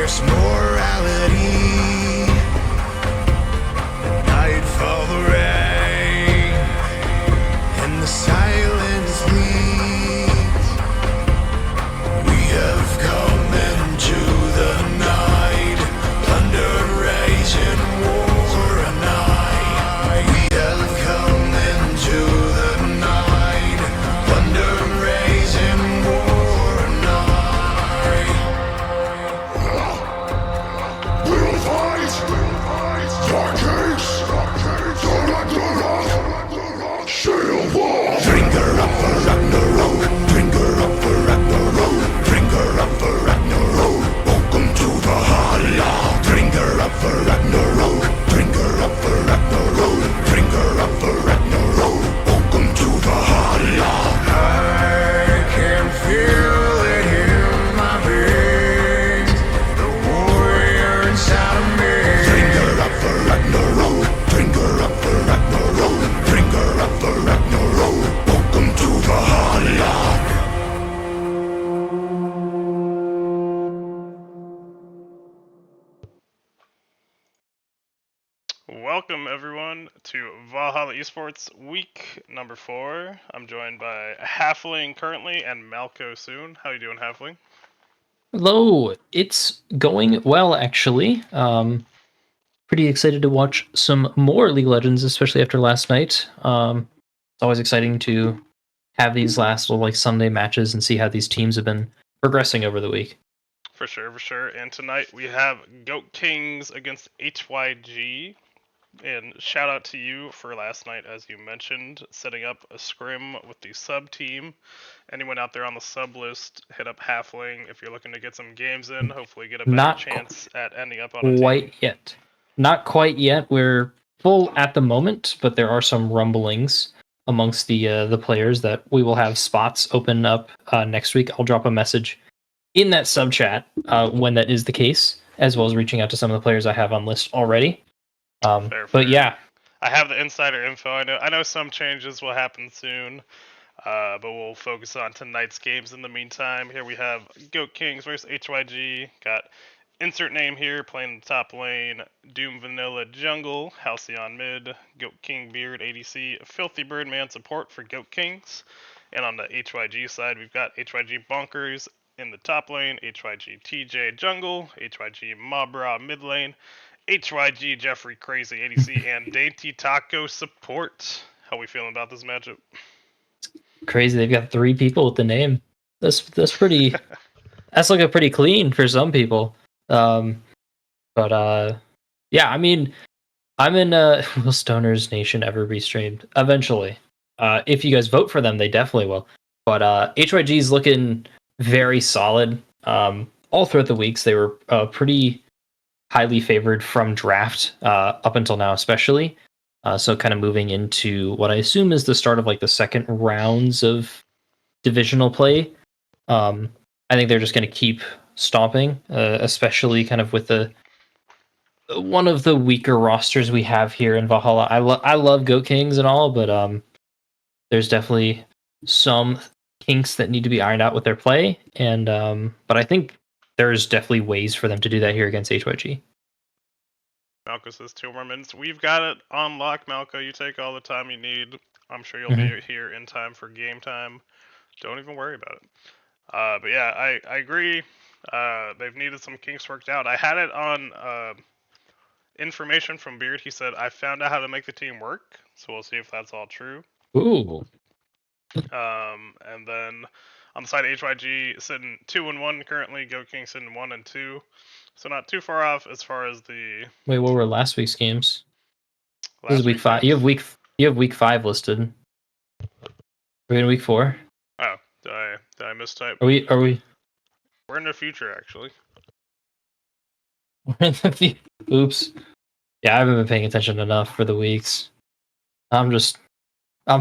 fierce morality. Nightfall, the rain, and the silence leads. We have come into the night, plundered, rage, and war a night. We have come into the night, plundered, rage, and war a night. We'll fight! Dark Age! Ragnarok! Shield Wall! Finger up for Ragnarok! Finger up for Ragnarok! Finger up for Ragnarok! Welcome to Valhalla! Finger up for Ragnarok! Finger up for Ragnarok! Finger up for Ragnarok! Welcome to Valhalla! I can feel it in my veins, the warrior inside of me. Finger up for Ragnarok! Finger up for Ragnarok! Finger up for Ragnarok! Welcome to Valhalla! Welcome everyone to Valhalla Esports week number 4. I'm joined by Halfling currently and Malco soon. How you doing, Halfling? Hello, it's going well actually. Pretty excited to watch some more League of Legends, especially after last night. It's always exciting to have these last little Sunday matches and see how these teams have been progressing over the week. For sure. And tonight we have Goat Kings against HYG. And shout out to you for last night, as you mentioned, setting up a scrim with the sub team. Anyone out there on the sub list, hit up Halfling if you're looking to get some games in. Hopefully, get a better chance at ending up on a team. Not quite yet. We're full at the moment, but there are some rumblings amongst the players that we will have spots open up next week. I'll drop a message in that sub chat when that is the case, as well as reaching out to some of the players I have on list already. Fair. But yeah, I have the insider info. I know some changes will happen soon, but we'll focus on tonight's games in the meantime. Here we have Goat Kings versus HYG. Got insert name here, playing the top lane, Doom Vanilla Jungle, Halcyon mid, Goat King Beard ADC, Filthy Birdman support for Goat Kings. And on the HYG side, we've got HYG Bonkers in the top lane, HYG TJ Jungle, HYG Mobra mid lane, HYG Jeffrey Crazy ADC, and Dainty Taco support. How we feeling about this matchup? crazy. They've got 3 people with the name. That's pretty. That's looking pretty clean for some people. Yeah. I mean, I'm in. Will Stoner's Nation ever be streamed? Eventually. If you guys vote for them, they definitely will. But HYG is looking very solid. All throughout the weeks, they were pretty highly favored from draft up until now, especially. So kind of moving into what I assume is the start of the second rounds of divisional play. I think they're just going to keep stomping, especially kind of with the one of the weaker rosters we have here in Valhalla. I love Goat Kings and all, but there's definitely some kinks that need to be ironed out with their play, and but I think there's definitely ways for them to do that here against HYG. Malco says 2 more minutes. We've got it on lock, Malco. You take all the time you need. I'm sure you'll be here in time for game time. Don't even worry about it. But yeah, I agree. They've needed some kinks worked out. I had it on information from Beard. He said, I found out how to make the team work. So we'll see if that's all true. Ooh. And then on the side of HYG, sitting 2-1 currently. Goat King sitting 1-2. So not too far off as far as the. Wait, what were last week's games? This is week 5. You have week 5 listed. We're in week 4. Oh, did I mistype? Are we? We're in the future, actually. We're in the Oops. Yeah, I haven't been paying attention enough for the weeks. I'm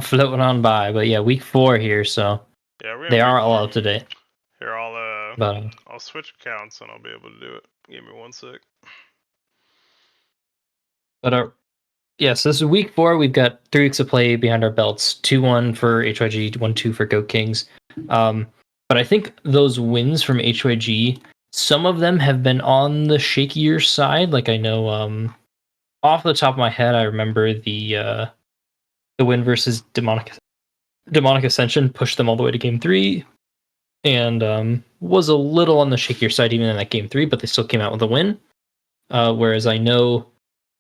floating on by, but yeah, week 4 here, so Yeah, they are all up to date. Here, I'll switch accounts and I'll be able to do it. Give me 1 sec. But so this is week 4. We've got 3 weeks of play behind our belts. 2-1 for HYG, 1-2 for Goat Kings. But I think those wins from HYG some of them have been on the shakier side. Like I know, off the top of my head, I remember the win versus Demonic Ascension pushed them all the way to game 3, and was a little on the shakier side even in that game 3, but they still came out with a win. Whereas I know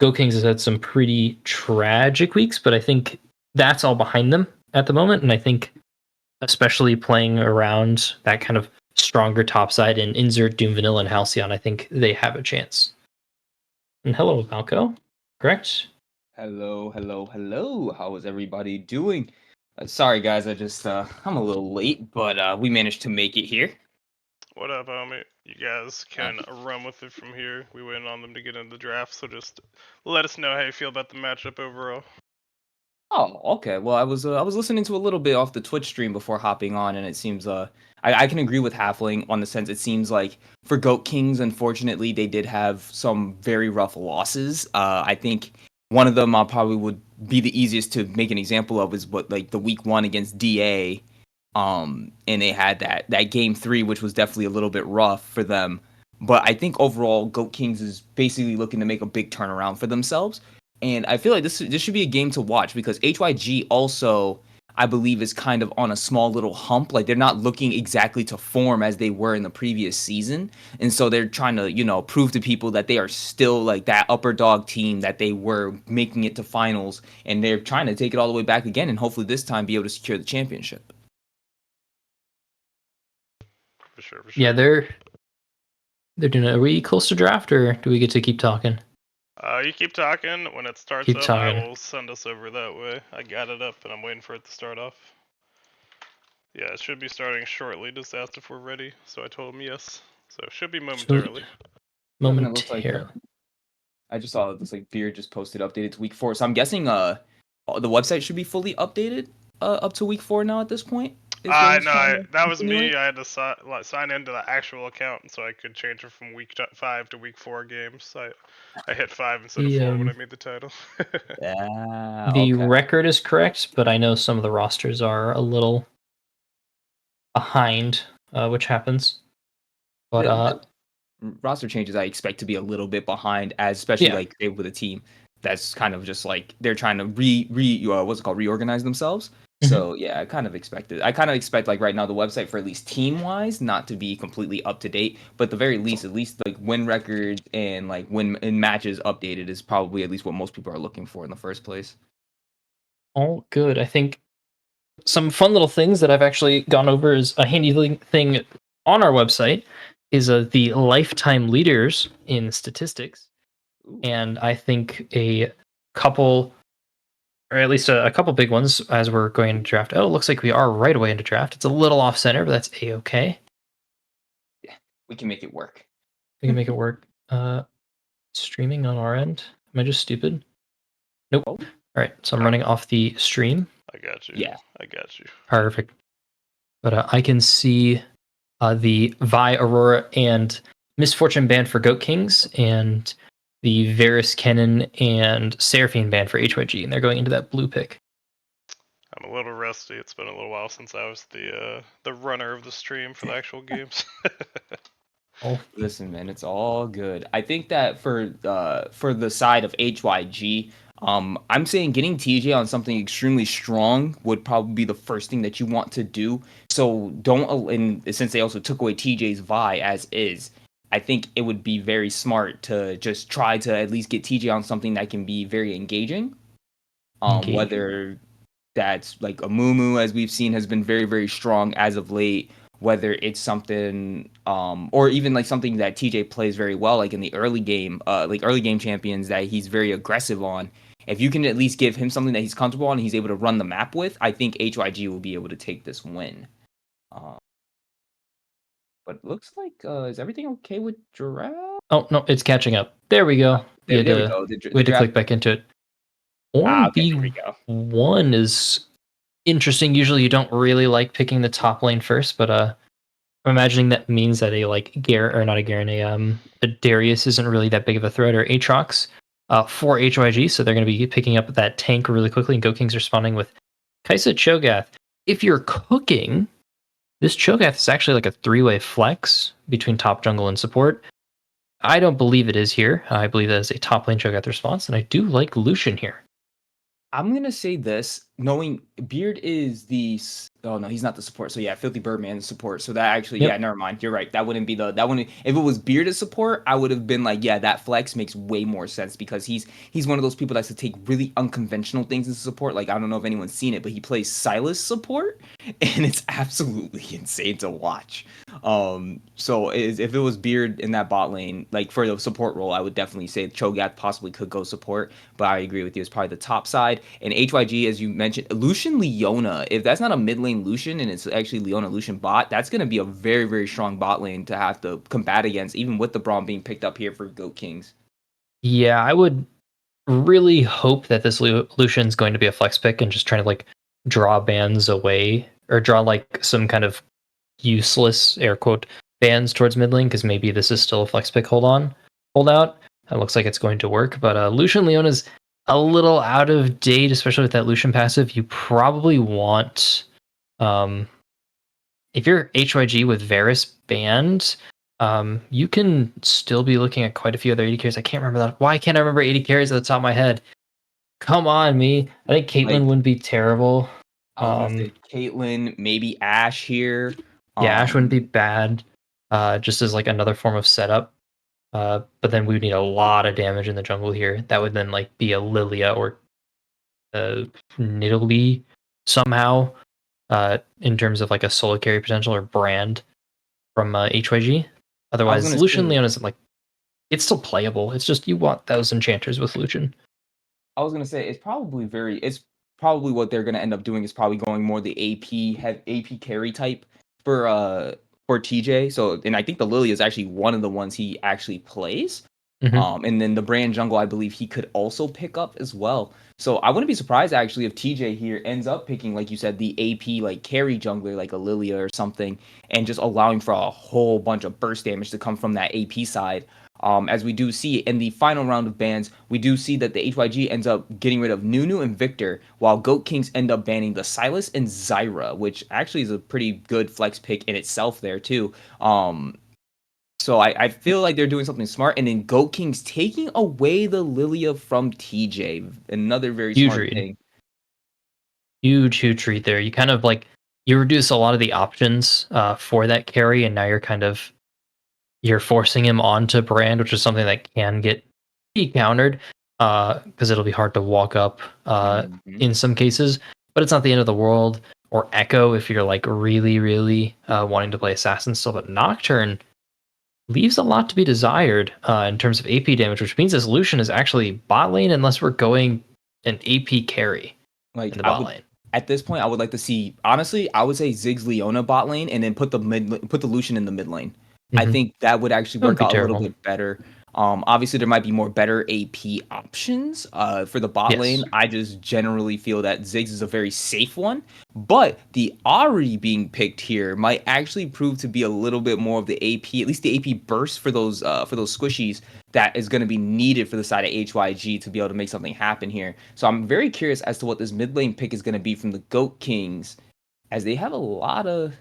Go Kings has had some pretty tragic weeks, but I think that's all behind them at the moment, and I think especially playing around that kind of stronger top side and insert Doom Vanilla and Halcyon, I think they have a chance. And hello, Malco. Correct? Hello, hello, hello. How is everybody doing? Sorry, guys. I'm a little late, but we managed to make it here. What up, homie? You guys can run with it from here. We waited on them to get in the draft, so just let us know how you feel about the matchup overall. Oh, okay. Well, I was listening to a little bit off the Twitch stream before hopping on, and it seems I can agree with Halfling on the sense it seems like for Goat Kings, unfortunately, they did have some very rough losses. I think one of them probably would be the easiest to make an example of is what like the week 1 against DA. And they had that game 3, which was definitely a little bit rough for them. But I think overall, Goat Kings is basically looking to make a big turnaround for themselves. And I feel like this should be a game to watch because HYG also, I believe, is kind of on a small little hump. Like they're not looking exactly to form as they were in the previous season. And so they're trying to, prove to people that they are still like that upper dog team that they were making it to finals. And they're trying to take it all the way back again and hopefully this time be able to secure the championship. For sure. Yeah, they're doing it. Are we close to draft, or do we get to keep talking? You keep talking. When it starts Keep up, talking. I will send us over that way. I got it up, and I'm waiting for it to start off. Yeah, it should be starting shortly. Just asked if we're ready, so I told him yes. So it should be momentarily. Momentarily. I just saw this like Beard just posted updated to week 4. So I'm guessing the website should be fully updated up to week 4 now at this point. No, that was me. I had to sign into the actual account so I could change it from week 5 to week 4 games. I hit 5 instead of 4 when I made the title. The record is correct, but I know some of the rosters are a little behind, which happens. But roster changes I expect to be a little bit behind, especially like with a team that's kind of just like they're trying to reorganize themselves. So yeah, I kind of expect like right now the website for at least team wise not to be completely up to date, but at least like win records and like win in matches updated is probably at least what most people are looking for in the first place. All good. I think some fun little things that I've actually gone over is a handy thing on our website is the lifetime leaders in statistics. Ooh. And I think a couple, or at least a couple big ones as we're going into draft. Oh, it looks like we are right away into draft. It's a little off center, but that's a-okay. Yeah, we can make it work. We can make it work. Streaming on our end. Am I just stupid? Nope. Oh. All right, so I'm running off the stream. I got you. Yeah, I got you. Perfect. But I can see the Vi, Aurora, and Misfortune band for Goat Kings, and the Varus, Kennen, and Seraphine band for HYG, and they're going into that blue pick. I'm a little rusty. It's been a little while since I was the runner of the stream for the actual games. Oh, listen, man, it's all good. I think that for the side of HYG, I'm saying getting TJ on something extremely strong would probably be the first thing that you want to do. So don't, and since they also took away TJ's Vi as is, I think it would be very smart to just try to at least get TJ on something that can be very engaging. Whether that's like a Mumu, as we've seen, has been very, very strong as of late. Whether it's something, or even like something that TJ plays very well, like in the early game, like early game champions that he's very aggressive on. If you can at least give him something that he's comfortable on and he's able to run the map with, I think HYG will be able to take this win. But it looks like, is everything okay with draft? Oh, no, it's catching up. There we go. There we go. We had to click back into it. Orn okay, here we go. B1 is interesting. Usually you don't really like picking the top lane first, but I'm imagining that means that a Darius isn't really that big of a threat, or Aatrox for HYG, so they're going to be picking up that tank really quickly, and Go Kings responding with Kaisa Cho'Gath. If you're cooking, This Cho'Gath is actually like a three-way flex between top jungle and support. I don't believe it is here. I believe that is a top lane Cho'Gath response, and I do like Lucian here. I'm gonna say this, knowing Beard is oh no, he's not the support. So yeah, Filthy Birdman is support. So that actually, yeah, Yep. never mind. You're right. That wouldn't be that wouldn't if it was Beard as support, I would have been like, yeah, that flex makes way more sense because he's one of those people that to take really unconventional things as support. Like I don't know if anyone's seen it, but he plays Silas support, and it's absolutely insane to watch. So if it was Beard in that bot lane, like for the support role, I would definitely say Cho'Gath possibly could go support. But I agree with you, it's probably the top side. And HYG, as you mentioned, Lucian Leona, if that's not a mid lane Lucian and it's actually Leona Lucian bot, that's going to be a very, very strong bot lane to have to combat against, even with the Braum being picked up here for Goat Kings. Yeah, I would really hope that this Lucian's going to be a flex pick and just trying to like draw bans away or draw like some kind of useless air quote bans towards mid lane because maybe this is still a flex pick hold out. It looks like it's going to work, but Lucian Leona's a little out of date, especially with that Lucian passive. You probably want if you're HYG with Varus banned, you can still be looking at quite a few other 80 carries. I can't remember that. Why can't I remember 80 carries at the top of my head? Come on, me. I think Caitlyn Like, wouldn't be terrible. I was gonna say Caitlyn, maybe Ashe here. Yeah, Ashe wouldn't be bad. Just as like another form of setup. But then we would need a lot of damage in the jungle here. That would then like be a Lilia or Nidalee somehow. In terms of like a solo carry potential or brand from HYG. Otherwise, Lucian Leon isn't like it's still playable. It's just you want those enchanters with Lucian. I was gonna say it's probably what they're gonna end up doing is probably going more the AP carry type for TJ. So and I think the Lily is actually one of the ones he actually plays. And then the brand jungle, I believe he could also pick up as well. So I wouldn't be surprised actually if TJ here ends up picking, like you said, the AP like carry jungler like a Lilia or something, and just allowing for a whole bunch of burst damage to come from that AP side. As we do see in the final round of bans, we do see that the HYG ends up getting rid of Nunu and Victor, while Goat Kings end up banning the Silas and Zyra, which actually is a pretty good flex pick in itself there too. So I feel like they're doing something smart, and then Goat Kings taking away the Lilia from TJ, another very Huge smart read. thing. Huge treat there. You kind of like you reduce a lot of the options for that carry, and now you're forcing him onto brand, which is something that can get countered because it'll be hard to walk up in some cases, but it's not the end of the world. Or Echo if you're like really wanting to play Assassin still, but Nocturne leaves a lot to be desired in terms of AP damage, which means this Lucian is actually bot lane unless we're going an AP carry Like in the bot lane. At this point, I would like to see, honestly, I would say Ziggs Leona bot lane and then put the Lucian in the mid lane. I think that would actually work out a little bit better. Obviously, there might be more better AP options for the bot lane. I just generally feel that Ziggs is a very safe one, but the Ahri being picked here might actually prove to be a little bit more of the AP, at least the AP burst for those squishies that is going to be needed for the side of HYG to be able to make something happen here. So I'm very curious as to what this mid lane pick is going to be from the Goat Kings, as they have a lot of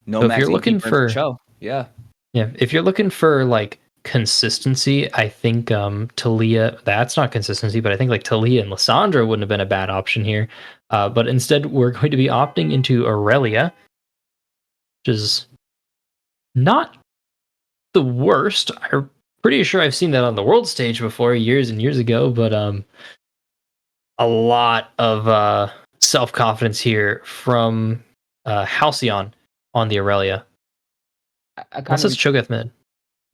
so if you're looking for show. Yeah, if you're looking for like consistency, I think Talia, that's not consistency, but I think like Talia and Lissandra wouldn't have been a bad option here. But instead, we're going to be opting into Aurelia, which is not the worst. I'm pretty sure I've seen that on the world stage before years and years ago, but a lot of self-confidence here from Halcyon on the Aurelia. Unless it's Cho'Gath mid.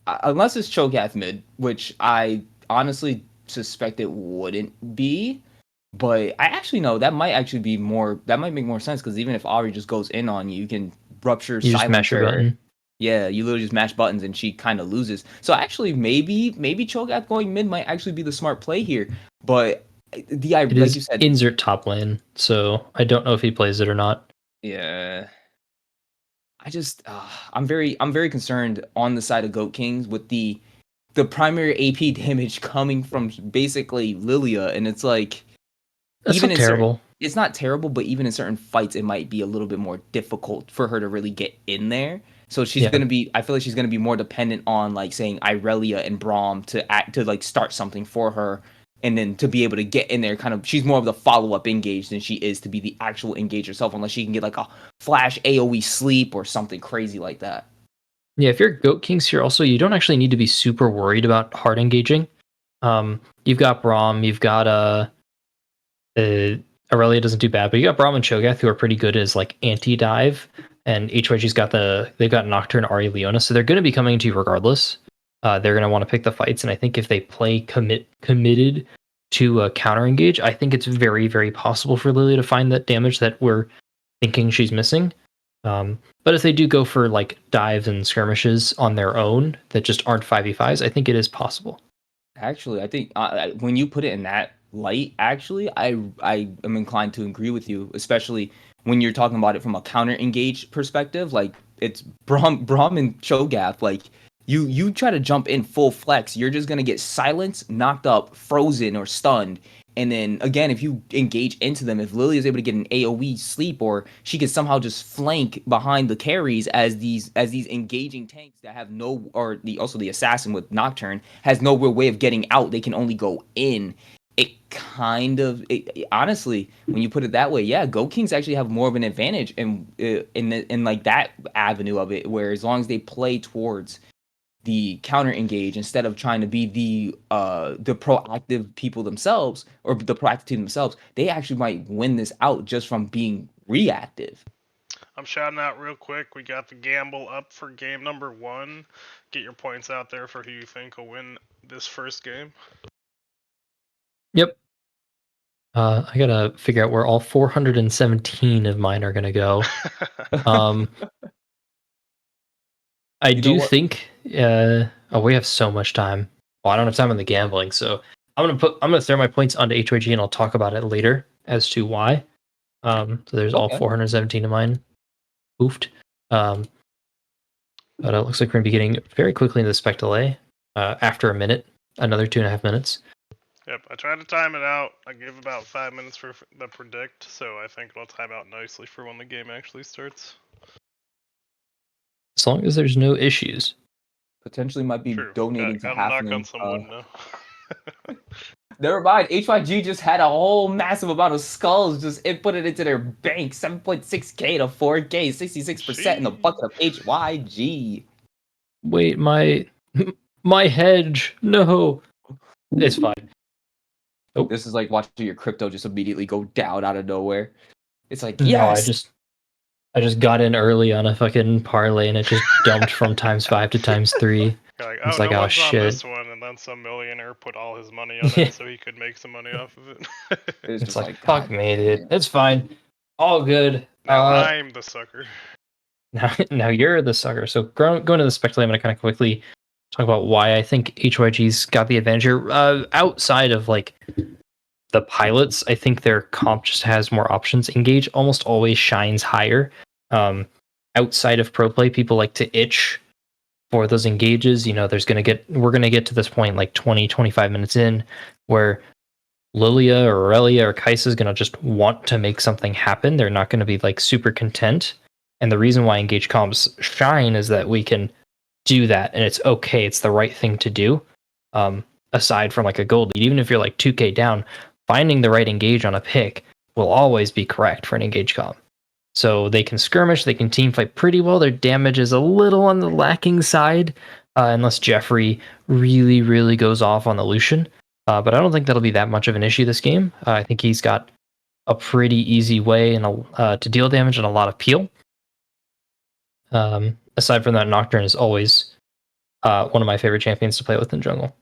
Unless it's Cho'Gath mid, which I honestly suspect it wouldn't be. But I actually know that might actually be more. That might make more sense because even if Ahri just goes in on you, you can rupture You just mash your button. Yeah, you literally just mash buttons and she kind of loses. So actually, maybe Cho'Gath going mid might actually be the smart play here. But like you said, insert top lane, so I don't know if he plays it or not. Yeah. I just I'm very concerned on the side of Goat Kings with the primary AP damage coming from basically Lilia, and it's like That's even not in certain, terrible. it's not terrible, but even in certain fights, it might be a little bit more difficult for her to really get in there. So she's Yeah. gonna be. I feel like she's gonna be more dependent on like saying Irelia and Braum to like start something for her, and then to be able to get in there. Kind of, she's more of the follow up engage than she is to be the actual engage herself, unless she can get like a flash AOE sleep or something crazy like that. Yeah, if you're Goat Kings here, also, you don't actually need to be super worried about hard engaging. You've got Braum, you've got Aurelia doesn't do bad, but you got Braum and Cho'Gath who are pretty good as like anti-dive, and HYG's got they've got Nocturne, Ari, Leona, so they're going to be coming to you regardless. They're going to want to pick the fights, and I think if they play committed to counter engage, I think it's very, very possible for Lilia to find that damage that we're thinking she's missing. But if they do go for like dives and skirmishes on their own that just aren't 5v5s, I think it is possible. Actually, I think when you put it in that light, actually, I am inclined to agree with you, especially when you're talking about it from a counter engaged perspective. Like it's Braum and Cho'Gath. Like you try to jump in full flex, you're just gonna get silenced, knocked up, frozen, or stunned. And then again, if you engage into them, if Lily is able to get an AOE sleep, or she can somehow just flank behind the carries as these engaging tanks that have no, or the also the assassin with Nocturne has no real way of getting out. They can only go in. Honestly, when you put it that way, yeah, Go Kings actually have more of an advantage in like that avenue of it, where as long as they play towards the counter engage instead of trying to be the proactive people themselves, or the proactive team themselves, they actually might win this out just from being reactive. I'm shouting out real quick. We got the gamble up for game number 1. Get your points out there for who you think will win this first game. Yep. I gotta figure out where all 417 of mine are gonna go. Um, I You know do what? think. Oh, we have so much time. Well, I don't have time on the gambling, so I'm gonna throw my points onto HYG, and I'll talk about it later as to why. So there's all Okay. 417 of mine. Oofed. Um, but it looks like we're gonna be getting very quickly into the spec delay. After a minute, another 2.5 minutes. Yep, I tried to time it out. I gave about 5 minutes for the predict, so I think it'll time out nicely for when the game actually starts. As long as there's no issues. Potentially might be True. donating to Gotta knock on Halfling. some wood now. Never mind. HYG just had a whole massive amount of skulls just inputted into their bank. 7.6k to 4k, 66% in the bucket of HYG. Wait, my my hedge. No, it's fine. Oh This is like watching your crypto just immediately go down out of nowhere. It's like, no, yes. I just got in early on a fucking parlay and it just dumped from ×5 to ×3. You're like, It's oh, like, no oh one's on shit. this one, and then some millionaire put all his money on Yeah. it so he could make some money off of it. It's It's just like, like, fuck God. me, dude. It's fine. All good. Now I'm the sucker. Now you're the sucker. So going to the speculate, I'm going to kind of quickly talk about why I think HYG's got the advantage here. Outside of like the pilots, I think their comp just has more options. Engage almost always shines higher. Outside of pro play, people like to itch for those engages. You know, we're gonna get to this point like 20, 25 minutes in where Lilia or Aurelia or Kai'Sa is gonna just want to make something happen. They're not gonna be like super content. And the reason why engage comps shine is that we can do that, and it's okay. It's the right thing to do. Aside from like a gold lead, even if you're like 2k down, finding the right engage on a pick will always be correct for an engage comp. So they can skirmish, they can team fight pretty well. Their damage is a little on the lacking side, unless Jeffrey really, really goes off on the Lucian. But I don't think that'll be that much of an issue this game. I think he's got a pretty easy way to deal damage and a lot of peel. Aside from that, Nocturne is always one of my favorite champions to play with in jungle.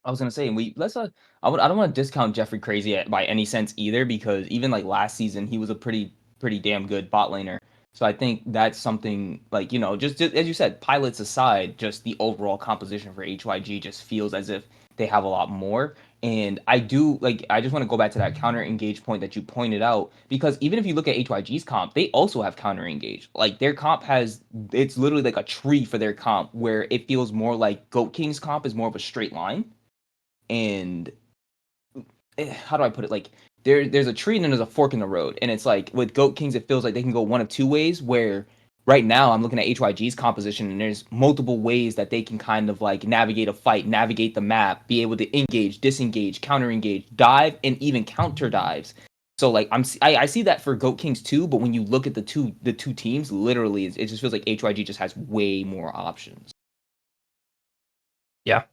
I was gonna say, I don't want to discount Jeffrey Crazy by any sense either, because even like last season he was a pretty damn good bot laner. So I think that's something, like, just as you said, pilots aside, just the overall composition for HYG just feels as if they have a lot more. And I just want to go back to that counter engage point that you pointed out, because even if you look at HYG's comp, they also have counter engage. Like their comp it's literally like a tree for their comp, where it feels more like Goat King's comp is more of a straight line. And how do I put it? Like there's a tree and then there's a fork in the road. And it's like with Goat Kings, it feels like they can go one of two ways. Where right now I'm looking at HYG's composition and there's multiple ways that they can kind of like navigate a fight, navigate the map, be able to engage, disengage, counter engage, dive, and even counter dives. So like I see that for Goat Kings too, but when you look at the two teams, literally it just feels like HYG just has way more options. Yeah.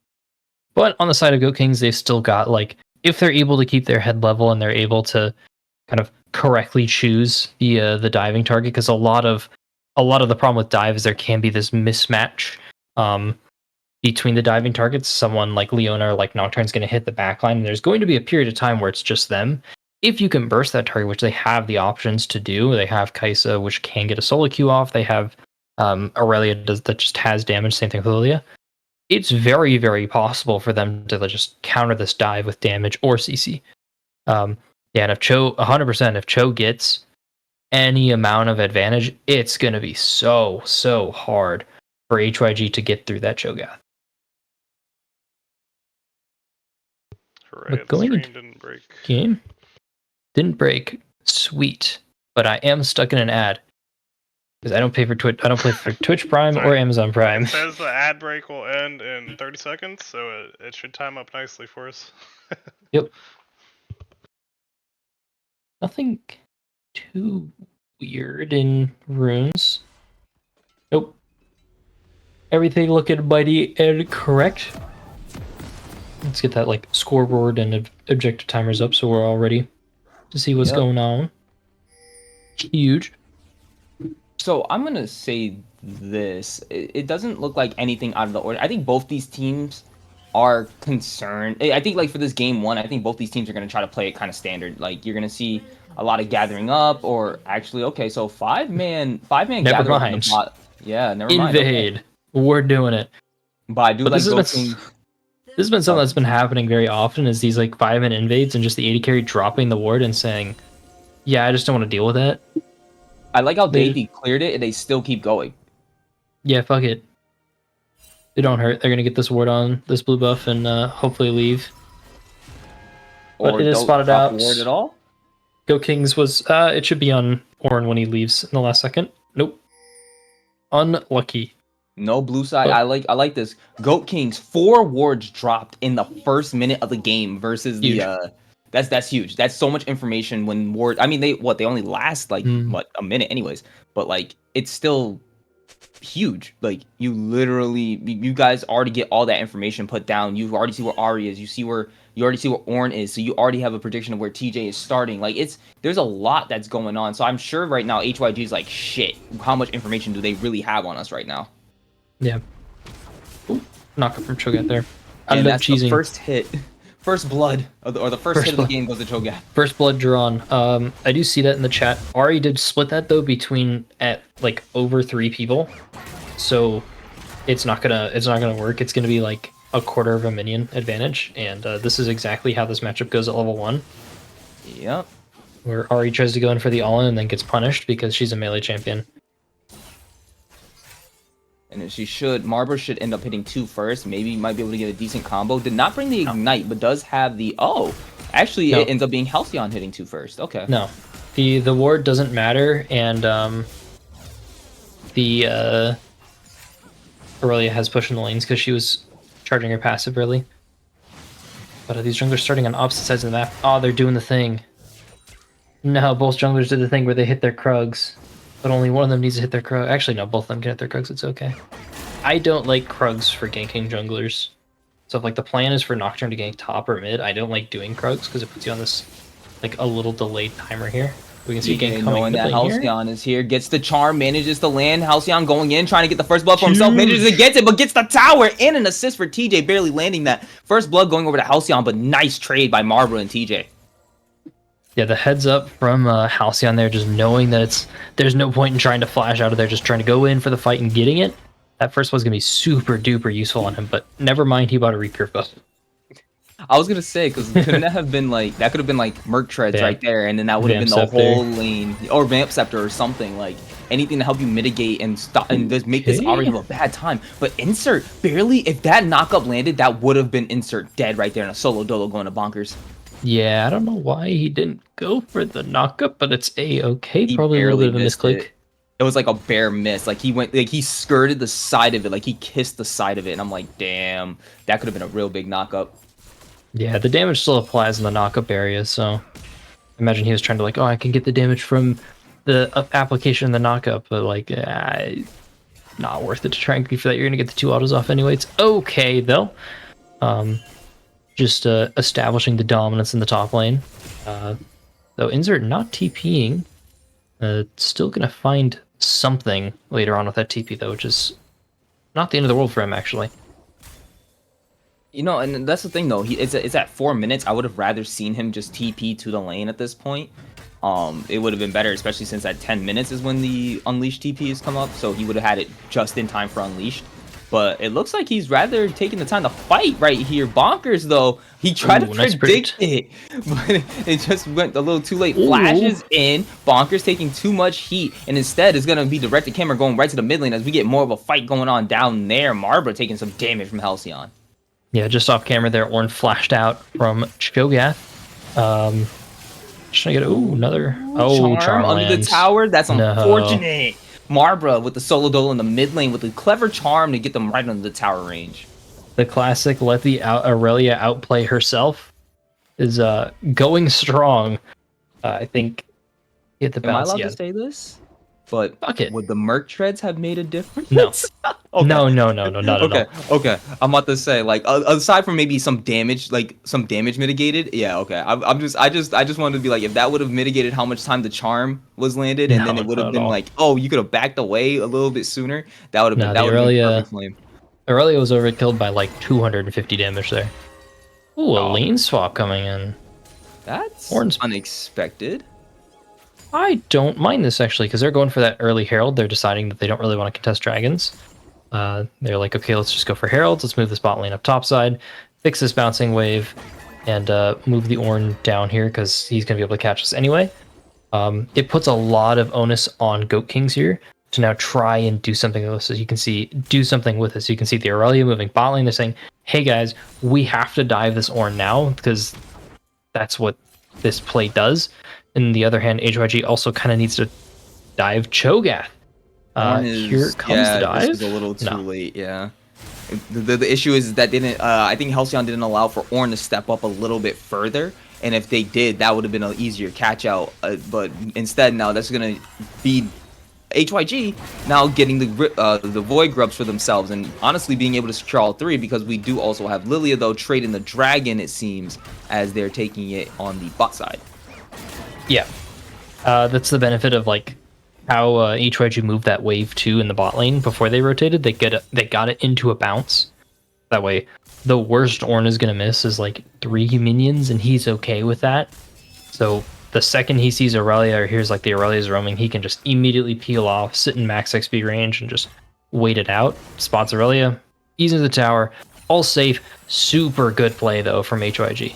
But on the side of Goat Kings, they've still got like, if they're able to keep their head level and they're able to kind of correctly choose the diving target, because a lot of the problem with dive is there can be this mismatch between the diving targets. Someone like Leona or like Nocturne's going to hit the backline, and there's going to be a period of time where it's just them. If you can burst that target, which they have the options to do, they have Kaisa, which can get a solo Q off. They have Aurelia that just has damage. Same thing with Lilia. It's very, very possible for them to just counter this dive with damage or CC. Yeah, and if Cho, 100%, if Cho gets any amount of advantage, it's going to be so hard for HYG to get through that Cho'Gath. Hooray, But the going stream into didn't break. game didn't break. Sweet. But I am stuck in an ad. Because I don't pay for Twitch. I don't pay for Twitch Prime Sorry. or Amazon Prime. It says the ad break will end in 30 seconds, so it should time up nicely for us. Yep. Nothing too weird in runes. Nope. Everything looking mighty and correct. Let's get that like scoreboard and objective timers up so we're all ready to see what's going on. Huge. So I'm gonna say this. It doesn't look like anything out of the order. I think both these teams are concerned. I think like for this game one, I think both these teams are gonna try to play it kind of standard. Like you're gonna see a lot of gathering up, or actually, okay, so five man Never gathering up on mind. the bot. Yeah, never mind. Invade. Okay. We're doing it. But I do But like this Goat has King. been something that's been happening very often, is these like 5-man invades and just the AD carry dropping the ward and saying, yeah, I just don't want to deal with that. I like how they declared it and they still keep going. Yeah, fuck it. They don't hurt. They're gonna get this ward on this blue buff and hopefully leave. But Or it is don't spotted drop out. the ward at all. Go Kings was it should be on Orin when he leaves in the last second. Nope. Unlucky. No blue side. Oh. I like this. Goat Kings 4 wards dropped in the first minute of the game versus Huge. the that's huge. That's so much information when ward. I mean they only last like a minute anyways, but like it's still huge. Like you literally you guys already get all that information put down. You already see where Ari is. You already see where Ornn is. So you already have a prediction of where TJ is starting. Like there's a lot that's going on. So I'm sure right now HYG is like shit. How much information do they really have on us right now? Yeah. Ooh, knock up from Cho'Gath there. And that's the first hit. First blood, or the first hit of the blood. game goes to Cho'Gath. First blood drawn. I do see that in the chat. Ari did split that though between at like over 3 people, so it's not gonna work. It's gonna be like a quarter of a minion advantage, and this is exactly how this matchup goes at level 1. Yep. Where Ari tries to go in for the all-in and then gets punished because she's a melee champion. And she should, Marbor should end up hitting 2 first. Maybe might be able to get a decent combo. Did not bring the Ignite, but does have the, actually it ends up being Halcyon hitting 2 first. Okay. No, the ward doesn't matter, and Aurelia has push in the lanes because she was charging her passive early. But these junglers starting on opposite sides of the map. Oh, they're doing the thing. No, both junglers did the thing where they hit their Krugs. But only one of them needs to hit their Krug. Actually, no, both of them can hit their Krugs. It's okay. I don't like Krugs for ganking junglers. So if like the plan is for Nocturne to gank top or mid, I don't like doing Krugs because it puts you on this like a little delayed timer here. We can see gank coming knowing into that play here. Halcyon is here, gets the charm, manages to land. Halcyon going in, trying to get the first blood for himself, manages to get it, but gets the tower and an assist for TJ, barely landing that. First blood going over to Halcyon, but nice trade by Marbor and TJ. Yeah, the heads up from Halcyon there, just knowing that there's no point in trying to flash out of there, just trying to go in for the fight and getting it. That first one's going to be super duper useful on him, but never mind, he bought a Repair buff. I was going to say, because couldn't that have been like, that could have been like Merc Treads right there, and then that would have been the whole lane, or Vamp Scepter or something, like anything to help you mitigate and stop and just make this already have a bad time. But Insert, barely, if that knockup landed, that would have been Insert dead right there in a solo dolo going to bonkers. Yeah, I don't know why he didn't go for the knockup, but it's a-okay. He Probably a little barely bit of a missed misclick. it. It was like a bare miss. Like he went, like he skirted the side of it, like he kissed the side of it, and I'm like, damn, that could have been a real big knockup. Yeah, the damage still applies in the knockup area, so imagine he was trying to like, oh, I can get the damage from the application in the knockup, but like, not worth it to try and go for that. You're gonna get the 2 autos off anyway. It's okay though. Just establishing the dominance in the top lane. Though Insert not TPing, still gonna find something later on with that TP though, which is not the end of the world for him actually. You know, and that's the thing though. It's at 4 minutes. I would have rather seen him just TP to the lane at this point. It would have been better, especially since at 10 minutes is when the Unleashed TP has come up. So he would have had it just in time for Unleashed. But it looks like he's rather taking the time to fight right here. Bonkers though. He tried to nice predict it, but it just went a little too late. Flashes in. Bonkers taking too much heat, and instead is gonna be directed camera going right to the mid lane as we get more of a fight going on down there. Marbra taking some damage from Halcyon. Yeah, just off camera there, Ornn flashed out from Cho'Gath. Should I get another charm under the lands. tower? That's No. unfortunate. Marbra with the solo dole in the mid lane with a clever charm to get them right under the tower range. The classic let the Aurelia outplay herself is going strong. I think hit the Am I bounce. allowed Yeah. to say this? But Fuck it. would the Merc treads have made a difference? No. Okay. No, not at Okay, all. okay. I'm about to say, like, aside from maybe some damage, like some damage mitigated. Yeah, okay. I just wanted to be like, if that would have mitigated how much time the charm was landed, and then No, it would not have at been all. like, oh, you could have backed away a little bit sooner. That would have been No, the been Aurelia- perfect flame. Aurelia was overkilled by like 250 damage there. Ooh, a lane swap coming in. That's Ornn's- unexpected. I don't mind this actually, because they're going for that early Herald. They're deciding that they don't really want to contest dragons. They're like, okay, let's just go for Heralds. Let's move this bot lane up topside, fix this bouncing wave, and move the Ornn down here because he's going to be able to catch us anyway. It puts a lot of onus on Goat Kings here to now try and do something with this. So you can see, do something with this. You can see the Aurelia moving bot lane. They're saying, hey guys, we have to dive this Ornn now because that's what this play does. On the other hand, HYG also kind of needs to dive Cho'Gath. Here comes the dive. This was a little too late, yeah. The issue is that didn't. I think Halcyon didn't allow for Ornn to step up a little bit further, and if they did, that would have been an easier catch out. But instead, now that's gonna be HYG now getting the Void Grubs for themselves, and honestly being able to secure all 3 because we do also have Lilia though trading the Dragon, it seems, as they're taking it on the bot side. Yeah, that's the benefit of like how HYG moved that wave 2 in the bot lane before they rotated. They got it into a bounce. That way, the worst Ornn is gonna miss is like 3 minions, and he's okay with that. So the second he sees Aurelia or hears like the Aurelia's roaming, he can just immediately peel off, sit in max XP range, and just wait it out. Spots Aurelia, ease into the tower, all safe. Super good play though from HYG.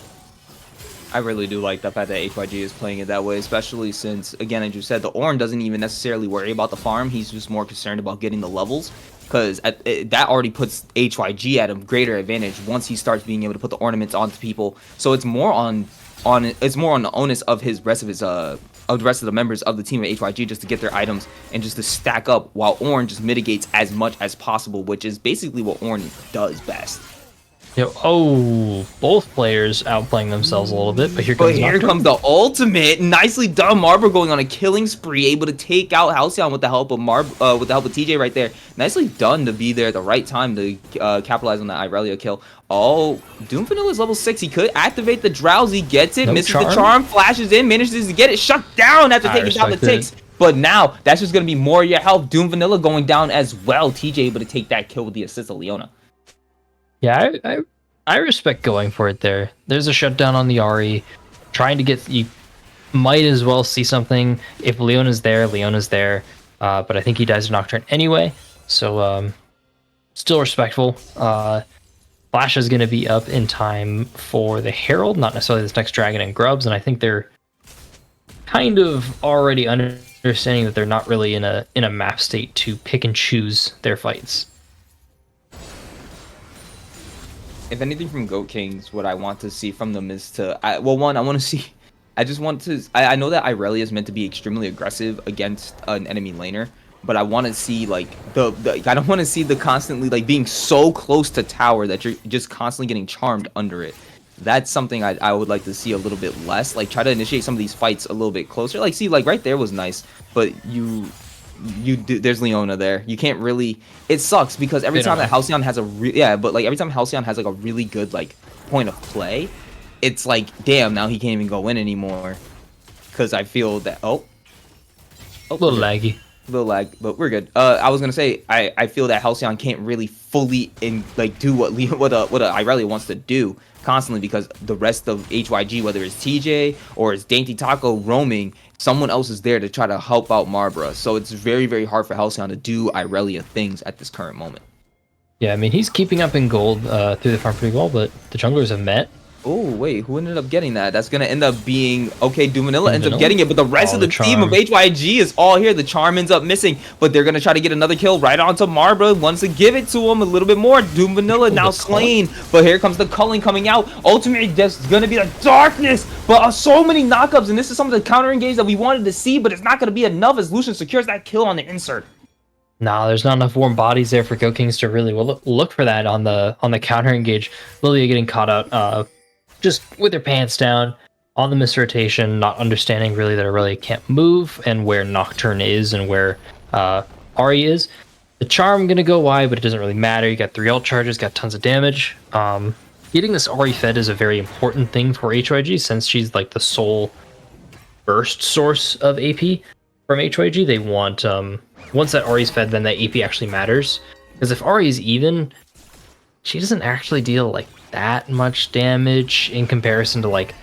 I really do like the fact that HYG is playing it that way, especially since, again, as you said, the Ornn doesn't even necessarily worry about the farm. He's just more concerned about getting the levels, because that already puts HYG at a greater advantage once he starts being able to put the ornaments onto people. So it's more on the onus of the rest of the members of the team at HYG just to get their items and just to stack up, while Ornn just mitigates as much as possible, which is basically what Ornn does best. Both players outplaying themselves a little bit, but here comes the ultimate. Nicely done, Marbra going on a killing spree, able to take out Halcyon with the help of TJ right there. Nicely done to be there at the right time to capitalize on that Irelia kill. Oh, Doom Vanilla's level 6. He could activate the Drowsy, gets it, misses the charm, flashes in, manages to get it shut down after taking down the ticks. But now that's just gonna be more of your health. Doom Vanilla going down as well. TJ able to take that kill with the assist of Leona. Yeah, I respect going for it there. There's a shutdown on the Ahri. Trying to get... You might as well see something. If Leona's there, Leona's there. But I think he dies to Nocturne anyway. So, still respectful. Flash is going to be up in time for the Herald, not necessarily this next Dragon and Grubs. And I think they're kind of already understanding that they're not really in a map state to pick and choose their fights. if anything from Goat Kings, what I want to see from them is I want to see. I just want to. I know that Irelia is meant to be extremely aggressive against an enemy laner, but I want to see like I don't want to see the constantly like being so close to tower that you're just constantly getting charmed under it. That's something I would like to see a little bit less. Like try to initiate some of these fights a little bit closer. Like see like right there was nice, but there's Leona there. You can't really. It sucks because every time that Halcyon has every time Halcyon has like a really good like point of play, it's like damn now he can't even go in anymore. Because I feel that a little laggy. Little lag, but we're good. I was gonna say I feel that Halcyon can't really fully do what Irelia wants to do constantly because the rest of HYG, whether it's TJ or it's Dainty Taco roaming, someone else is there to try to help out Marbra. So it's very, very hard for Halcyon to do Irelia things at this current moment. Yeah, I mean he's keeping up in gold through the farm pretty well, but the junglers have met. Oh, wait, who ended up getting that? That's going to end up being... Okay, Doomvanilla ends up getting it, but the rest of the team of HYG is all here. The charm ends up missing, but they're going to try to get another kill right onto Marbra. Wants to give it to him a little bit more. Doomvanilla now slain, but here comes the culling coming out. Ultimately, there's going to be the darkness, but so many knockups, and this is some of the counter engage that we wanted to see, but it's not going to be enough as Lucian secures that kill on the insert. Nah, there's not enough warm bodies there for Goat Kings to really look for that on the counter engage. Lilia getting caught out just with their pants down on the misrotation, not understanding really that Irelia can't move and where Nocturne is and where Ahri is. The charm gonna go wide, but it doesn't really matter. You got 3 ult charges, got tons of damage. Getting this Ahri fed is a very important thing for HYG since she's like the sole burst source of AP from HYG. They want once that Ahri's fed, then that AP actually matters. Because if Ahri is even, she doesn't actually deal like that much damage in comparison to like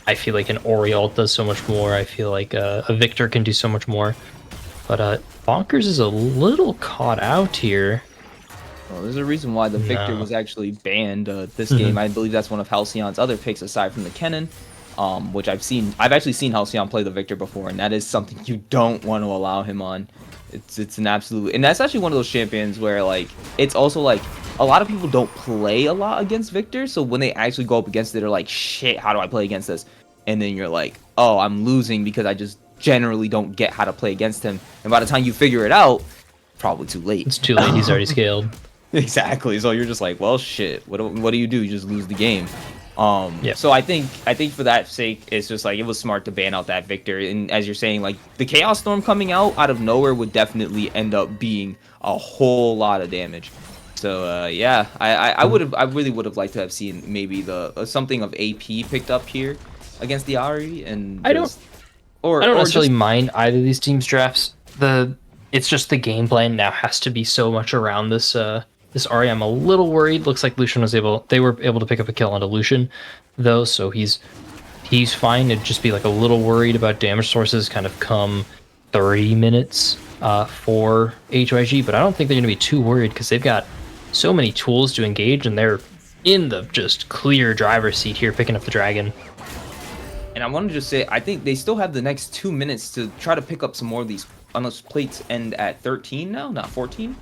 I feel like an Oriole does so much more. I feel like a Victor can do so much more. But Bonkers is a little caught out here. Well, there's a reason why the Victor was actually banned this game. I believe that's one of Halcyon's other picks aside from the Kennen, which I've actually seen Halcyon play the Victor before, and that is something you don't want to allow him on. It's an absolute, and that's actually one of those champions where like it's also like a lot of people don't play a lot against Victor, so when they actually go up against it, they're like, shit, how do I play against this? And then you're like, oh, I'm losing because I just generally don't get how to play against him. And by the time you figure it out, probably too late. It's too late. He's already scaled. Exactly. So you're just like, well, shit. What do? You just lose the game. Yeah. So I think for that sake, it's just like it was smart to ban out that Victor. And as you're saying, like the Chaos Storm coming out of nowhere would definitely end up being a whole lot of damage. So yeah, I really would have liked to have seen maybe the something of AP picked up here against the Ahri, and I don't necessarily mind either of these teams' drafts. It's just the game plan now has to be so much around this this Ahri. I'm a little worried. Looks like Lucian they were able to pick up a kill onto Lucian though, so he's fine. It'd just be like a little worried about damage sources kind of come 30 minutes for HYG, but I don't think they're going to be too worried because they've got so many tools to engage, and they're in the just clear driver's seat here, picking up the dragon. And I wanted to just say, I think they still have the next 2 minutes to try to pick up some more of these, unless plates end at 13 now, not 14.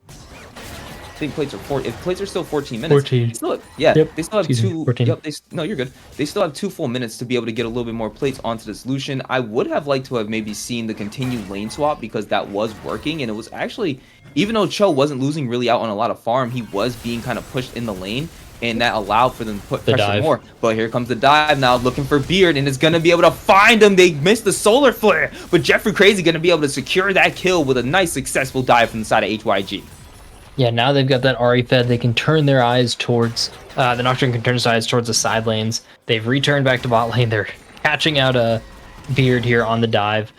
I think plates are if plates are still 14 minutes. 14. They still have two. 14. Yep. No, you're good. They still have 2 full minutes to be able to get a little bit more plates onto this Lucian. I would have liked to have maybe seen the continued lane swap because that was working, and it was actually, even though Cho wasn't losing really out on a lot of farm, he was being kind of pushed in the lane, and that allowed for them to put pressure more. But here comes the dive now, looking for Beard, and it's going to be able to find him. They missed the solar flare, but Jeffrey Crazy going to be able to secure that kill with a nice successful dive from the side of HYG. Yeah, now they've got that Ahri fed. They can turn their eyes towards the Nocturne can turn his eyes towards the side lanes. They've returned back to bot lane. They're catching out a Beard here on the dive.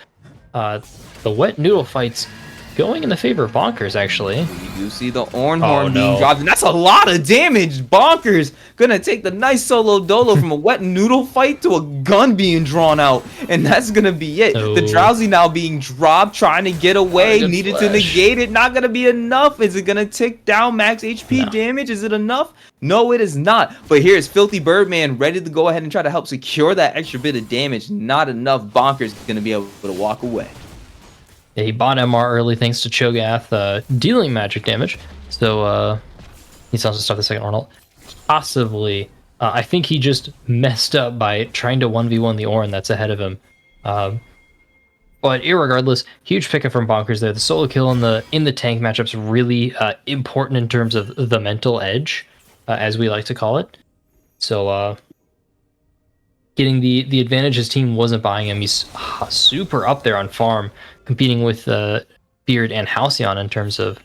The wet noodle fights going in the favor of Bonkers, actually. You do see the Ornhorn being dropped, and that's a lot of damage. Bonkers gonna take the nice solo dolo from a wet noodle fight to a gun being drawn out, and that's gonna be it. The Drowsy now being dropped, trying to get away, needed to negate it, not gonna be enough. Is it gonna tick down max HP damage? Is it enough? No, it is not. But here's Filthy Birdman ready to go ahead and try to help secure that extra bit of damage. Not enough. Bonkers gonna be able to walk away. Yeah, he bought MR early thanks to Cho'Gath dealing magic damage. So he's also stuff the second Arnold. possibly. I think he just messed up by trying to 1v1 the Ornn that's ahead of him. But irregardless, huge pickup from Bonkers there. The solo kill in the tank matchup's really important in terms of the mental edge, as we like to call it. So getting the advantage his team wasn't buying him. He's super up there on farm, competing with Beard and Halcyon in terms of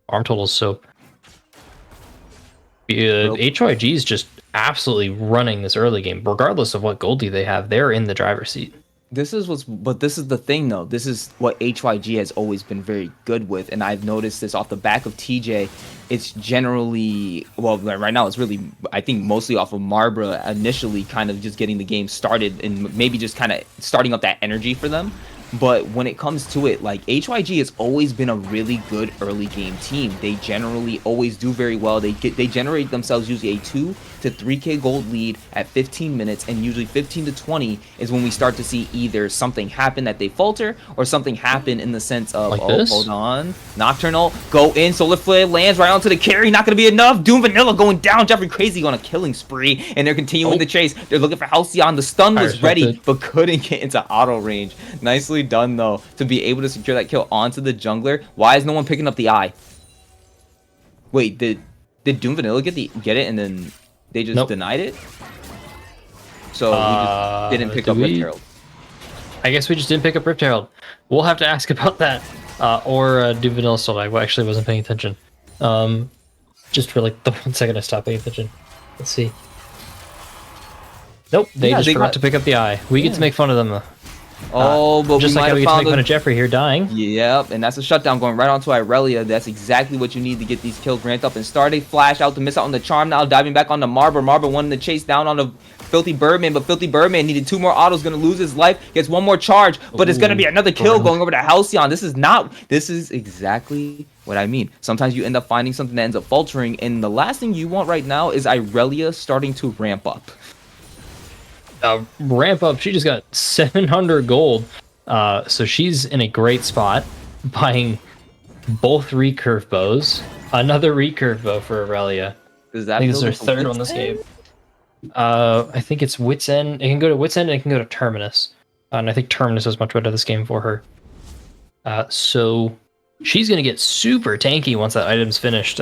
farm totals. So HYG is just absolutely running this early game, regardless of what Goldie they have. They're in the driver's seat. This is the thing though. This is what HYG has always been very good with, and I've noticed this off the back of TJ. It's generally, well, right now it's really, I think, mostly off of Marbra initially kind of just getting the game started and maybe just kind of starting up that energy for them. But when it comes to it, like, HYG has always been a really good early game team. They generally always do very well. They generate themselves usually a 2 to 3k gold lead at 15 minutes, and usually 15 to 20 is when we start to see either something happen that they falter or something happen in the sense of, like oh, hold on, Nocturnal, go in, Solar Flare lands right onto the carry, not going to be enough. Doom Vanilla going down, Jeffrey Crazy on a killing spree, and they're continuing the chase. They're looking for Halcyon. The stun was ready, but couldn't get into auto range. Nicely done though to be able to secure that kill onto the jungler. Why is no one picking up the eye? Wait, did Doom Vanilla get it and then they just denied it? So we just didn't pick up Rift Herald. I guess we just didn't pick up Rift Herald. We'll have to ask about that. Or Doom Vanilla still died. I actually wasn't paying attention. Just for like the 1 second I stopped paying attention. Let's see. Nope, they just forgot to pick up the eye. We get to make fun of them though. Oh, but just we like how we might get have to make fun of Jeffrey here dying. Yep, and that's a shutdown going right onto Irelia. That's exactly what you need to get these kills ramped up. And Starday flash out to miss out on the charm now, diving back onto Marbra. Marbra wanted to chase down on the Filthy Birdman, but Filthy Birdman needed 2 more autos, gonna lose his life, gets 1 more charge, but it's gonna be another kill going over to Halcyon. This is exactly what I mean. Sometimes you end up finding something that ends up faltering, and the last thing you want right now is Irelia starting to ramp up. Ramp up, she just got 700 gold. So she's in a great spot, buying both recurve bows, another recurve bow for Aurelia. Does that I think this is her 3rd one this game. I think it's Wit's End. It can go to Wit's End and it can go to Terminus. And I think Terminus is much better this game for her. So she's going to get super tanky once that item's finished.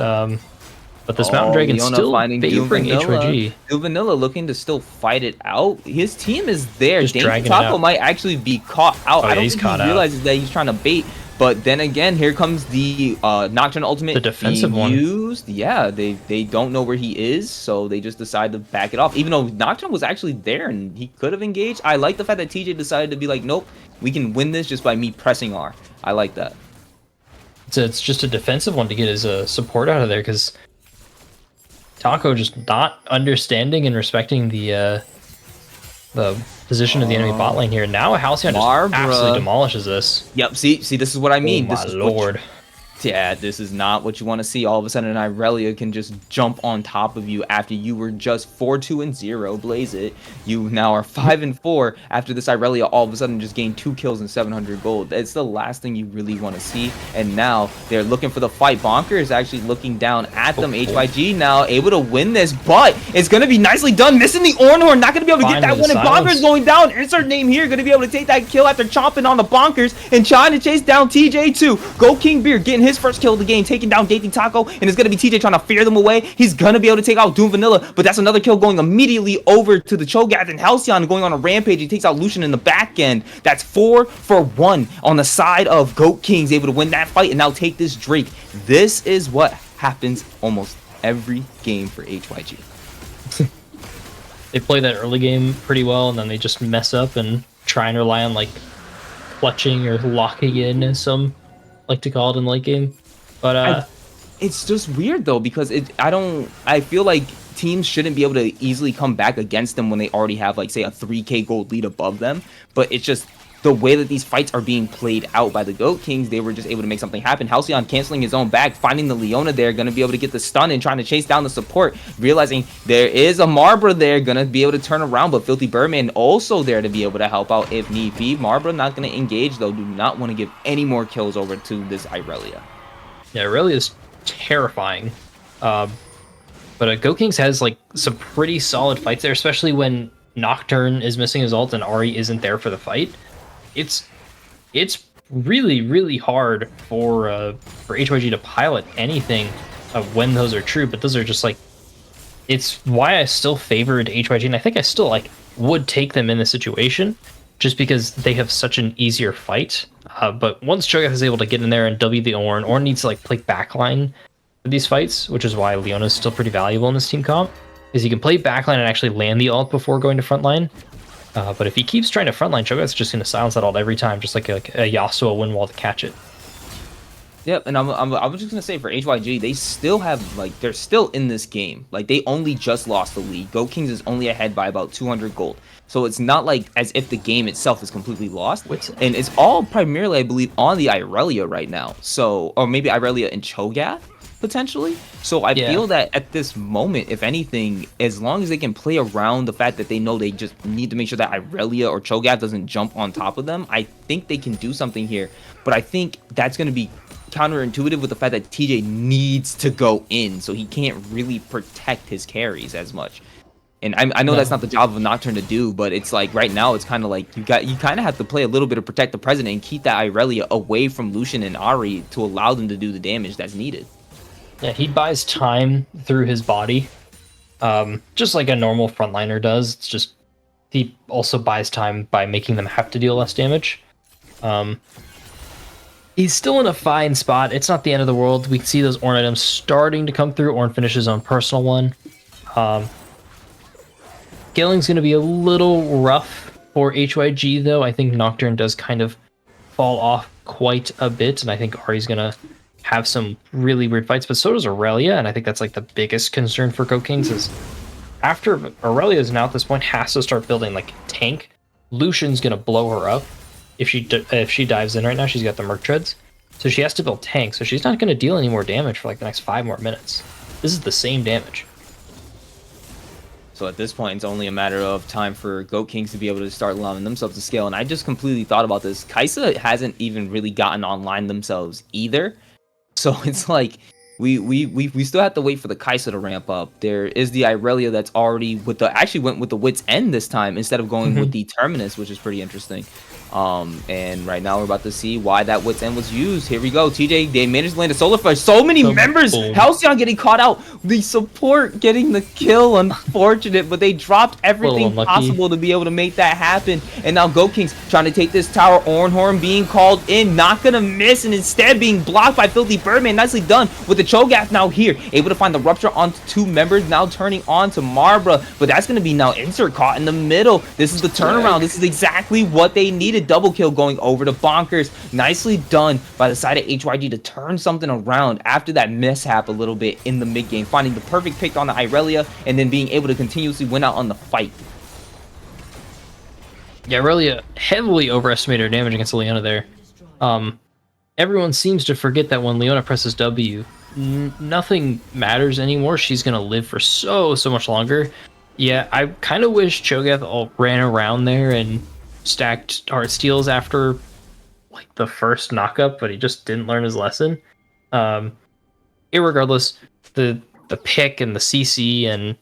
But this Mountain Dragon's still favoring HYG. Doom Vanilla looking to still fight it out. His team is there. Just Dainty Taco might actually be caught out. I don't think he realizes that he's trying to bait. But then again, here comes the Nocturne Ultimate. The defensive one. Used. Yeah, they don't know where he is, so they just decide to back it off. Even though Nocturne was actually there and he could have engaged. I like the fact that TJ decided to be like, nope, we can win this just by me pressing R. I like that. So it's just a defensive one to get his support out of there, because Taco just not understanding and respecting the position of the enemy bot lane here. Now Halcyon just absolutely demolishes this. Yep, see, this is what I mean. Oh my lord. Yeah, this is not what you want to see. All of a sudden, Irelia can just jump on top of you after you were just 4-2-0. Blaze it. You now are 5-4 after this Irelia all of a sudden just gained 2 kills and 700 gold. It's the last thing you really want to see. And now they're looking for the fight. Bonker is actually looking down at them. HYG now able to win this, but it's going to be nicely done. Missing the Ornhorn, not going to be able to get that one. And Bonker is going down. Insert name here, going to be able to take that kill after chomping on the Bonkers and trying to chase down TJ too. Go King Beer getting his first kill of the game, taking down Dainty Taco, and it's going to be TJ trying to fear them away. He's going to be able to take out Doom Vanilla, but that's another kill going immediately over to the Cho'Gath, and Halcyon going on a rampage. He takes out Lucian in the back end. That's 4 for 1 on the side of Goat Kings, able to win that fight and now take this Drake. This is what happens almost every game for HYG. They play that early game pretty well, and then they just mess up and try and rely on like clutching or locking in, as some like to call it in late game. But it's just weird though, because I feel like teams shouldn't be able to easily come back against them when they already have like say a 3k gold lead above them. But it's just the way that these fights are being played out by the Goat Kings, they were just able to make something happen. Halcyon canceling his own back, finding the Leona there, going to be able to get the stun and trying to chase down the support, realizing there is a Marbra there, going to be able to turn around, but Filthy Birdman also there to be able to help out if need be. Marbra not going to engage though, do not want to give any more kills over to this Irelia. Yeah, Irelia is terrifying. But Go Kings has like some pretty solid fights there, especially when Nocturne is missing his ult and Ari isn't there for the fight. It's really hard for HYG to pilot anything when those are true. But those are just like, it's why I still favored HYG, and I think I still like would take them in the situation, just because they have such an easier fight. But once Cho'Gath is able to get in there and W the Ornn needs to like play backline for these fights, which is why Leona is still pretty valuable in this team comp, is he can play backline and actually land the ult before going to frontline. But if he keeps trying to frontline, Cho'Gath's just going to silence that ult every time, just like a Yasuo wind wall to catch it. Yep, and I was just gonna say for HYG, they still have like they're still in this game. Like they only just lost the league. Go Kings is only ahead by about 200 gold. So it's not like as if the game itself is completely lost. And it's all primarily, I believe, on the Irelia right now. So, or maybe Irelia and Cho'Gath potentially. So I feel that at this moment, if anything, as long as they can play around the fact that they know they just need to make sure that Irelia or Cho'Gath doesn't jump on top of them, I think they can do something here. But I think that's going to be counterintuitive with the fact that TJ needs to go in, so he can't really protect his carries as much. And I know that's not the job of a Nocturne to do, but it's like right now it's kind of like you kind of have to play a little bit of protect the president and keep that Irelia away from Lucian and Ahri to allow them to do the damage that's needed. Yeah, he buys time through his body, just like a normal frontliner does. It's just he also buys time by making them have to deal less damage. He's still in a fine spot. It's not the end of the world. We can see those Ornn items starting to come through. Ornn finishes on personal one. Skilling's going to be a little rough for HYG, though. I think Nocturne does kind of fall off quite a bit, and I think Ahri's going to have some really weird fights, but so does Aurelia, and I think that's like the biggest concern for Go Kings is after Aurelia's now at this point has to start building like tank. Lucian's going to blow her up. If she dives in right now, she's got the Merc Treads. So she has to build tank, so she's not going to deal any more damage for like the next 5 more minutes. This is the same damage. So at this point, it's only a matter of time for Goat Kings to be able to start allowing themselves to scale. And I just completely thought about this. Kai'Sa hasn't even really gotten online themselves either. So it's like we still have to wait for the Kai'Sa to ramp up. There is the Irelia that's already actually went with the Wit's End this time instead of going with the Terminus, which is pretty interesting. And right now we're about to see why that Wit's End was used. Here we go. TJ, they managed to land a Solar Flash. So many members. Halcyon getting caught out. The support getting the kill. Unfortunate, but they dropped everything possible to be able to make that happen. And now Go Kings trying to take this tower. Ornhorn being called in. Not going to miss, and instead being blocked by Filthy Birdman. Nicely done with the Cho'Gath now here. Able to find the Rupture onto 2 members. Now turning on to Marbra. But that's going to be now Insert caught in the middle. This is the turnaround. This is exactly what they needed. Double kill going over to Bonkers. Nicely done by the side of HYG to turn something around after that mishap a little bit in the mid game, finding the perfect pick on the Irelia and then being able to continuously win out on the fight. Yeah, Irelia heavily overestimated her damage against Leona there. Everyone seems to forget that when Leona presses W, nothing matters anymore. She's gonna live for so much longer. Yeah, I kind of wish Cho'Gath all ran around there and stacked Heart Steals after like the first knockup, but he just didn't learn his lesson. Irregardless, the pick and the CC and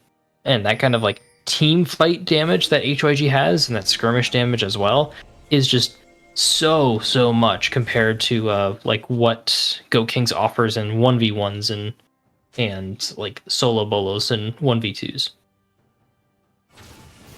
that kind of like team fight damage that HYG has and that skirmish damage as well is just so much compared to like what Go Kings offers in 1v1s and like solo bolos and 1v2s.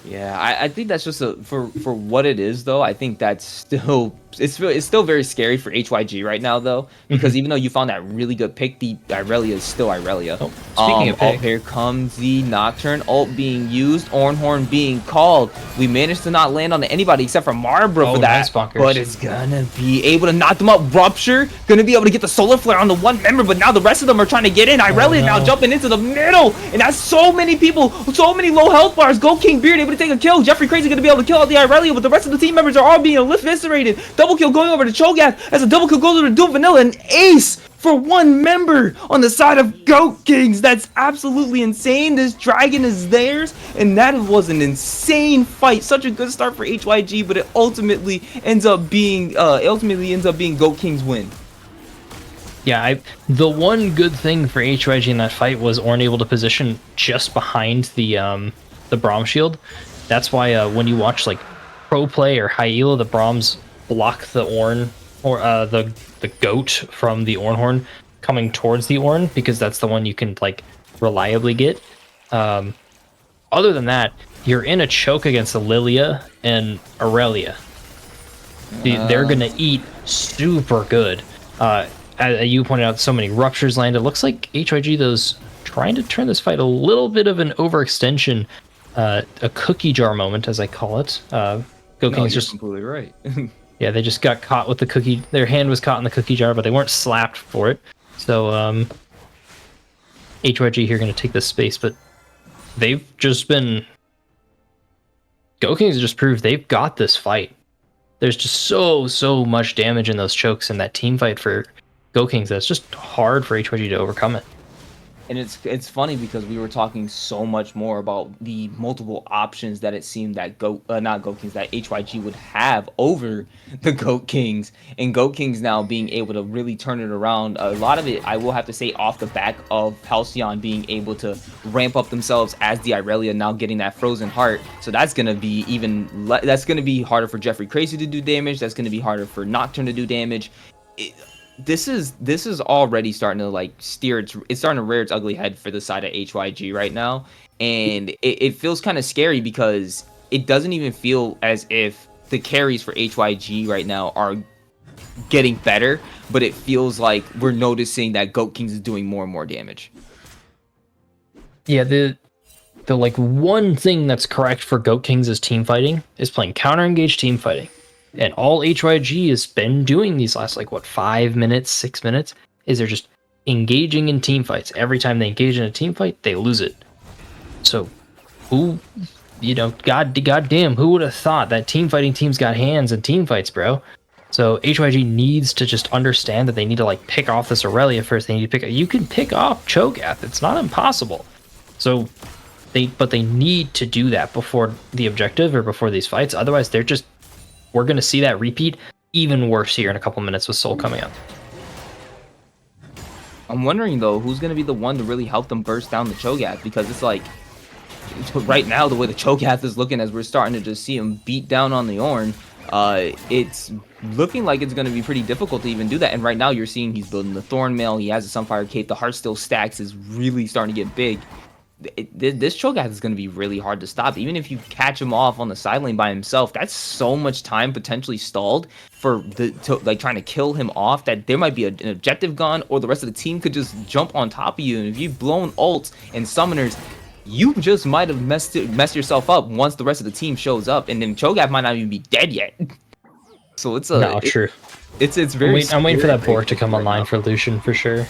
Yeah, I think that's just for what it is though. I think that's still it's still very scary for HYG right now though, because even though you found that really good pick, the Irelia is still Irelia. Speaking of pick, here comes the Nocturne ult being used, Ornhorn being called. We managed to not land on anybody except for Marbra for that, nice but it's gonna be able to knock them up. Rupture gonna be able to get the Solar Flare on the 1 member, but now the rest of them are trying to get in. Irelia now jumping into the middle, and that's so many people, so many low health bars. Go King Beard able to take a kill. Jeffrey Crazy gonna be able to kill out the Irelia, but the rest of the team members are all being eviscerated. Double kill going over to Cho'Gath as a double kill goes over to Doom Vanilla, and ace for 1 member on the side of Goat Kings. That's absolutely insane. This dragon is theirs, and that was an insane fight. Such a good start for HYG, but it ultimately ends up being Goat Kings' win. Yeah, the one good thing for HYG in that fight was Ornn able to position just behind the Braum shield. That's why when you watch like pro play or high elo, the Brahms block the Ornn or the goat from the Ornhorn coming towards the Ornn because that's the one you can like reliably get. Other than that, you're in a choke against Lilia and Aurelia. They're gonna eat super good. As you pointed out, so many ruptures landed. Looks like HYG those trying to turn this fight a little bit of an overextension, a cookie jar moment, as I call it. King's just completely right. yeah, they just got caught with the cookie. Their hand was caught in the cookie jar, but they weren't slapped for it. So HYG here going to take this space, but they've just been. Kings just proved they've got this fight. There's just so much damage in those chokes in that team fight for Kings that's just hard for HYG to overcome it. And it's funny because we were talking so much more about the multiple options that it seemed that not Goat Kings, that HYG would have over the Goat Kings, and Goat Kings now being able to really turn it around. A lot of it, I will have to say, off the back of Halcyon being able to ramp up themselves as the Irelia now getting that Frozen Heart. So that's gonna be that's gonna be harder for Jeffrey Crazy to do damage. That's gonna be harder for Nocturne to do damage. This is already starting to like it's starting to rear its ugly head for the side of HYG right now, and it feels kind of scary because it doesn't even feel as if the carries for HYG right now are getting better, but it feels like we're noticing that Goat Kings is doing more and more damage. Yeah, the like one thing that's correct for Goat Kings is team fighting, is playing counter engaged team fighting. And all HYG has been doing these last, like, what, 5 minutes, 6 minutes, is they're just engaging in team fights. Every time they engage in a team fight, they lose it. So, goddamn, who would have thought that team fighting teams got hands in team fights, bro? So, HYG needs to just understand that they need to, like, pick off this Aurelia first. They need to you can pick off Cho'Gath. It's not impossible. So, but they need to do that before the objective or before these fights. Otherwise, we're going to see that repeat even worse here in a couple minutes with Soul coming up. I'm wondering, though, who's going to be the one to really help them burst down the Cho'Gath, because it's like, right now, the way the Cho'Gath is looking as we're starting to just see him beat down on the Ornn, it's looking like it's going to be pretty difficult to even do that. And right now, you're seeing he's building the Thorn Mail, he has a Sunfire Cape, the Heartsteel stacks is really starting to get big. This Cho'Gath is going to be really hard to stop. Even if you catch him off on the side lane by himself, that's so much time potentially stalled for trying to kill him off, that there might be an objective gone, or the rest of the team could just jump on top of you. And if you've blown ults and summoners, you just might have messed yourself up once the rest of the team shows up, and then Cho'Gath might not even be dead yet. So it's true. It's very. I'm waiting for that Bork to come online for Lucian for sure.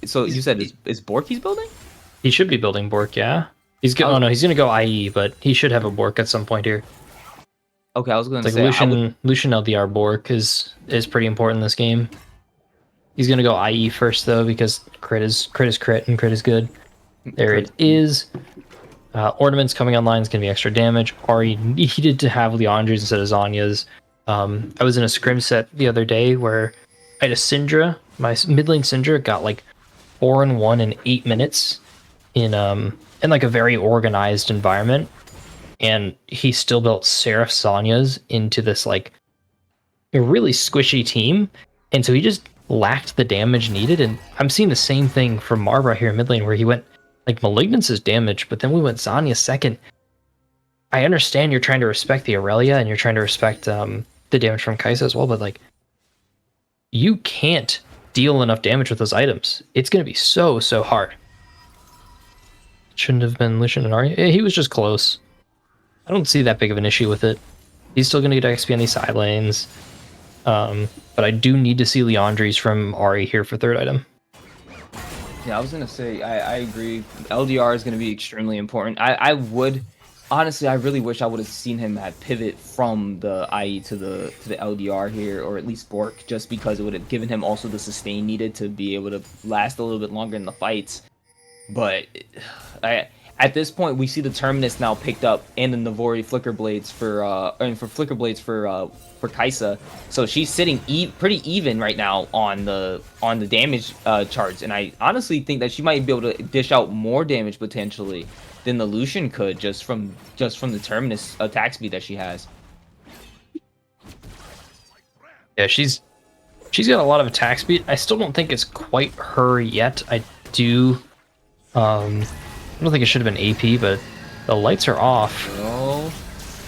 So you said is Bork he's building? He should be building Bork, yeah. He's gonna go IE, but he should have a Bork at some point here. Okay, I was gonna like say Lucian LDR Bork is pretty important in this game. He's gonna go IE first though, because crit is crit and crit is good. There it is. Ornaments coming online is gonna be extra damage. Ari needed to have Leandri's instead of Zanya's. I was in a scrim set the other day where I had a Syndra. My mid lane Syndra got like 4-1 in 8 minutes in like a very organized environment, and he still built Seraph Zanya's into this like a really squishy team, and so he just lacked the damage needed. And I'm seeing the same thing from Marbra here in mid lane, where he went like Malignance's damage, but then we went Zanya second. I understand you're trying to respect the Aurelia and you're trying to respect the damage from Kai'Sa as well, but like, you can't deal enough damage with those items. It's going to be so hard. Shouldn't have been Lucian and Ari. He was just close. I don't see that big of an issue with it. He's still going to get XP on these side lanes. But I do need to see Leandri's from Ari here for third item. Yeah, I was going to say, I agree. LDR is going to be extremely important. I would... Honestly, I really wish I would have seen him at pivot from the IE to the LDR here, or at least Bork, just because it would have given him also the sustain needed to be able to last a little bit longer in the fights. But at this point, we see the Terminus now picked up and the Navori Flicker Blades for Flicker Blades for Kaisa. So she's sitting pretty even right now on the damage charts, and I honestly think that she might be able to dish out more damage potentially than the Lucian could just from the Terminus attack speed that she has. Yeah, she's got a lot of attack speed. I still don't think it's quite her yet. I don't think it should have been AP, but the lights are off. Oh,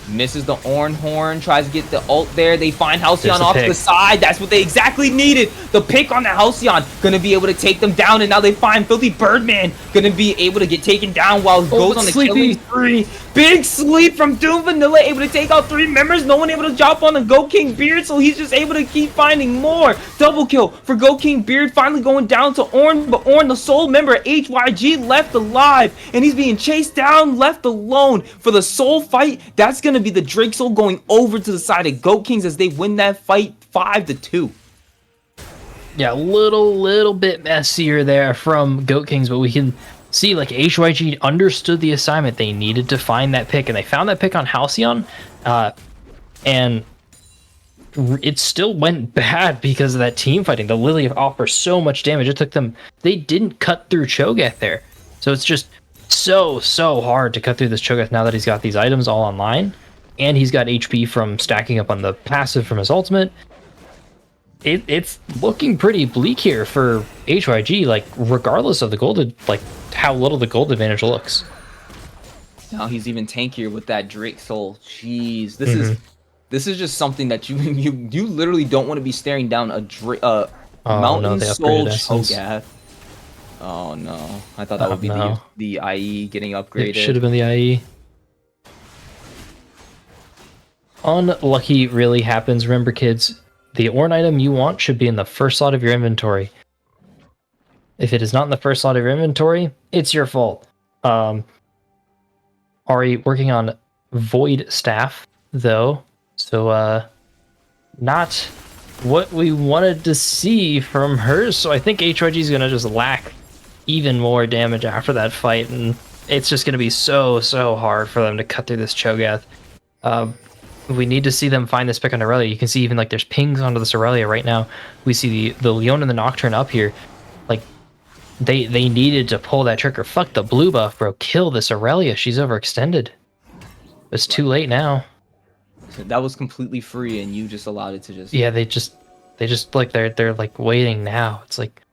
misses the Orn Horn, tries to get the ult there. They find Halcyon off to the side. That's what they exactly needed. The pick on the Halcyon, gonna be able to take them down, and now they find Filthy Birdman, gonna be able to get taken down while it goes on the killing spree. Big sleep from Doom Vanilla, able to take out 3 members. No one able to drop on the Goat King Beard, so he's just able to keep finding more. Double kill for Goat King Beard, finally going down to Orn, but Orn, the sole member, HYG, left alive, and he's being chased down, left alone for the soul fight. That's gonna be the Drake Soul going over to the side of Goat Kings as they win that fight 5-2. Yeah, a little bit messier there from Goat Kings, but we can see like HYG understood the assignment. They needed to find that pick, and they found that pick on Halcyon, and it still went bad because of that team fighting. The Lily offers so much damage. It took them, they didn't cut through Cho'Gath there. So it's just so hard to cut through this Cho'Gath now that he's got these items all online, and he's got HP from stacking up on the passive from his ultimate. It's looking pretty bleak here for HYG, like regardless of the gold, like how little the gold advantage looks. Now he's even tankier with that Drake Soul. Jeez, this is just something that you literally don't want to be staring down a Mountain Soul Cho'Gath. Oh no, I thought that would be the IE getting upgraded. It should have been the IE. Unlucky really happens. Remember, kids, the Orn item you want should be in the first slot of your inventory. If it is not in the first slot of your inventory, it's your fault. Ari working on Void Staff, though. So, not what we wanted to see from her. So I think HYG is going to just lack even more damage after that fight. And it's just going to be so hard for them to cut through this Cho'Gath. We need to see them find this pick on Aurelia. You can see even like there's pings onto this Aurelia right now. We see the Leon and the Nocturne up here. Like they needed to pull that trigger. Fuck the blue buff, bro. Kill this Aurelia. She's overextended. It's too late now. That was completely free, and you just allowed it to just. Yeah, they just like they're like waiting now. It's like,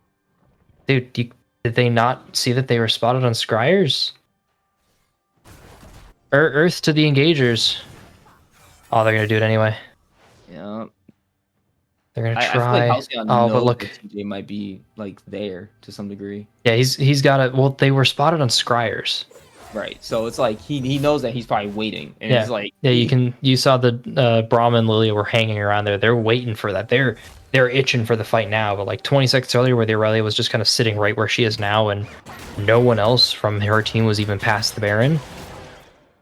dude, did they not see that they were spotted on Scryers? Earth to the engagers. Oh, they're gonna do it anyway. Yeah. They're gonna try. I feel like Halcyon but look, TJ might be like there to some degree. Yeah, he's got it. Well, they were spotted on Scryers. Right. So it's like he knows that he's probably waiting, and yeah. he's like, yeah, you saw the Brahma and Lilia were hanging around there. They're waiting for that. They're itching for the fight now. But like 20 seconds earlier, where the Aurelia was just kind of sitting right where she is now, and no one else from her team was even past the Baron.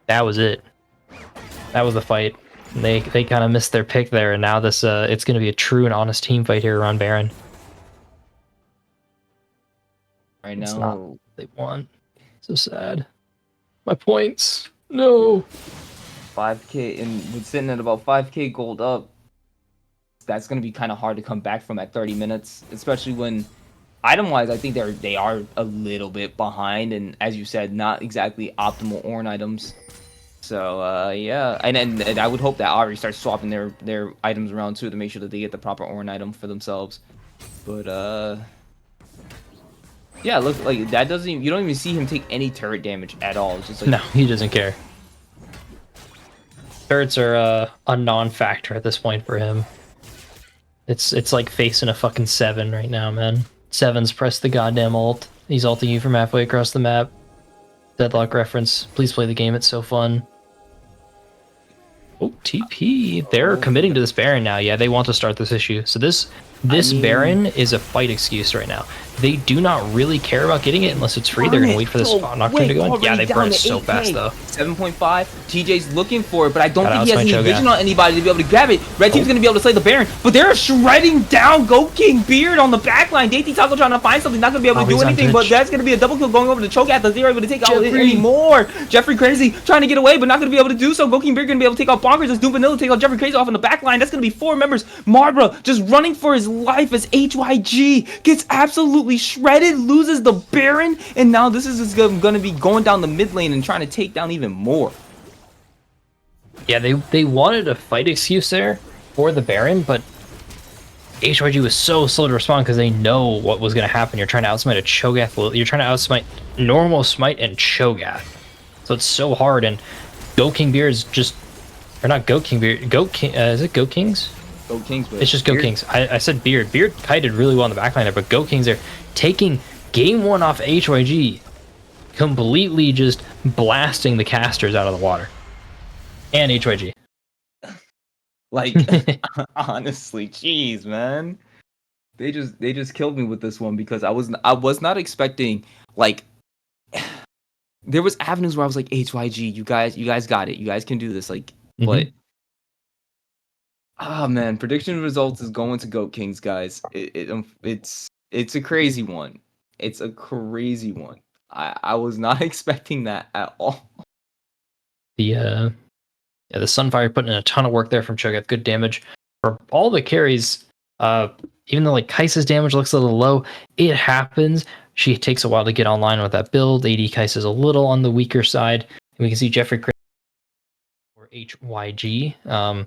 That was it. That was the fight. They kind of missed their pick there, and now this it's going to be a true and honest team fight here around Baron. Right now, it's not what they want. So sad. My points. No. 5K, and we're sitting at about 5K gold up. That's going to be kind of hard to come back from at 30 minutes, especially when item-wise, I think they are a little bit behind, and as you said, not exactly optimal Orn items. So yeah, and I would hope that Ari starts swapping their items around too to make sure that they get the proper Orn item for themselves. But yeah, look, like that doesn't even, you don't even see him take any turret damage at all. It's just like, no, he doesn't care. Turrets are a non-factor at this point for him. It's like facing a fucking 7 right now, man. 7's pressed the goddamn ult. He's ulting you from halfway across the map. Deadlock reference. Please play the game. It's so fun. Oh, TP. They're committing to this Baron now. Yeah, they want to start this issue. So this This mean, Baron is a fight excuse right now. They do not really care about getting it unless it's free. They're going to wait for this Nocturne to go in. Yeah, they burn it so fast, though. 7.5. TJ's looking for it, but I don't Gotta think he has any outsmite vision Cho'Gath. on anybody to be able to grab it. Red team's going to be able to slay the Baron, but they're shredding down Goat King Beard on the backline. Dainty Taco trying to find something, not going to be able to do he's on anything, but Twitch. that's going to be a double kill going over to Cho'Gath as they're able to take out Jeffrey. anymore. Jeffrey Crazy trying to get away, but not going to be able to do so. Goat King Beard going to be able to take out Bonkers as Doom Vanilla take out Jeffrey Crazy off on the backline. That's going to be 4 members. Marbra just running for his life as HYG gets absolutely shredded, loses the Baron, and now this is going to be going down the mid lane and trying to take down even more. Yeah, they wanted a fight excuse there for the Baron, but HYG was so slow to respond because they know what was going to happen. You're trying to outsmite a Cho'Gath. You're trying to outsmite normal smite and Cho'Gath. So it's so hard, and Goat King Beard is just... Or not Goat King Beard. Goat King... is it Goat Kings? Goat Kings, but It's just Goat Kings. I said Beard. Beard kited really well in the backline there, but Goat Kings are taking game 1 off HYG, completely just blasting the casters out of the water. And HYG. like honestly, jeez, man. They just killed me with this one because I was not expecting, like, there was avenues where I was like, HYG, you guys got it. You guys can do this, like, but man, prediction results is going to Goat Kings, guys. It's a crazy one. It's a crazy one. I was not expecting that at all. The Sunfire putting in a ton of work there from Cho'Gath. Good damage for all the carries. Even though like Kai'Sa's damage looks a little low, it happens. She takes a while to get online with that build. AD Kai'Sa's a little on the weaker side. And we can see Jeffrey or HYG,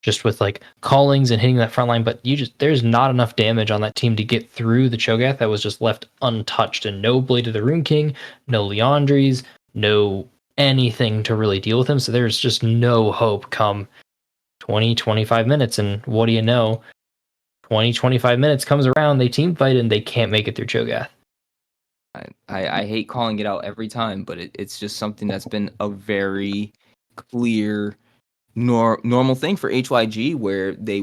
just with like callings and hitting that front line, but there's not enough damage on that team to get through the Cho'Gath that was just left untouched, and no Blade of the Rune King, no Leandries, no anything to really deal with him. So there's just no hope come 20-25 minutes, and what do you know, 20-25 minutes comes around, they team fight and they can't make it through Cho'Gath. I hate calling it out every time, but it's just something that's been a very clear normal thing for HYG, where they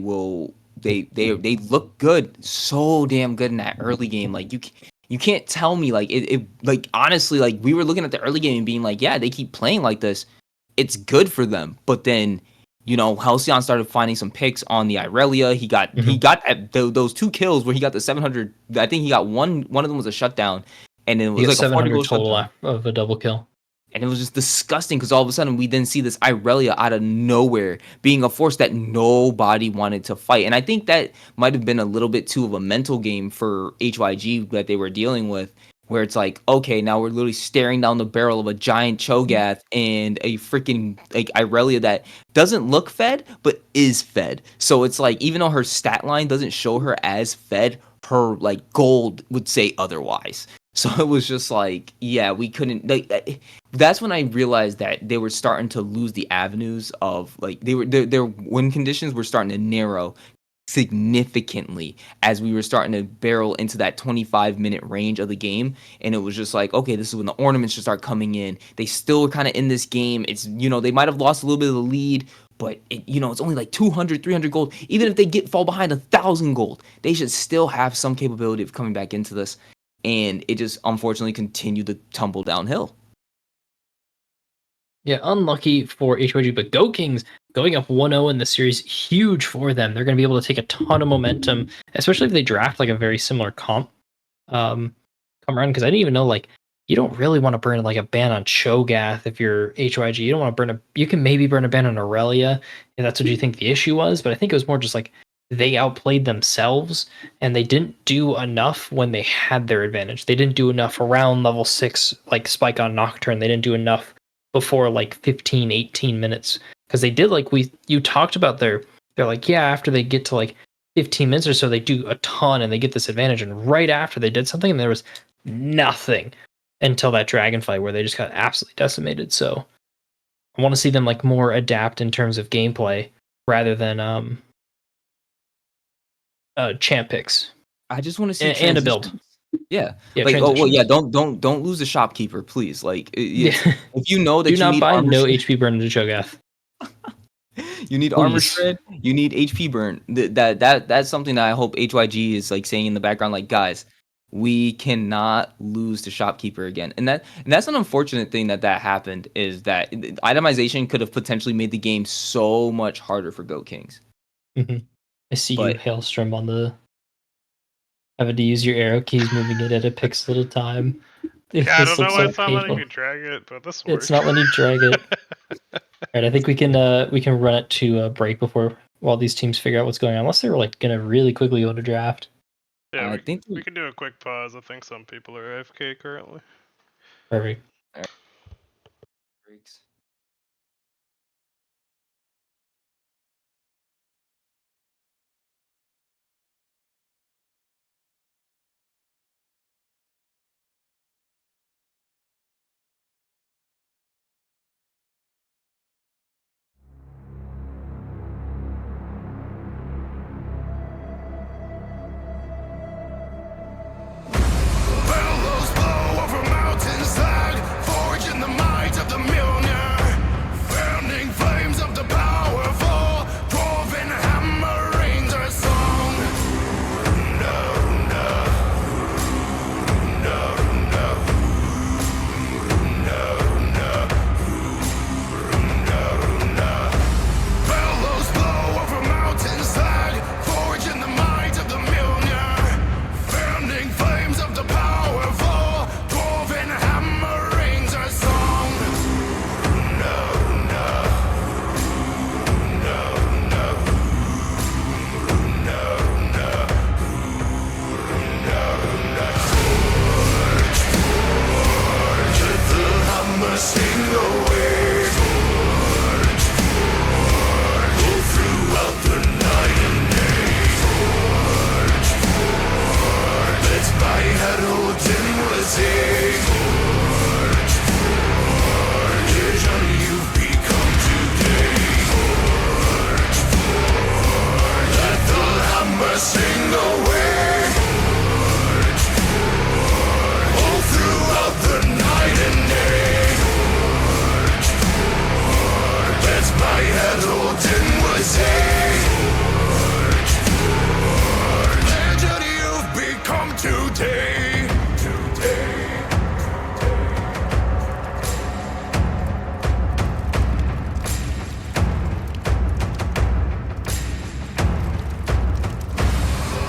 look good, so damn good in that early game. Like you can't tell me like it like honestly, like we were looking at the early game and being like, yeah, they keep playing like this, it's good for them. But then, you know, Halcyon started finding some picks on the Irelia. He got those 2 kills where he got the 700. I think he got one of them was a shutdown, and then it was like 700 a 40 total shutdown. of a double kill. And it was just disgusting because all of a sudden we then see this Irelia out of nowhere being a force that nobody wanted to fight. And I think that might have been a little bit too of a mental game for HYG that they were dealing with, where it's like, okay, now we're literally staring down the barrel of a giant Cho'Gath and a freaking like Irelia that doesn't look fed, but is fed. So it's like, even though her stat line doesn't show her as fed, her like gold would say otherwise. So it was just like, yeah, we couldn't. Like, that's when I realized that they were starting to lose the avenues of like their win conditions were starting to narrow significantly as we were starting to barrel into that 25-minute range of the game. And it was just like, okay, this is when the ornaments should start coming in. They still are kind of in this game. It's, you know, they might have lost a little bit of the lead, but it's only like 200, 300 gold. Even if they fall behind 1,000 gold, they should still have some capability of coming back into this. And it just unfortunately continued to tumble downhill. Yeah, unlucky for HYG, but Goat Kings going up 1-0 in the series, huge for them. They're going to be able to take a ton of momentum, especially if they draft like a very similar comp come around. Because I didn't even know, like, you don't really want to burn like a ban on Cho'Gath if you're HYG. You don't want to burn you can maybe burn a ban on Aurelia if that's what you think the issue was. But I think it was more just like they outplayed themselves and they didn't do enough when they had their advantage. They didn't do enough around level 6, like Spike on Nocturne. They didn't do enough before like 15, 18 minutes. Because they did, like you talked about, they're like, yeah, after they get to like 15 minutes or so, they do a ton and they get this advantage. And right after they did something, and there was nothing until that Dragonflight where they just got absolutely decimated. So I want to see them like more adapt in terms of gameplay rather than champ picks. I just want to see and a build. Yeah, like, oh well, yeah. Don't lose the shopkeeper, please. Like, if you know that do you not need buy armor no HP burn to Cho'Gath. You need armor Please. shred. You need HP burn. That's something that I hope HYG is like saying in the background. Like, guys, we cannot lose to Shopkeeper again. And that's an unfortunate thing that happened. Is that itemization could have potentially made the game so much harder for Goat Kings. I see you, But- Hailstrom, on the having to use your arrow keys, moving it at a pixel at a time. Yeah, I don't know looks why so it's not letting painful. me drag it, but this works. It's not letting you drag it. All right, I think we can run it to a break while these teams figure out what's going on. Unless they were like gonna really quickly go to draft. Yeah, I think we can do a quick pause. I think some people are AFK currently. Perfect. breaks. Billows blow over mountainside, forging the might of the Mjolnir. Fanning flames of the powerful, dwarven hammer rains our song. No, no. No, no. No, no. No, no. Billows blow over mountainside, forging the might of the Mjolnir. Fanning flames of the powerful, dwarven hammer rains our song. No, no. No, no. No, no. No, no. Forge, let the hammer sing away. Go throughout the night and day. Let my herald inwards aid. Vision you've become today. Let the hammer sing away. All throughout the night and day. Let my herald inwards aid. Legend you've become today. Today.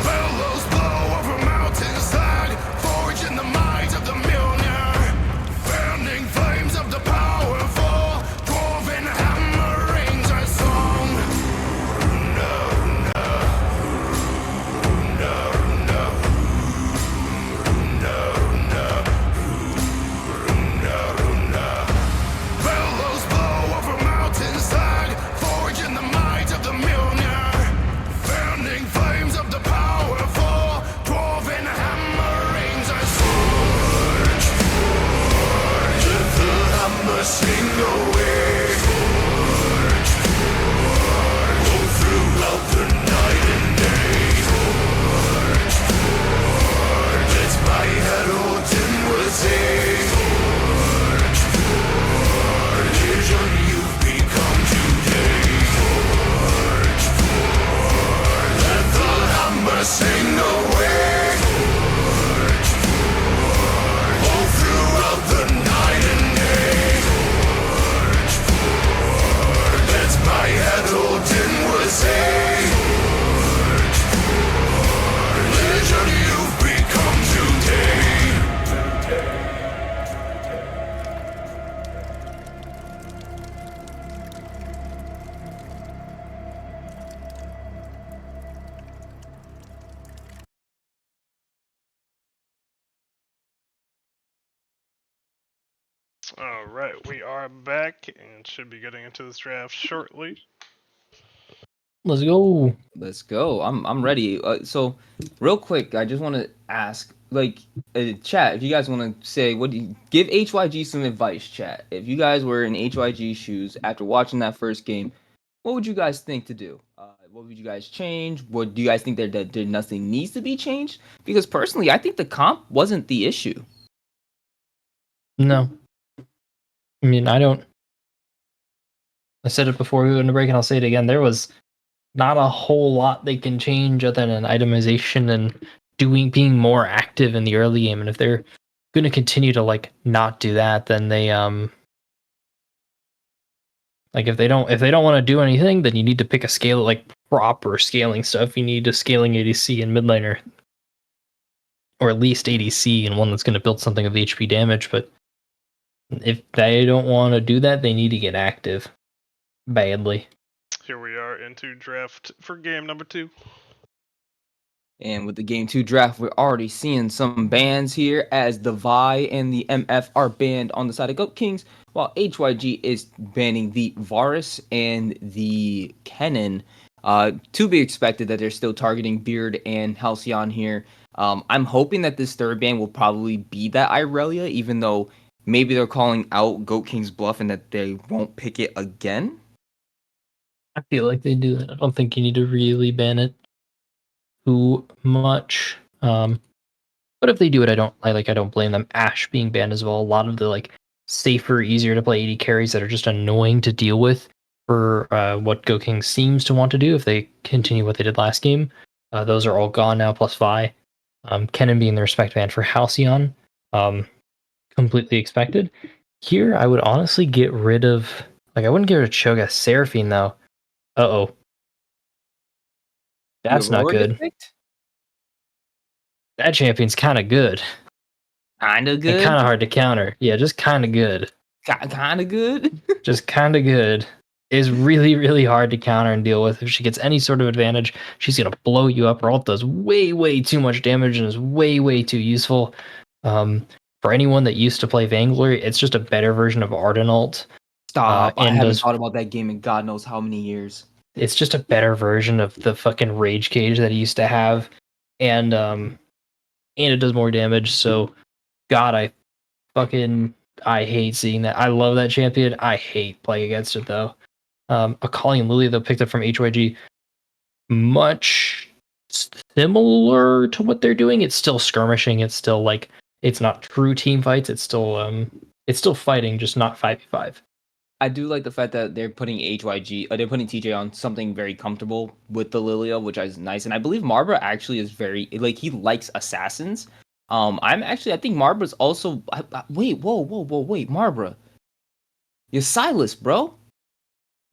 Billows blow over mountainside, forging the might of the Mjolnir. Fanning flames of the powerful, dwarven hammer rains our song. No, no. No, no. No, no. No, no. Billows blow over mountainside, forging the might of the Mjolnir. Fanning flames of the powerful, dwarven hammer rains our sword. Let the hammer sing away. Go throughout the night and day. Let my herald inwards aid. Vision you've become today. Let the hammer sing away. All throughout the night and day. Let my herald inwards aid. Vision you've become today. All right, we are back and should be getting into this draft shortly. Let's go. Let's go. I'm ready. So, real quick, I just want to ask, like, chat, if you guys want to say, what do you give HYG some advice, chat? If you guys were in HYG shoes after watching that first game, what would you guys think to do? What would you guys change? What do you guys think that nothing needs to be changed? Because personally, I think the comp wasn't the issue. No. I mean, I don't. I said it before we went to break, and I'll say it again. There was not a whole lot they can change other than itemization and being more active in the early game. And if they're going to continue to like not do that, then they like if they don't want to do anything, then you need to pick a scale like proper scaling stuff. You need a scaling ADC and mid laner, or at least ADC and one that's going to build something of HP damage. But if they don't want to do that, they need to get active badly. Here we are into draft for game number 2. And with the game 2 draft, we're already seeing some bans here as the Vi and the MF are banned on the side of Goat Kings, while HYG is banning the Varus and the Kennen. To be expected that they're still targeting Beard and Halcyon here. I'm hoping that this third ban will probably be that Irelia, even though maybe they're calling out Goat King's bluff and that they won't pick it again. I feel like they do that. I don't think you need to really ban it too much. But if they do it, I don't blame them. Ashe being banned as well. A lot of the like safer, easier to play AD carries that are just annoying to deal with for what Go King seems to want to do if they continue what they did last game. Those are all gone now, plus Vi. Kennen being the respect ban for Halcyon. Completely expected. Here, I would honestly get rid of I wouldn't get rid of Cho'Gath Seraphine though. Uh-oh. That's not good. That champion's kind of good. Kind of good? And kind of hard to counter. Yeah, just kind of good. Kind of good? Just kind of good. Is really, really hard to counter and deal with. If she gets any sort of advantage, she's going to blow you up. Her ult does way, way too much damage and is way, way too useful. For anyone that used to play Vainglory, it's just a better version of Arden ult. Stop. I haven't thought about that game in God knows how many years. It's just a better version of the fucking Rage Cage that he used to have. And it does more damage. So, God, I hate seeing that. I love that champion. I hate playing against it, though. Akali and Lily, though, picked up from HYG. Much similar to what they're doing. It's still skirmishing. It's still like, it's not true team fights. It's still fighting, just not 5v5. I do like the fact that they're putting they're putting TJ on something very comfortable with the Lilia, which is nice. And I believe Marbra actually is very, like, he likes assassins. I think Marbra's also, wait, wait, Marbra. You're Silas, bro.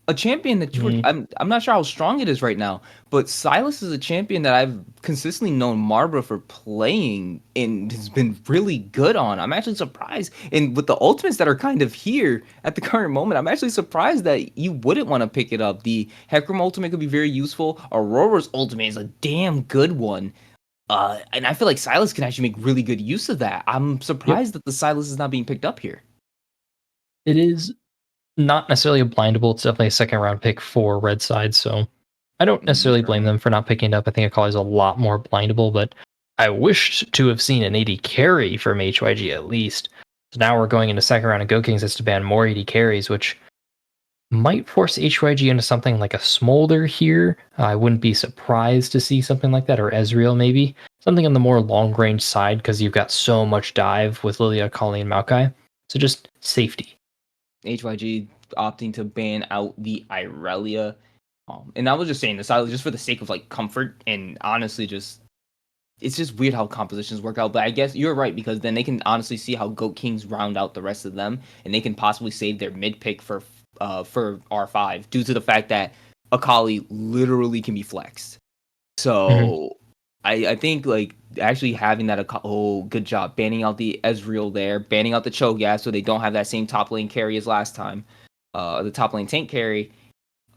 A champion that I'm not sure how strong it is right now, but Silas is a champion that I've consistently known Marbra for playing and has been really good on. I'm actually surprised. And with the ultimates that are kind of here at the current moment, I'm actually surprised that you wouldn't want to pick it up. The Hecarim ultimate could be very useful. Aurora's ultimate is a damn good one. And I feel like Silas can actually make really good use of that. I'm surprised that the Silas is not being picked up here. It is not necessarily a blindable. It's definitely a second round pick for Red Side, so I don't necessarily blame them for not picking it up. I think Akali is a lot more blindable, but I wished to have seen an AD carry from HYG at least. So now we're going into second round, and Go Kings has to ban more AD carries, which might force HYG into something like a Smolder here. I wouldn't be surprised to see something like that, or Ezreal maybe. Something on the more long range side, because you've got so much dive with Lilia, Akali, and Maokai. So just safety. HYG opting to ban out the Irelia. And I was just saying this just for the sake of like comfort, and honestly it's just weird how compositions work out. But I guess you're right, because then they can honestly see how Goat Kings round out the rest of them, and they can possibly save their mid pick for R5 due to the fact that Akali literally can be flexed. So I think like actually having that, good job banning out the Ezreal there, banning out the Cho'Gath so they don't have that same top lane carry as last time, the top lane tank carry.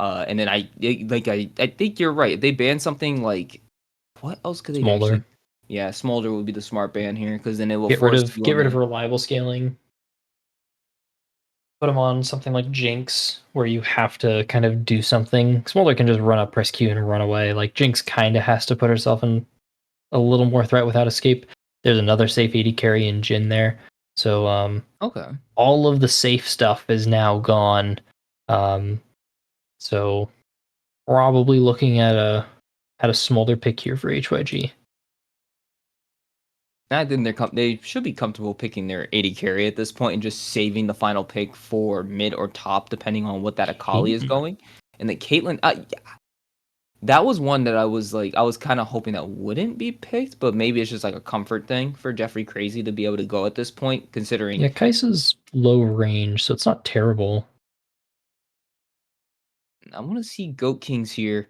And then I think you're right. If they ban something like, what else could they Smolder. actually? Yeah, Smolder would be the smart ban here, because then it will get rid of reliable scaling. Put them on something like Jinx, where you have to kind of do something. Smolder can just run up, press Q, and run away. Like Jinx kind of has to put herself in a little more threat without escape. There's another safe AD carry in Jhin there. So okay, all of the safe stuff is now gone. So probably looking at a Smolder pick here for HYG. I think they should be comfortable picking their 80 carry at this point and just saving the final pick for mid or top, depending on what that Akali is going. And the Caitlyn, that was one that I was kind of hoping that wouldn't be picked, but maybe it's just like a comfort thing for Jeffrey Crazy to be able to go at this point, considering. Yeah, Kai'Sa's low range, so it's not terrible. I want to see Goat Kings here.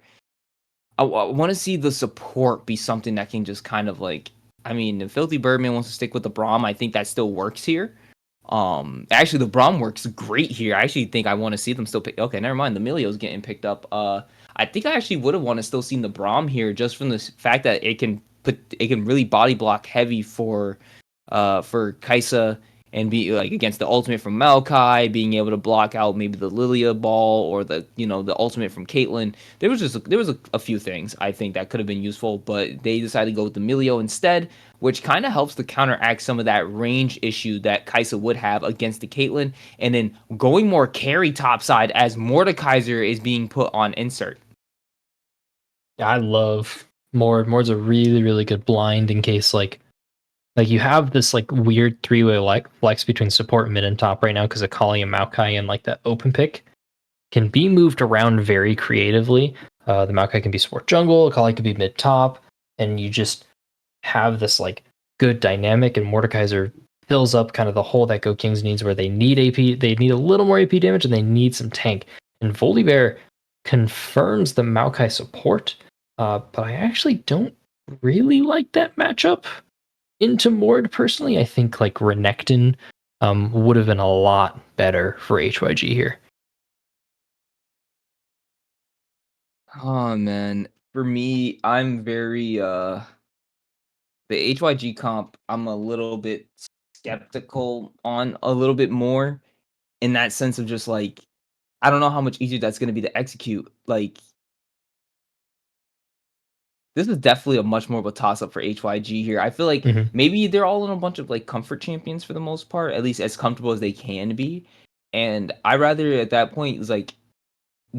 I want to see the support be something that can just kind of like. I mean, if Filthy Birdman wants to stick with the Braum, I think that still works here. Actually, the Braum works great here. I actually think I want to see them still pick. Okay, never mind. The Milio's getting picked up. I think I actually would have wanted to still seen the Braum here, just from the fact that it can really body block heavy for Kai'Sa and be like against the ultimate from Maokai, being able to block out maybe the Lilia ball or the ultimate from Caitlyn. There was a few things I think that could have been useful, but they decided to go with the Milio instead, which kind of helps to counteract some of that range issue that Kai'Sa would have against the Caitlyn, and then going more carry topside as Mordekaiser is being put on insert. Yeah, I love Mord. Mord's a really, really good blind in case like you have this like weird three-way like flex between support, mid, and top right now because Akali and Maokai and like that open pick can be moved around very creatively. The Maokai can be support jungle, Akali could be mid top, and you just have this like good dynamic. And Mordekaiser fills up kind of the hole that Go Kings needs, where they need AP, they need a little more AP damage, and they need some tank. And Volibear confirms the Maokai support, but I actually don't really like that matchup into Mord personally. I think like Renekton would have been a lot better for HYG here. Oh man, for me, I'm very the HYG comp. I'm a little bit skeptical on a little bit more in that sense of just like I don't know how much easier that's going to be to execute. Like this is definitely a much more of a toss up for HYG here. I feel like maybe they're all in a bunch of like comfort champions for the most part, at least as comfortable as they can be. And I rather at that point is like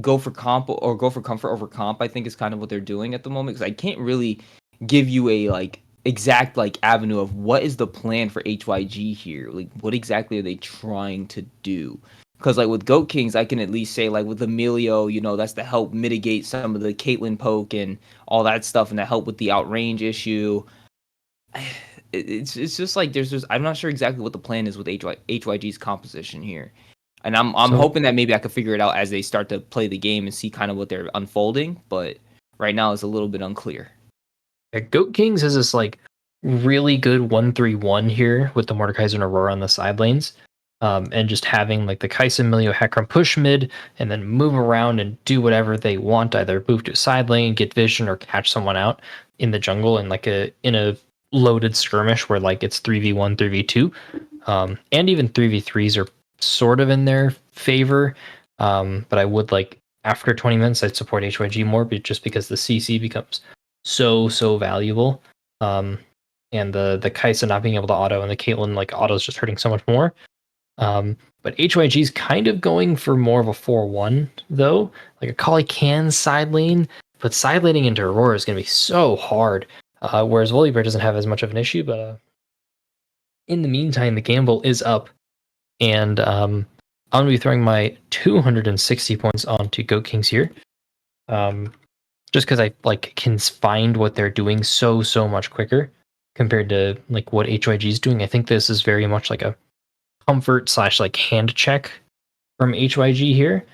go for comp or go for comfort over comp. I think is kind of what they're doing at the moment, because I can't really give you a like exact like avenue of what is the plan for HYG here. Like what exactly are they trying to do? Because like with Goat Kings, I can at least say like with Emilio, that's to help mitigate some of the Caitlyn poke and all that stuff, and to help with the outrange issue. It's just like I'm not sure exactly what the plan is with HYG's composition here, and I'm hoping that maybe I could figure it out as they start to play the game and see kind of what they're unfolding. But right now it's a little bit unclear. Yeah, Goat Kings is this like really good 1-3-1 here with the Mordekaiser and Aurora on the side lanes. And just having like the Kai'Sa, Milio, Hecarim push mid and then move around and do whatever they want, either move to a side lane, get vision, or catch someone out in the jungle in a loaded skirmish where like it's 3v1, 3v2. And even 3v3s are sort of in their favor. But I would like after 20 minutes I'd support HYG more, but just because the CC becomes so valuable. And the Kai'Sa not being able to auto and the Caitlyn like auto is just hurting so much more. But HYG's kind of going for more of a 4-1 though. Like Akali can side lane, but side laning into Aurora is going to be so hard. Whereas Volibear doesn't have as much of an issue, but in the meantime, the gamble is up, and I'm going to be throwing my 260 points onto Goat Kings here. Just because I like can find what they're doing so much quicker compared to like what HYG is doing. I think this is very much like a comfort / like hand check from HYG here.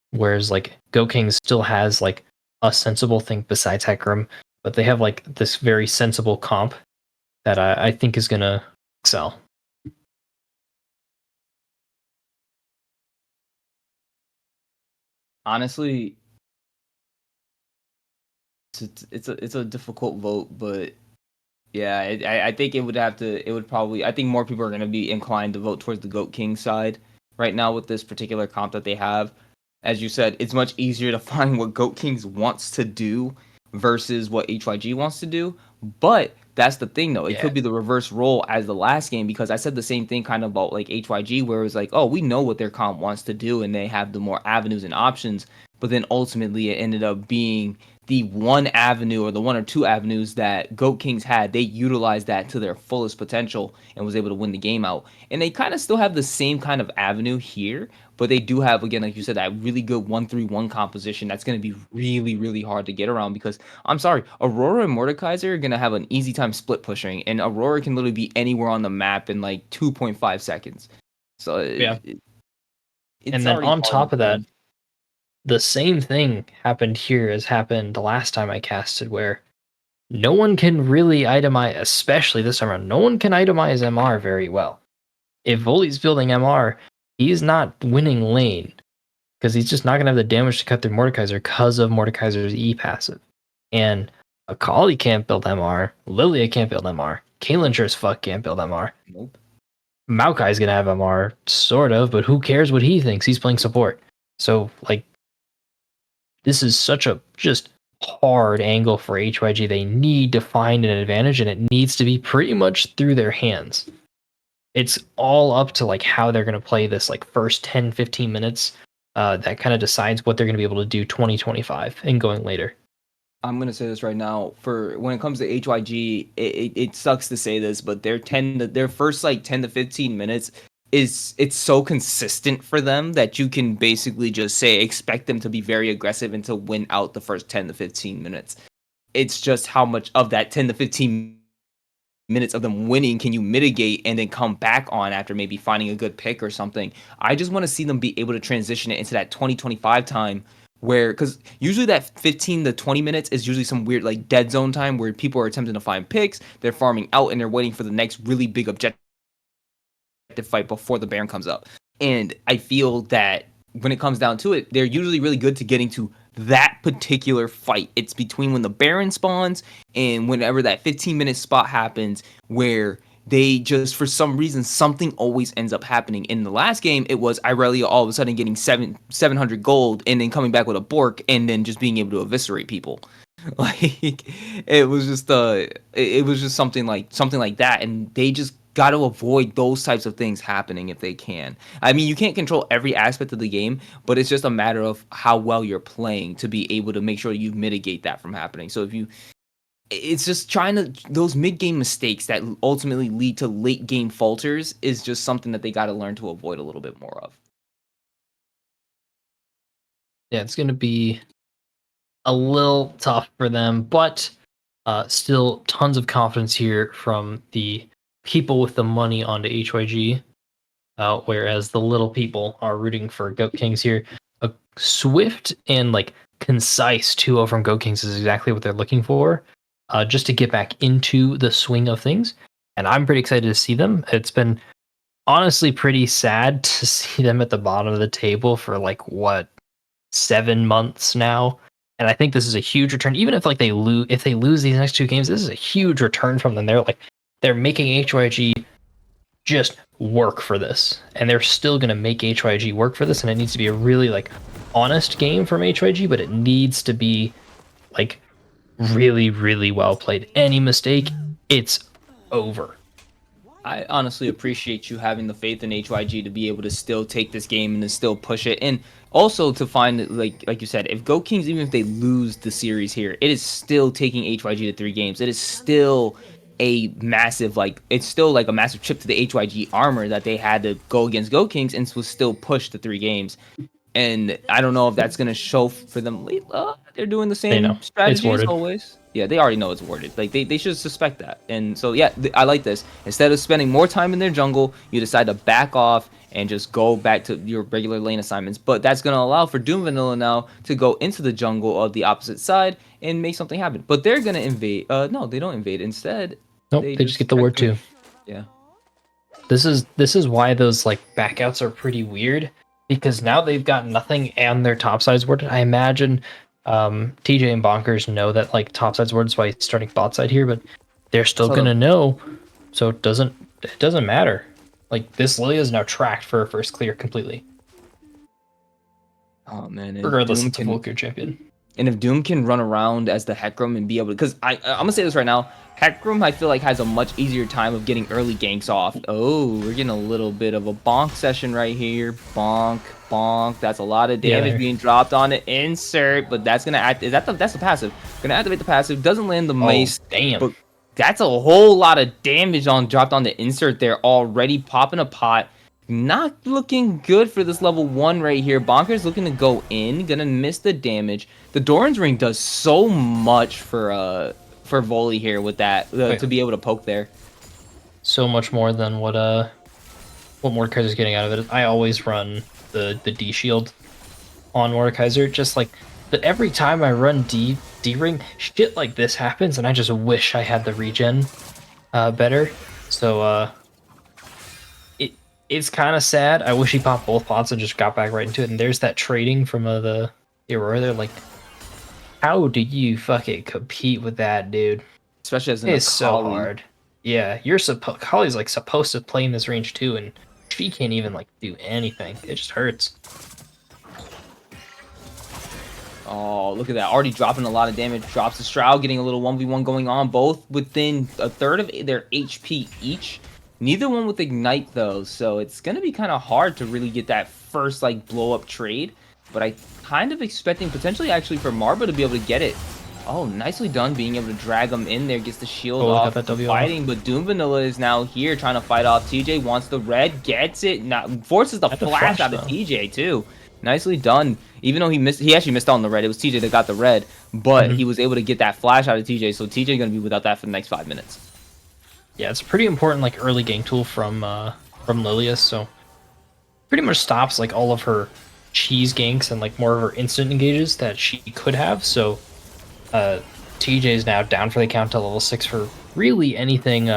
Whereas like Go King still has like a sensible thing besides Hecarim, but they have like this very sensible comp that I think is gonna excel. Honestly, it's a difficult vote, but yeah, I think it would probably, I think more people are going to be inclined to vote towards the Goat King side right now with this particular comp that they have. As you said, it's much easier to find what Goat Kings wants to do versus what HYG wants to do. But that's the thing, though. It could be the reverse role as the last game, because I said the same thing kind of about like HYG, where it was like, oh, we know what their comp wants to do, and they have the more avenues and options. But then ultimately, it ended up being the one avenue or the one or two avenues that Goat Kings had, they utilized that to their fullest potential and was able to win the game out. And they kind of still have the same kind of avenue here, but they do have, again, like you said, that really good 1-3-1 composition that's going to be really, really hard to get around because, I'm sorry, Aurora and Mordekaiser are going to have an easy time split pushing, and Aurora can literally be anywhere on the map in like 2.5 seconds. So Yeah. it's And then already on hard top of for that, them. the same thing happened here as happened the last time I casted, where no one can really itemize, especially this time around, no one can itemize MR very well. If Voli's building MR, he's not winning lane because he's just not going to have the damage to cut through Mordekaiser because of Mordekaiser's E passive. And Akali can't build MR, Lilia can't build MR, Caitlyn sure as fuck can't build MR. Nope. Maokai's going to have MR, sort of, but who cares what he thinks? He's playing support. So, like, this is such a just hard angle for HYG. They need to find an advantage, and it needs to be pretty much through their hands. It's all up to like how they're going to play this like first 10-15 minutes that kind of decides what they're going to be able to do 2025 and going later. I'm gonna say this right now. For when it comes to HYG, it sucks to say this, but their first like 10 to 15 minutes it's so consistent for them that you can basically just say expect them to be very aggressive and to win out the first 10 to 15 minutes. It's just how much of that 10 to 15 minutes of them winning can you mitigate and then come back on after maybe finding a good pick or something. I just want to see them be able to transition it into that 2025 time where, because usually that 15 to 20 minutes is usually some weird like dead zone time where people are attempting to find picks, they're farming out and they're waiting for the next really big objective fight before the Baron comes up. And I feel that when it comes down to it, they're usually really good to getting to that particular fight. It's between when the Baron spawns and whenever that 15-minute spot happens where they just, for some reason, something always ends up happening. In the last game, it was Irelia all of a sudden getting 700 gold and then coming back with a Bork and then just being able to eviscerate people. Like it was just something like that, and they just got to avoid those types of things happening if they can. I mean, you can't control every aspect of the game, but it's just a matter of how well you're playing to be able to make sure you mitigate that from happening. So it's just trying to, those mid-game mistakes that ultimately lead to late-game falters is just something that they got to learn to avoid a little bit more of. Yeah, it's going to be a little tough for them, but still tons of confidence here from the people with the money onto HYG, whereas the little people are rooting for Goat Kings here. A swift and like concise 2-0 from Goat Kings is exactly what they're looking for, just to get back into the swing of things. And I'm pretty excited to see them. It's been honestly pretty sad to see them at the bottom of the table for like 7 months now. And I think this is a huge return. Even if like they lose, if they lose these next 2 games, this is a huge return from them. They're making HYG just work for this, and they're still going to make HYG work for this. And it needs to be a really like honest game from HYG, but it needs to be like really, really well played. Any mistake, it's over. I honestly appreciate you having the faith in HYG to be able to still take this game and to still push it. And also to find, like you said, if Go Kings, even if they lose the series here, it is still taking HYG to 3 games. It is still a massive, it's still like a massive chip to the HYG armor that they had to go against Go Kings and was still pushed to 3 games. And I don't know if that's going to show for them late. They're doing the same strategy as always. Yeah, they already know it's worded. Like, they should suspect that. And so, yeah, I like this. Instead of spending more time in their jungle, you decide to back off and just go back to your regular lane assignments. But that's going to allow for Doom Vanilla now to go into the jungle of the opposite side and make something happen. But they're going to invade. No, they don't invade. Instead, nope, they just get the word too. Yeah. This is why those like backouts are pretty weird, because now they've got nothing and their topside's worded. I imagine TJ and Bonkers know that like topside's worded, is why he's starting bot side here, but they're still gonna know, so it doesn't matter. Like, this Lilia is now tracked for a first clear completely. Oh man, Regardless, it's a full clear champion. And if Doom can run around as the Hecarim and be able to, because I'm gonna say this right now, Hecarim I feel like has a much easier time of getting early ganks off. Oh, we're getting a little bit of a bonk session right here. Bonk, bonk. That's a lot of damage being dropped on it. Insert, but that's gonna act. That's the passive? Gonna activate the passive. Doesn't land the mace. Damn. But that's a whole lot of damage dropped on the insert there already. Popping a pot. Not looking good for this level 1 right here. Bonker's looking to go in. Gonna miss the damage. The Doran's Ring does so much for Volley here with that to be able to poke there. So much more than what Mordekaiser's getting out of it. I always run the D shield on Mordekaiser. Just like that, every time I run D ring, shit like this happens, and I just wish I had the regen better. So it's kind of sad. I wish he popped both pots and just got back right into it. And there's that trading from the Aurora there. Like, how do you fucking compete with that, dude? Especially as it's so hard. Yeah, Kali's like supposed to play in this range too, and she can't even like do anything. It just hurts. Oh, look at that. Already dropping a lot of damage. Drops the Shroud, getting a little 1v1 going on. Both within a third of their HP each. Neither one with Ignite, though. So it's going to be kind of hard to really get that first, like, blow-up trade. But I kind of expecting potentially, actually, for Marba to be able to get it. Oh, nicely done being able to drag him in there. Gets the shield off. Fighting, but Doom Vanilla is now here trying to fight off. TJ wants the red. Gets it. Forces the flash out of TJ, too. Nicely done. Even though he actually missed out on the red. It was TJ that got the red, but he was able to get that flash out of TJ. So TJ gonna be without that for the next 5 minutes. Yeah, it's a pretty important like early gank tool from Lilius. So pretty much stops like all of her cheese ganks and like more of her instant engages that she could have. So TJ is now down for the count to level 6 for really anything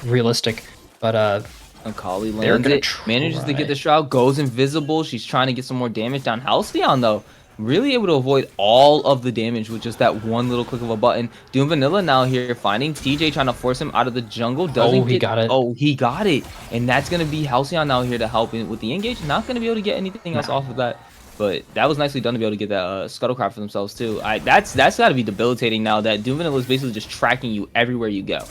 realistic, but Akali lands it, manages to get the Shroud, goes invisible. She's trying to get some more damage down. Halcyon, though, really able to avoid all of the damage with just that one little click of a button. Doom Vanilla now here, finding TJ, trying to force him out of the jungle. He got it. Oh, he got it. And that's going to be Halcyon now here to help with the engage. Not going to be able to get anything else off of that. But that was nicely done to be able to get that Scuttlecraft for themselves, too. That's got to be debilitating now that Doom Vanilla is basically just tracking you everywhere you go.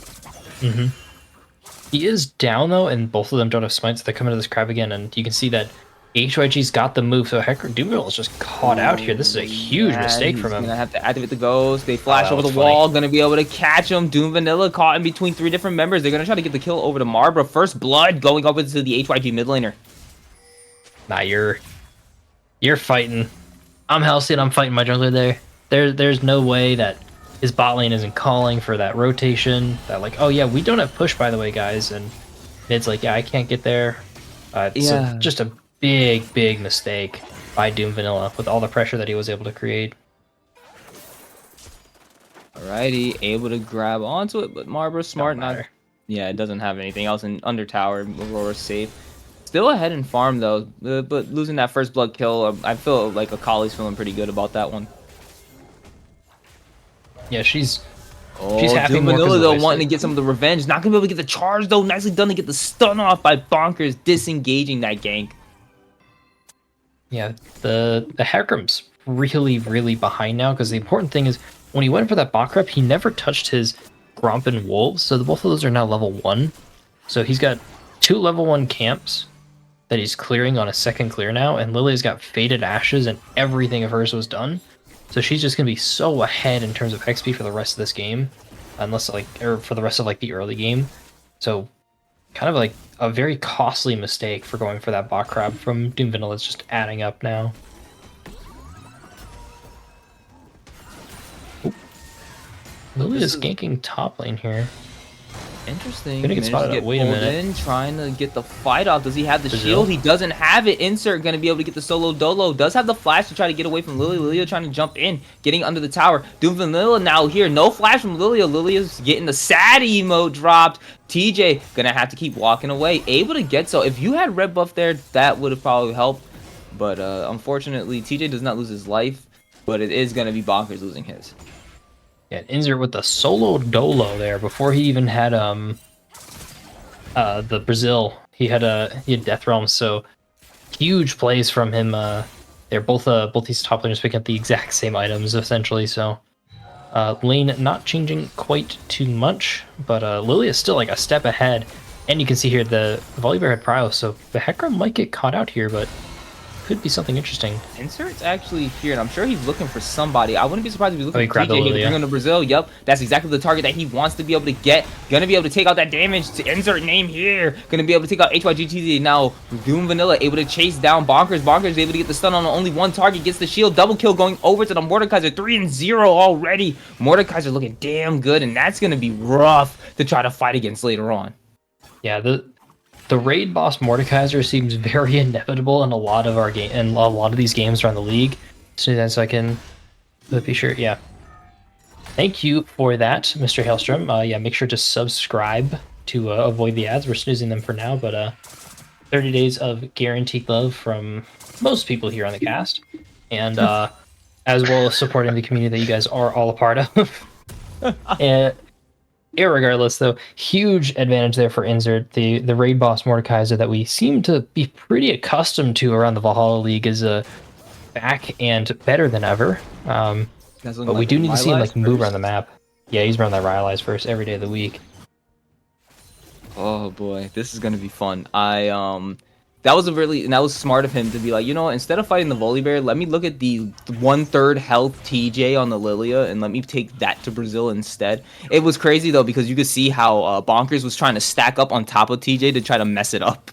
He is down, though, and both of them don't have smites. They come into this crab again, and you can see that HYG's got the move, so Doom Vanilla is just caught out here. This is a huge mistake from him. He's going to have to activate the ghost. They flash over the wall, going to be able to catch him. Doom Vanilla caught in between 3 different members. They're going to try to get the kill over to Marbra. First blood going up into the HYG mid laner. Nah, you're fighting. I'm Halcyon, I'm fighting my jungler there. There's no way that his bot lane isn't calling for that rotation. That like, oh yeah, we don't have push, by the way, guys. And mid's like, yeah, I can't get there. It's just a big mistake by Doom Vanilla with all the pressure that he was able to create. Alrighty, able to grab onto it, but Marbra's smart. Yeah, it doesn't have anything else in under tower. Aurora's safe. Still ahead in farm though, but losing that first blood kill, I feel like Akali's feeling pretty good about that one. Yeah, she's happy. Doom Vanilla though wanting to get some of the revenge. Not gonna be able to get the charge though. Nicely done to get the stun off by Bonkers disengaging that gank. Yeah, the Hecarim's really behind now, because the important thing is when he went for that bot rep, he never touched his Gromp and Wolves, so both of those are now level 1. So he's got 2 level 1 camps that he's clearing on a second clear now, and Lily's got Faded Ashes and everything of hers was done. So she's just going to be so ahead in terms of XP for the rest of this game, unless or for the rest of like the early game. So kind of like a very costly mistake for going for that bot crab from Doom Vanilla. It's just adding up now. Lily is ganking top lane here. Interesting. Gonna get spotted up. Wait a minute. Trying to get the fight off. Does he have the shield? He doesn't have it. Insert gonna be able to get the solo dolo. Does have the flash to try to get away from Lilia. Lilia trying to jump in, getting under the tower. Doom Vanilla now here. No flash from Lilia. Lilia's getting the sad emote dropped. TJ gonna have to keep walking away. Able to get so. If you had red buff there, that would have probably helped. But unfortunately, TJ does not lose his life. But it is gonna be Bonkers losing his. Yeah, Inzer with the solo dolo there before he even had the Brazil. He had Death Realm, so huge plays from him they're both these top laners picking up the exact same items essentially. So lane not changing quite too much, but Lily is still like a step ahead. And you can see here the Volibear had Prio, so the Hecarim might get caught out here, but could be something interesting. Insert's actually here, and I'm sure he's looking for somebody. I wouldn't be surprised if he's looking for grabbed the TJ here to Lily, bring him to Brazil. Yep, that's exactly the target that he wants to be able to get. Gonna be able to take out that damage to Insert name here. Gonna be able to take out HYG TJ. Now, Doom Vanilla able to chase down Bonkers. Bonkers able to get the stun on only one target, gets the shield. Double kill going over to the Mordekaiser. 3-0 already. Mordekaiser looking damn good, and that's gonna be rough to try to fight against later on. Yeah, the raid boss Mordekaiser seems very inevitable in a lot of our game and a lot of these games around the league. So as I can be sure, yeah. Thank you for that, Mr. Hailstrom. Yeah, make sure to subscribe to avoid the ads. We're snoozing them for now, but 30 days of guaranteed love from most people here on the cast, and as well as supporting the community that you guys are all a part of. And irregardless, though, huge advantage there for Insert. The raid boss Mordekaiser that we seem to be pretty accustomed to around the Valhalla League is back and better than ever. But we do need to see him like move around the map. Yeah, he's running that Rylai's first every day of the week. Oh boy, this is gonna be fun. That was smart of him to be like, you know what, instead of fighting the Volibear, let me look at the 1/3 health TJ on the Lilia and let me take that to Brazil instead. It was crazy though, because you could see how Bonkers was trying to stack up on top of TJ to try to mess it up.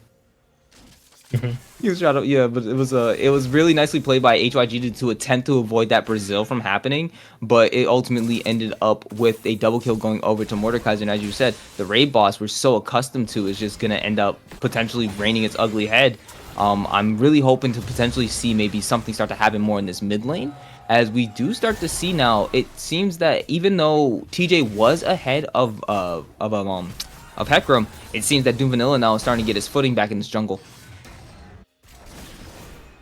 He was trying to, yeah, but it was really nicely played by HYG to attempt to avoid that Brazil from happening, but it ultimately ended up with a double kill going over to Mordekaiser, and as you said, the raid boss we're so accustomed to is just gonna end up potentially reigning its ugly head. I'm really hoping to potentially see maybe something start to happen more in this mid lane, as we do start to see now. It seems that even though TJ was ahead of Hecarim, it seems that Doom Vanilla now is starting to get his footing back in this jungle.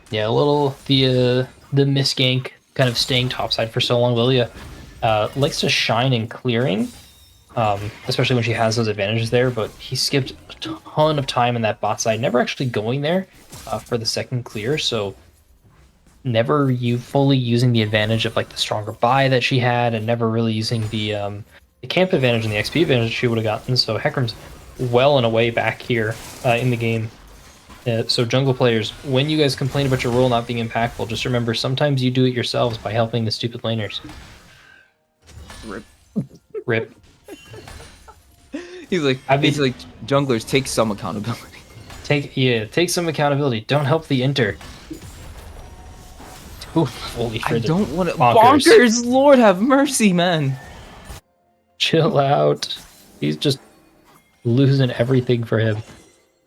Yeah, a little the misgank kind of staying topside for so long. Lilia likes to shine in clearing, especially when she has those advantages there, but he skipped a ton of time in that bot side, never actually going there for the second clear, so never fully using the advantage of like the stronger buy that she had, and never really using the camp advantage and the XP advantage she would have gotten. So Hecarim's well and away back here in the game. So jungle players, when you guys complain about your role not being impactful, just remember sometimes you do it yourselves by helping the stupid laners. Rip. Rip. He's like, junglers, take some accountability. Take some accountability. Don't help the Inter. Ooh, holy I don't want to. Bonkers, Lord have mercy, man. Chill out. He's just losing everything for him.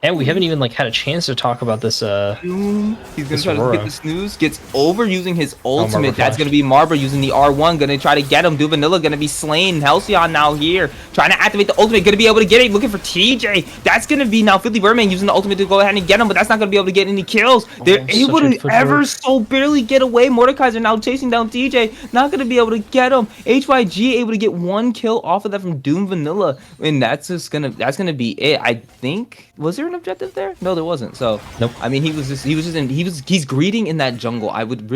And we haven't even like had a chance to talk about this. He's gonna try to get the snooze. Gets over using his ultimate. That's gonna be Marbra using the R1. Gonna try to get him. Do Vanilla gonna be slain. Halcyon now here, trying to activate the ultimate. Gonna be able to get it. Looking for TJ. That's gonna be now Filthy Birdman using the ultimate to go ahead and get him, but that's not gonna be able to get any kills. They're able to ever so barely get away. Mordekaiser now chasing down TJ. Not gonna be able to get him. HYG able to get one kill off of that from Doom Vanilla, and that's gonna be it. I think. Was there an objective there? No, there wasn't. So nope. I mean, he's greeting in that jungle. I would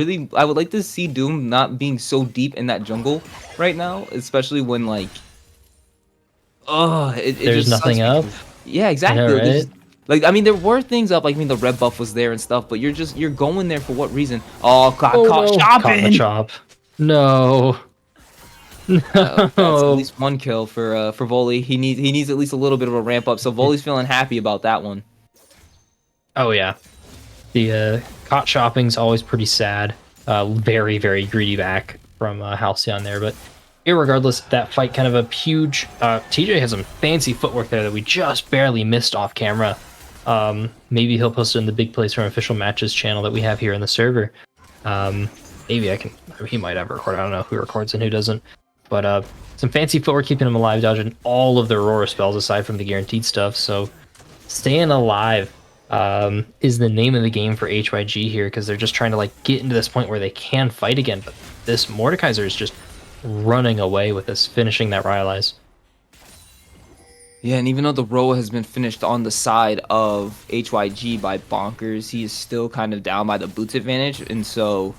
like to see Doom not being so deep in that jungle right now, especially when like, there's just nothing up. Yeah, exactly. I know, right? Like, I mean, there were things up. Like, I mean, the red buff was there and stuff, but you're going there for what reason? Oh, caught shopping. Caught the chop. No. No. That's at least one kill for Volley. He needs at least a little bit of a ramp up. So Volley's feeling happy about that one. Oh yeah, the caught shopping's always pretty sad. Very very greedy back from Halcyon there, but irregardless, that fight kind of a huge. TJ has some fancy footwork there that we just barely missed off camera. Maybe he'll post it in the Big Plays from Official Matches channel that we have here in the server. Maybe I can. He might have recorded. I don't know who records and who doesn't. But some fancy footwork keeping him alive, dodging all of the Aurora spells aside from the guaranteed stuff. So staying alive is the name of the game for HYG here, because they're just trying to like get into this point where they can fight again. But this Mordekaiser is just running away with this, finishing that Rylai's. Yeah, and even though the row has been finished on the side of HYG by Bonkers, he is still kind of down by the boots advantage, and so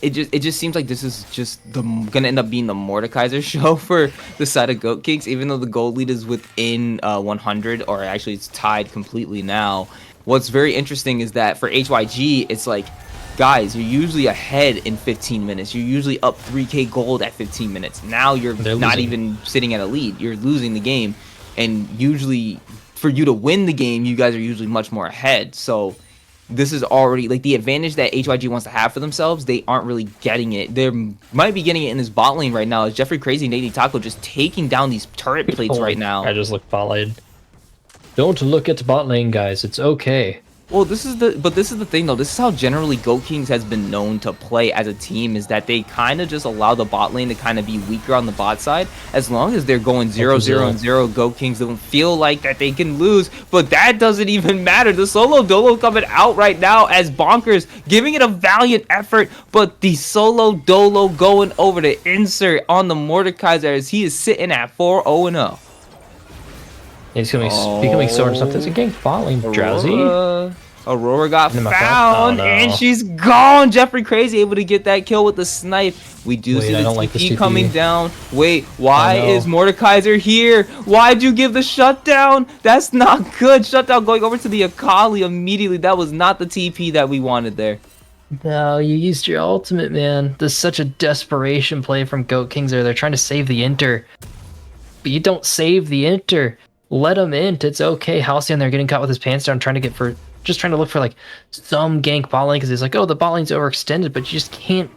it just seems like this is just gonna end up being the Mordekaiser show for the side of Goat Kings, even though the gold lead is within 100, or actually it's tied completely now. What's very interesting is that for HYG, it's like, guys, you're usually ahead in 15 minutes. You're usually up 3k gold at 15 minutes. Now you're not even sitting at a lead. You're losing the game, and usually for you to win the game, you guys are usually much more ahead. So this is already like the advantage that HYG wants to have for themselves. They aren't really getting it. They might be getting it in this bot lane right now. Is Jeffrey Crazy and Nady Taco just taking down these turret plates right now? I just look bot lane. Don't look at bot lane, guys. It's okay. Well, this is the thing though. This is how generally Goat Kings has been known to play as a team, is that they kind of just allow the bot lane to kind of be weaker on the bot side. As long as they're going 0-0-0, Goat Kings don't feel like that they can lose, but that doesn't even matter. The solo dolo coming out right now as Bonkers giving it a valiant effort, but the solo dolo going over to insert on the Mordekaiser as he is sitting at 4-0-0. He's becoming so into something. It's a gank bot lane, Drowsy. Aurora got found, and she's gone. Jeffrey Crazy able to get that kill with the snipe. We do see the TP coming down. Wait, why is Mordekaiser here? Why'd you give the shutdown? That's not good. Shutdown going over to the Akali immediately. That was not the TP that we wanted there. No, you used your ultimate, man. There's such a desperation play from Goat Kings there. They're trying to save the Inter. But you don't save the Inter. Let him int. It's okay. Halcyon there getting caught with his pants down, trying to look for like some gank bot lane, because he's like, oh, the bot lane's overextended, but you just can't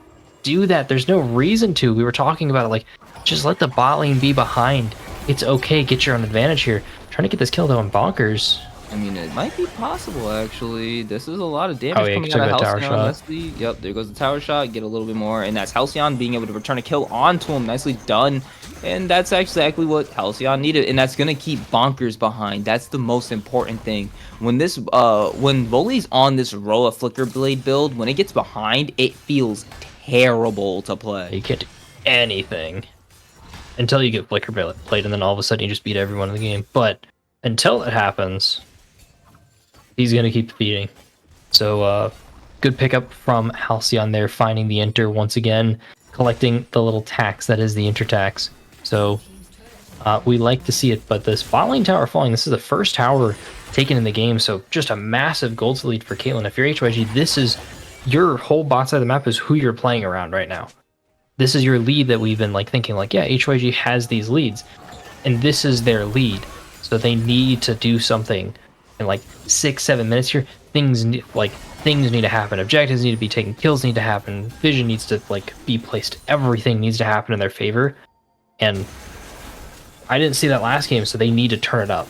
do that. There's no reason to. We were talking about it, like, just let the bot lane be behind. It's okay. Get your own advantage here. Trying to get this kill though on Bonkers. I mean, it might be possible actually. This is a lot of damage coming out of Halcyon. Nicely. Yep, there goes the tower shot. Get a little bit more, and that's Halcyon being able to return a kill onto him. Nicely done. And that's exactly what Halcyon needed, and that's gonna keep Bonkers behind. That's the most important thing. When Volley's on this Roa Flicker Blade build, when it gets behind, it feels terrible to play. You can't do anything until you get Flicker Blade, and then all of a sudden you just beat everyone in the game. But until that happens, he's gonna keep defeating. So good pickup from Halcyon there, finding the Inter once again, collecting the little tax that is the Inter tax. So we like to see it, but this bot lane tower falling, this is the first tower taken in the game, so just a massive gold lead for Caitlyn. If you're HYG, this is your whole bot side of the map is who you're playing around right now. This is your lead that we've been like thinking like, yeah, HYG has these leads, and this is their lead, so they need to do something in like 6-7 minutes here. Things need to happen. Objectives need to be taken. Kills need to happen. Vision needs to like be placed. Everything needs to happen in their favor. And I didn't see that last game, so they need to turn it up.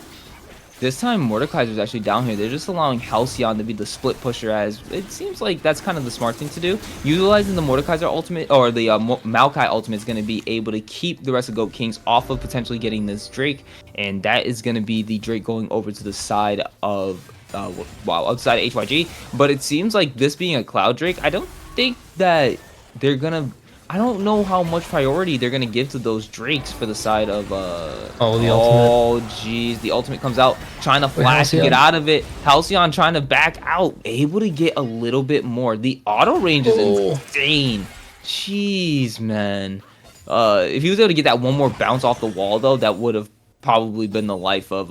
This time, Mordekaiser's actually down here. They're just allowing Halcyon to be the split pusher, as it seems like that's kind of the smart thing to do. Utilizing the Mordekaiser ultimate, or the Maokai ultimate, is going to be able to keep the rest of Goat Kings off of potentially getting this Drake, and that is going to be the Drake going over to the side of outside of HYG. But it seems like this being a Cloud Drake, I don't think that they're gonna. I don't know how much priority they're gonna give to those Drakes for the side of the ultimate. Oh jeez, the ultimate comes out, trying to flash and get out of it. Halcyon trying to back out, able to get a little bit more. The auto range is insane. Jeez, man. If he was able to get that one more bounce off the wall though, that would have probably been the life of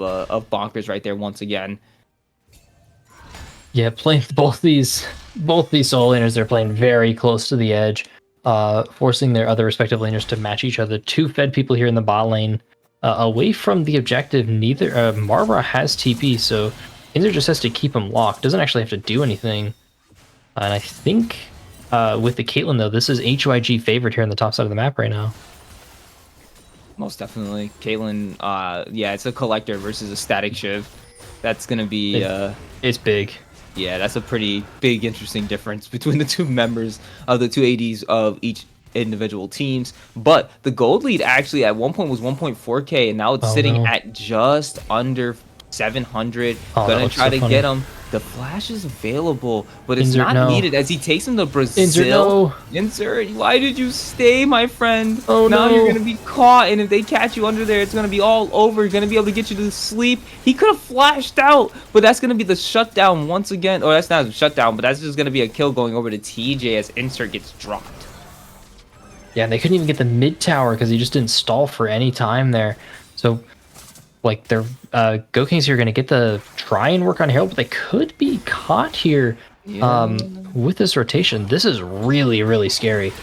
Bonkers right there once again. Yeah, playing both these solo laners, they're playing very close to the edge, forcing their other respective laners to match each other. Two fed people here in the bot lane, away from the objective. Neither Marlborough has TP, so Inzer just has to keep him locked. Doesn't actually have to do anything. And I think with the Caitlyn though, this is HYG favored here on the top side of the map right now. Most definitely, Caitlyn. Yeah, it's a collector versus a static Shiv. That's gonna be it's big. Yeah, that's a pretty big, interesting difference between the two members of the two ADs of each individual teams. But the gold lead actually at one point was 1.4k, and now it's sitting at just under 700. Gonna try to get him. The flash is available, but it's Insert, not no. needed as he takes him to Brazil. Insert, no. Insert, why did you stay, my friend? Oh, now no. you're gonna be caught, and if they catch you under there, it's gonna be all over. You're gonna be able to get you to sleep. He could have flashed out, but that's gonna be the shutdown once again. Or that's not a shutdown, but that's just gonna be a kill going over to TJ as Insert gets dropped. Yeah, and they couldn't even get the mid tower because he just didn't stall for any time there. So, like, they're Go Kings here are going to get the try and work on Herald, but they could be caught here with this rotation. This is really, really scary.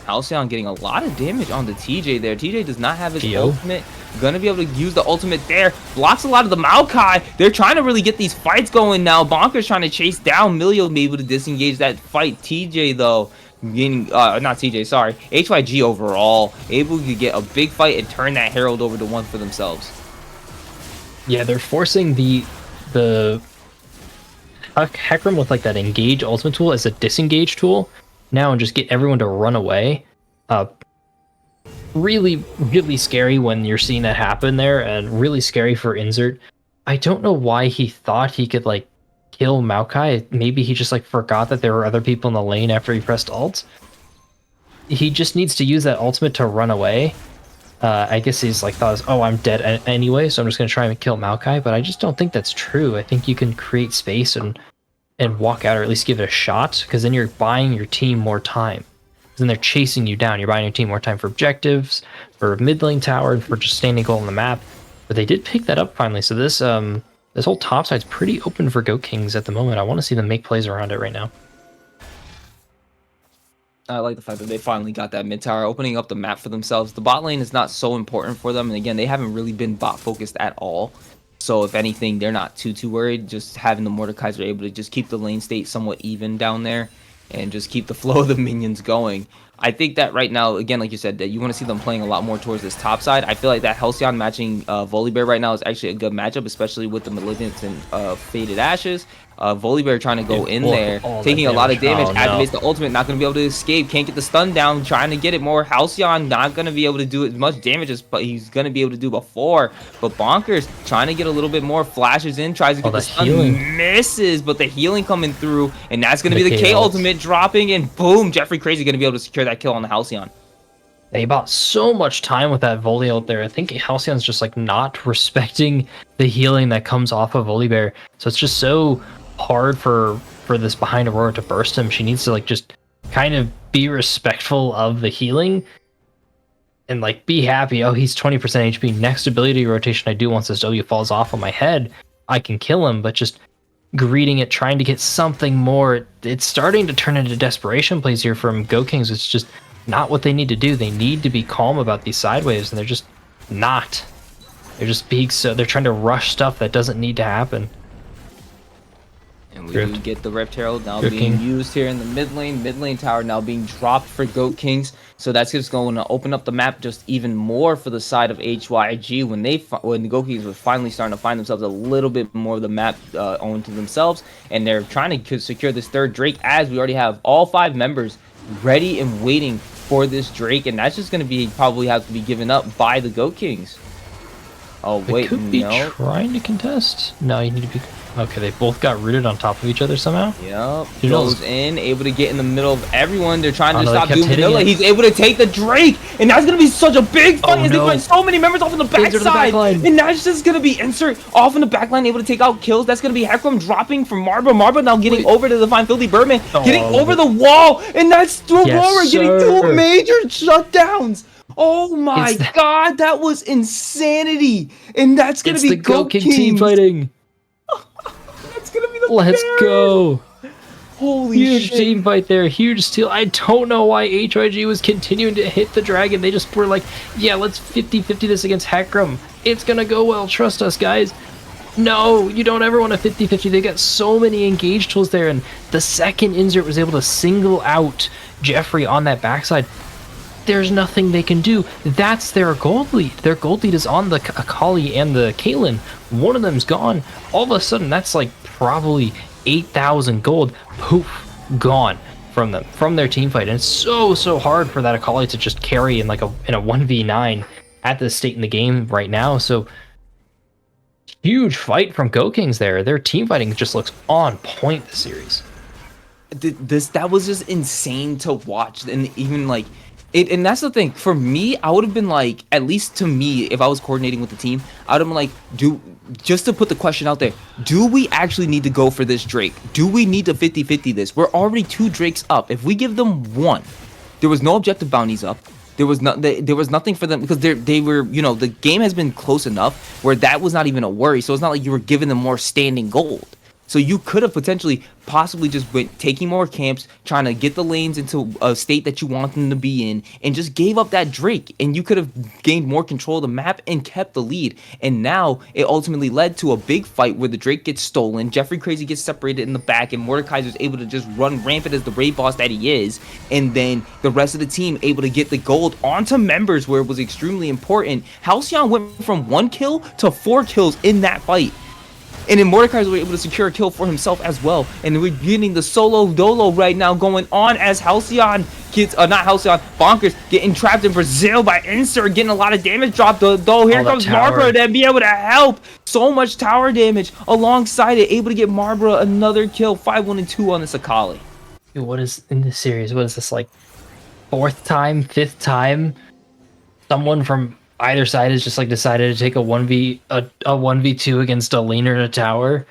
Halcyon getting a lot of damage on the TJ there. TJ does not have his Yo. ultimate. Gonna be able to use the ultimate there. Blocks a lot of the Maokai. They're trying to really get these fights going now. Bonker's trying to chase down. Milio be able to disengage that fight. TJ, though, getting not TJ, sorry, HYG overall able to get a big fight and turn that Herald over to one for themselves. Yeah, they're forcing the Hecarim with like that engage ultimate tool as a disengage tool now and just get everyone to run away. Really, really scary when you're seeing that happen there, and really scary for Insert. I don't know why he thought he could like kill Maokai. Maybe he just like forgot that there were other people in the lane after he pressed ult. He just needs to use that ultimate to run away. I guess he's like thought, oh, I'm dead anyway, so I'm just gonna try and kill Maokai. But I just don't think that's true. I think you can create space and walk out, or at least give it a shot, because then you're buying your team more time. Then they're chasing you down. You're buying your team more time for objectives, for mid lane tower, and for just standing goal on the map. But they did pick that up finally. So this this whole top side's pretty open for Go Kings at the moment. I want to see them make plays around it right now. I like the fact that they finally got that mid tower, opening up the map for themselves. The bot lane is not so important for them, and again, they haven't really been bot focused at all. So if anything, they're not too worried. Just having the Mordekaiser able to just keep the lane state somewhat even down there, and just keep the flow of the minions going. I think that right now, again, like you said, that you want to see them playing a lot more towards this top side. I feel like that Halcyon matching Volibear right now is actually a good matchup, especially with the Malignants and Faded Ashes. Volibear trying to go in there, taking a lot of damage, activates the ultimate, not going to be able to escape, can't get the stun down, trying to get it more. Halcyon not going to be able to do as much damage as but he's going to be able to do before. But Bonkers trying to get a little bit more, flashes in, tries to get the stun, healing. Misses, but the healing coming through, and that's going to be the K ultimate dropping, and boom, Jeffrey Crazy going to be able to secure that kill on the Halcyon. They bought so much time with that volley out there. I think Halcyon's just like not respecting the healing that comes off of Volibear. So it's just so hard for this behind Aurora to burst him. She needs to like just kind of be respectful of the healing and like be happy. Oh, he's 20% HP. Next ability rotation I do, once this W falls off on my head, I can kill him. But just greeting it, trying to get something more. It's starting to turn into desperation plays here from Go Kings. It's just not what they need to do. They need to be calm about these sideways, and they're just not. They're just being so. They're trying to rush stuff that doesn't need to happen. And we do get the Rift Herald now being used here in the mid lane tower now being dropped for Goat Kings. So that's just going to open up the map just even more for the side of HYG when the Goat Kings were finally starting to find themselves a little bit more of the map owned to themselves, and they're trying to secure this third Drake, as we already have all 5 members ready and waiting for this Drake, and that's just going to be probably have to be given up by the Goat Kings. Oh wait, they could be trying to contest. No, you need to be. Okay, they both got rooted on top of each other somehow. Yep. Goes in, able to get in the middle of everyone. They're trying to stop Doom Vanilla. He's able to take the Drake, and that's gonna be such a big fight as they find so many members off in the backside. And that's just gonna be Insert off in the backline, able to take out kills. That's gonna be Hecarim dropping from Marba. Marba now getting over to the Fine Filthy Birdman, getting over the wall, and that's Aurora getting 2 major shutdowns. Oh my god, that was insanity! And that's gonna be the Goat King Kings team fighting. That's gonna be the Let's go! Holy huge shit. team fight there, huge steal. I don't know why HYG was continuing to hit the dragon. They just were like, yeah, let's 50-50 this against Hecarim. It's gonna go well, trust us, guys. No, you don't ever want a 50-50. They got so many engage tools there, and the second Insert was able to single out Jeffrey on that backside, there's nothing they can do. That's their gold lead. Their gold lead is on the Akali and the Caitlyn. One of them's gone. All of a sudden, that's like probably 8,000 gold. Poof, gone from them, from their team fight. And it's so hard for that Akali to just carry in like in a 1v9 at this state in the game right now. So huge fight from Go Kings there. Their team fighting just looks on point this series. That was just insane to watch, and even like it. And that's the thing for me. I would have been like, at least to me, if I was coordinating with the team, I would have been like, just to put the question out there, do we actually need to go for this Drake? Do we need to 50-50 this? We're already 2 Drakes up. If we give them 1, there was no objective bounties up. There was nothing for them because they were, the game has been close enough where that was not even a worry. So it's not like you were giving them more standing gold. So you could have possibly just been taking more camps, trying to get the lanes into a state that you want them to be in, and just gave up that Drake. And you could have gained more control of the map and kept the lead. And now it ultimately led to a big fight where the Drake gets stolen, Jeffrey Crazy gets separated in the back, and Mordekaiser's able to just run rampant as the raid boss that he is. And then the rest of the team able to get the gold onto members where it was extremely important. Halcyon went from 1 kill to 4 kills in that fight. And then Mordekaiser was able to secure a kill for himself as well. And we're getting the solo dolo right now going on as Halcyon gets, not Halcyon, Bonkers getting trapped in Brazil by Insert, getting a lot of damage dropped. Though here comes Marbra to be able to help. So much tower damage alongside it, able to get Marbra another kill. 5-1-2 on this Akali. Dude, what is in this series? What is this, like 4th time, 5th time? Someone from either side has just like decided to take a 1v2 against a laner in a tower.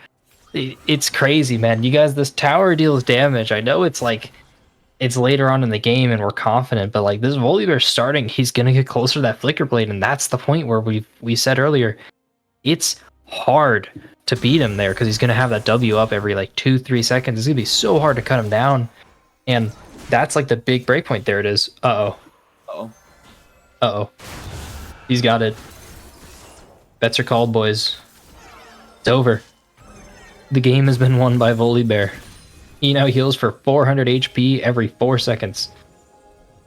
It's crazy, man. You guys, this tower deals damage. I know it's like it's later on in the game and we're confident, but like this Volibear starting, he's gonna get closer to that Flicker Blade, and that's the point where we said earlier, it's hard to beat him there because he's gonna have that W up every like 2-3 seconds. It's gonna be so hard to cut him down, and that's like the big breakpoint. There it is. Uh-oh. He's got it. Bets are called, boys. It's over. The game has been won by Volibear. He now heals for 400 HP every 4 seconds.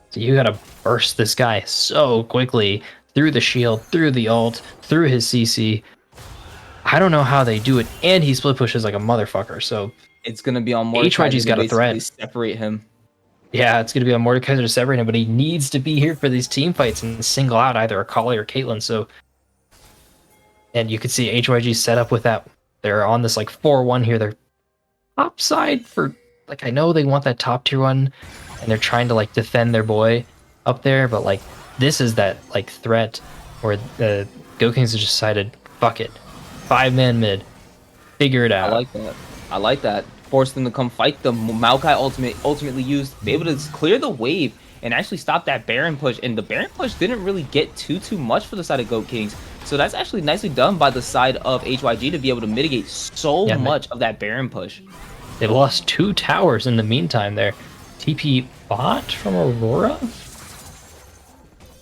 So you gotta burst this guy so quickly through the shield, through the ult, through his CC. I don't know how they do it, and he split pushes like a motherfucker. So it's gonna be on Mordekaiser. HYG's got a threat. Separate him. Yeah, it's going to be on Mordekaiser to separate him, but he needs to be here for these team fights and single out either Akali or Caitlyn. So, and you can see HYG set up with that. They're on this like 4-1 here. They're top side for, like, I know they want that top tier one, and they're trying to like defend their boy up there, but like this is that like threat where the Go Kings have decided, fuck it, 5-man mid, figure it out. I like that. Forced them to come fight them. Maokai ultimately used to be able to clear the wave and actually stop that Baron push. And the Baron push didn't really get too much for the side of Goat Kings. So that's actually nicely done by the side of HYG to be able to mitigate so much of that Baron push. They lost 2 towers in the meantime there. TP bot from Aurora?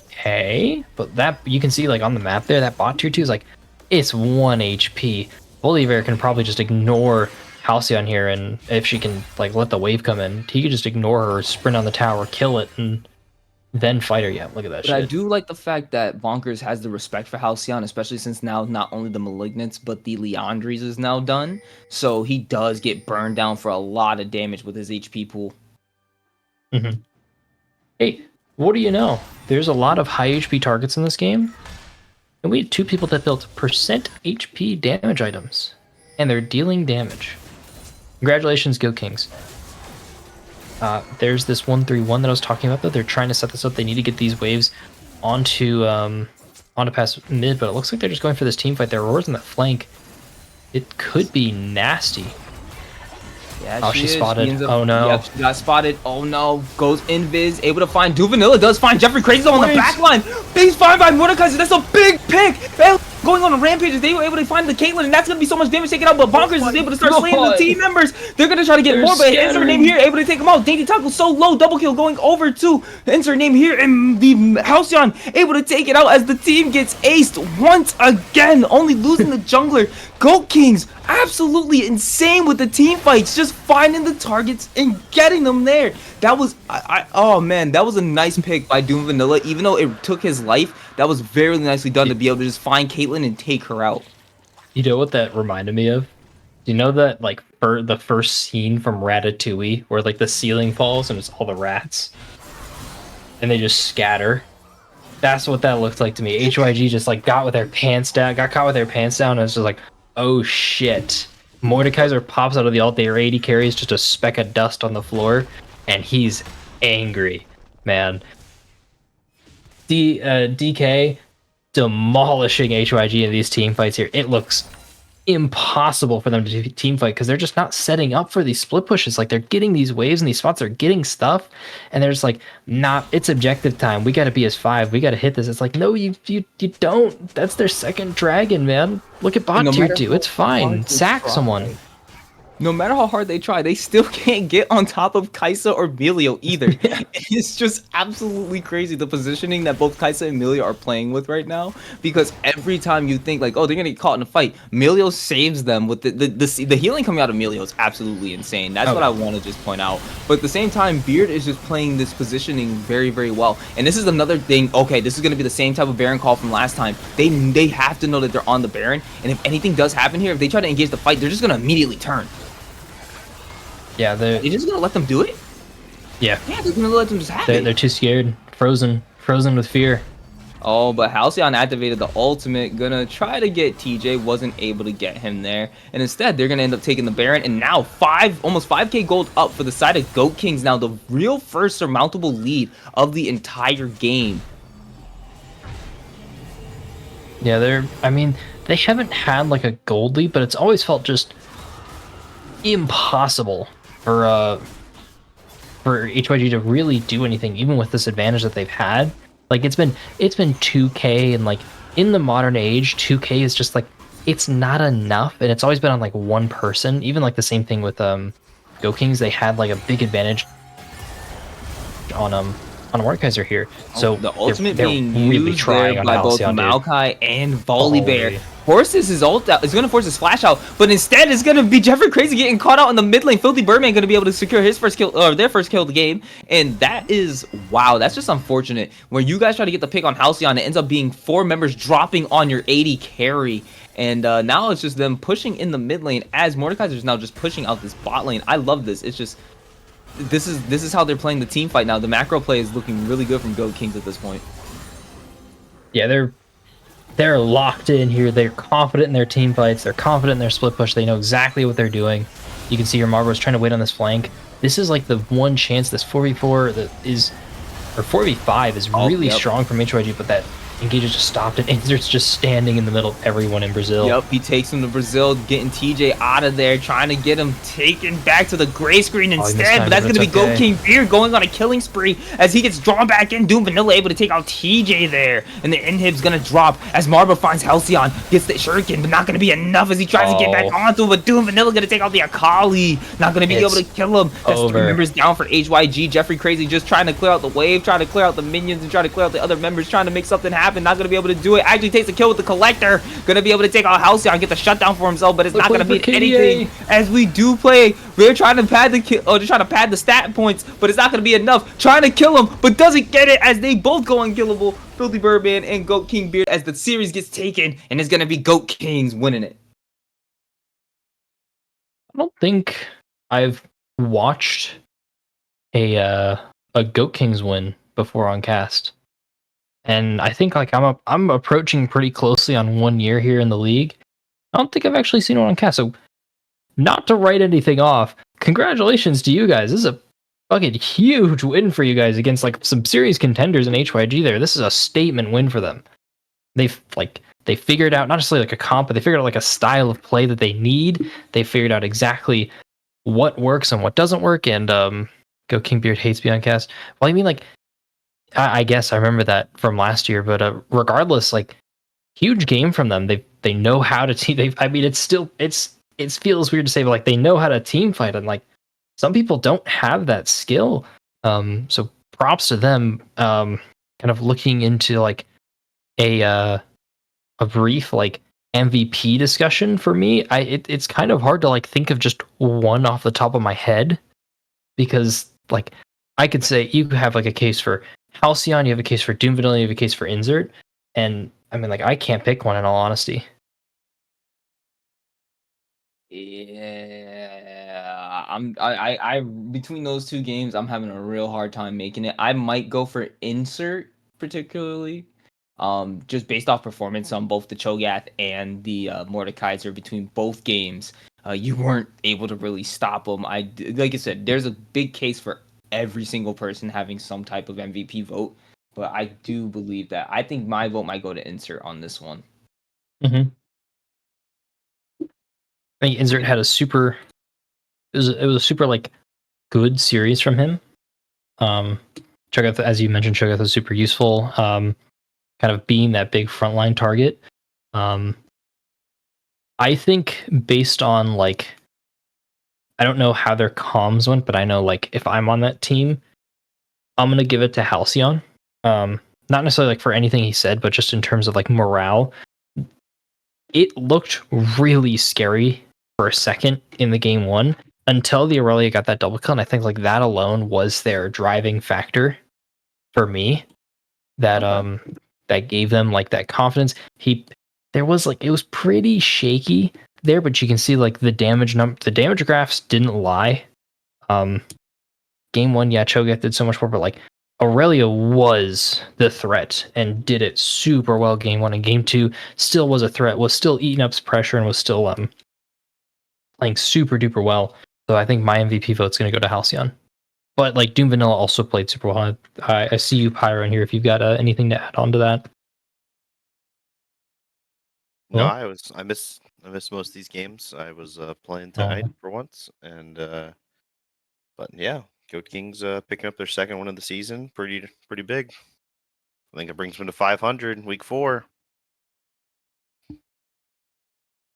Okay. But that, you can see like on the map there, that bot tier 2 is like, it's 1 HP. Volibear can probably just ignore Halcyon here, and if she can like let the wave come in, he could just ignore her, sprint on the tower, kill it, and then fight her. Yeah, look at that shit. I do like the fact that Bonkers has the respect for Halcyon, especially since now not only the Malignants, but the Leandries is now done. So he does get burned down for a lot of damage with his HP pool. Mm-hmm. Hey, what do you know? There's a lot of high HP targets in this game, and we had 2 people that built percent HP damage items, and they're dealing damage. Congratulations, Go Kings. There's this 1-3-1 that I was talking about, though. They're trying to set this up. They need to get these waves onto past mid, but it looks like they're just going for this team fight. There, Aurora's on the flank. It could be nasty. Yeah, she's spotted. Oh no. Yep, she got spotted. Oh no. Goes invis, able to find Duvanilla, does find Jeffrey Crazy on the back line. He's found by Mordekaiser. That's a big pick. Going on a rampage, they were able to find the Caitlyn, and that's going to be so much damage taken out, but Bonkers is able to start slaying the team members. They're going to try to get more, but Insert Name here, able to take him out. Dainty Tackle so low, double kill going over to Insert Name here, and the Halcyon able to take it out as the team gets aced once again, only losing the jungler. Goat Kings, absolutely insane with the team fights, just finding the targets and getting them there. That was, oh man, that was a nice pick by Doom Vanilla. Even though it took his life, that was very nicely done to be able to just find Caitlyn and take her out. You know what that reminded me of? Do you know that, like, for the first scene from Ratatouille, where, like, the ceiling falls and it's all the rats? And they just scatter? That's what that looked like to me. HYG just like got caught with their pants down, and it's just like, oh shit. Mordekaiser pops out of the alt, their AD carries just a speck of dust on the floor, and he's angry, man. DK demolishing HYG in these team fights here. It looks impossible for them to team fight because they're just not setting up for these split pushes. Like, they're getting these waves and these spots, they're getting stuff, and they're just like, not, it's objective time. We got to be as 5. We got to hit this. It's like, no, you don't. That's their second dragon, man. Look at bot tier 2. It's fine. Sack someone. No matter how hard they try, they still can't get on top of Kai'Sa or Melio either. It's just absolutely crazy, the positioning that both Kai'Sa and Melio are playing with right now. Because every time you think like, oh, they're gonna get caught in a fight, Melio saves them with the healing coming out of Melio is absolutely insane. That's what I want to just point out. But at the same time, Beard is just playing this positioning very, very well. And this is another thing. Okay, this is gonna be the same type of Baron call from last time. They have to know that they're on the Baron, and if anything does happen here, if they try to engage the fight, they're just gonna immediately turn. Yeah, they're just gonna let them do it. Yeah, they're gonna let them just have it. They're too scared, frozen with fear. Oh, but Halcyon activated the ultimate, gonna try to get TJ, wasn't able to get him there, and instead they're gonna end up taking the Baron, and now almost 5k gold up for the side of Goat Kings. Now the real first surmountable lead of the entire game. Yeah, they haven't had like a gold lead, but it's always felt just impossible for HYG to really do anything, even with this advantage that they've had. Like, it's been 2k, and like in the modern age, 2k is just like, it's not enough, and it's always been on like one person. Even like the same thing with Go Kings, they had like a big advantage on Mordekaiser here. So the ultimate they're being really used trying there on by both Halcyon, Maokai and Volibear. Holy. Forces his ult out. It's gonna force his flash out, but instead it's gonna be Jeffrey Crazy getting caught out in the mid lane. Filthy Birdman gonna be able to secure his first kill, or their first kill of the game, and that is, wow, that's just unfortunate. Where you guys try to get the pick on Halcyon, it ends up being 4 members dropping on your AD carry, and now it's just them pushing in the mid lane as Mordekaiser is now just pushing out this bot lane. I love this. It's just this is how they're playing the team fight now. The macro play is looking really good from Goat Kings at this point. Yeah, they're locked in here. They're confident in their team fights. They're confident in their split push. They know exactly what they're doing. You can see your Marvel's trying to wait on this flank. This is like the one chance, this 4v4 that is, or 4v5 is really strong from HYG, but that engage just stopped, and Insert's just standing in the middle of everyone in Brazil. Yep, he takes him to Brazil, getting TJ out of there, trying to get him taken back to the gray screen instead. But that's going to be Goat King Beard going on a killing spree as he gets drawn back in. Doom Vanilla able to take out TJ there, and the inhib's going to drop as Marble finds Halcyon, gets the shuriken, but not going to be enough as he tries to get back onto him. But Doom Vanilla going to take out the Akali, not going to be able to kill him. That's 3 members down for HYG. Jeffrey Crazy just trying to clear out the wave, trying to clear out the minions, and trying to clear out the other members, trying to make something happen. Not going to be able to do it. Actually takes a kill with the Collector. Going to be able to take out Halcyon, get the shutdown for himself, but it's not going to be anything as we do play. We're trying to pad the kill, or just trying to pad the stat points, but it's not going to be enough. Trying to kill him, but doesn't get it as they both go unkillable. Filthy Birdman and Goat King Beard as the series gets taken, and it's going to be Goat Kings winning it. I don't think I've watched a Goat Kings win before on cast. And I think like I'm approaching pretty closely on 1 year here in the league. I don't think I've actually seen one on cast. So, not to write anything off, congratulations to you guys. This is a fucking huge win for you guys against like some serious contenders in HYG there. This is a statement win for them. They figured out not just like a comp, but they figured out like a style of play that they need. They figured out exactly what works and what doesn't work. And Go King Beard hates being on cast. Well, I mean, like, I guess I remember that from last year, but regardless, like, huge game from them. They know how to team. I mean, it feels weird to say, but like they know how to team fight, and like some people don't have that skill. So props to them. Kind of looking into like a brief like MVP discussion for me. It's kind of hard to like think of just one off the top of my head, because like I could say you have like a case for Halcyon, you have a case for Doom Vanilla, you have a case for Insert, and I mean, like, I can't pick one in all honesty. Yeah, I between those two games, I'm having a real hard time making it. I might go for Insert particularly. Just based off performance on both the Cho'Gath and the Mordekaiser between both games, you weren't able to really stop them. Like I said, there's a big case for every single person having some type of MVP vote, but I do believe that I think my vote might go to Insert on this one. Mm-hmm. I think Insert had a super. It was a super like good series from him. Cho'Gath, as you mentioned, Cho'Gath was super useful. Kind of being that big frontline target. I think based on like, I don't know how their comms went, but I know like if I'm on that team, I'm gonna give it to Halcyon. Not necessarily like for anything he said, but just in terms of like morale. It looked really scary for a second in the game one until the Aurelia got that double kill, and I think like that alone was their driving factor for me. That that gave them like that confidence. There was like it was pretty shaky there, but you can see like the damage graphs didn't lie. Game one, yeah, Cho'Gath did so much more, but like Aurelia was the threat and did it super well game one, and game two still was a threat, was still eating up pressure, and was still playing super duper well. So I think my MVP vote's gonna go to Halcyon. But like Doom Vanilla also played super well. I see you, Pyro, in here. If you've got anything to add on to that. No, Well? I missed most of these games. I was playing Oh. tonight for once, and but yeah, Goat Kings picking up their second one of the season, pretty big. I think it brings them to 500 in week 4.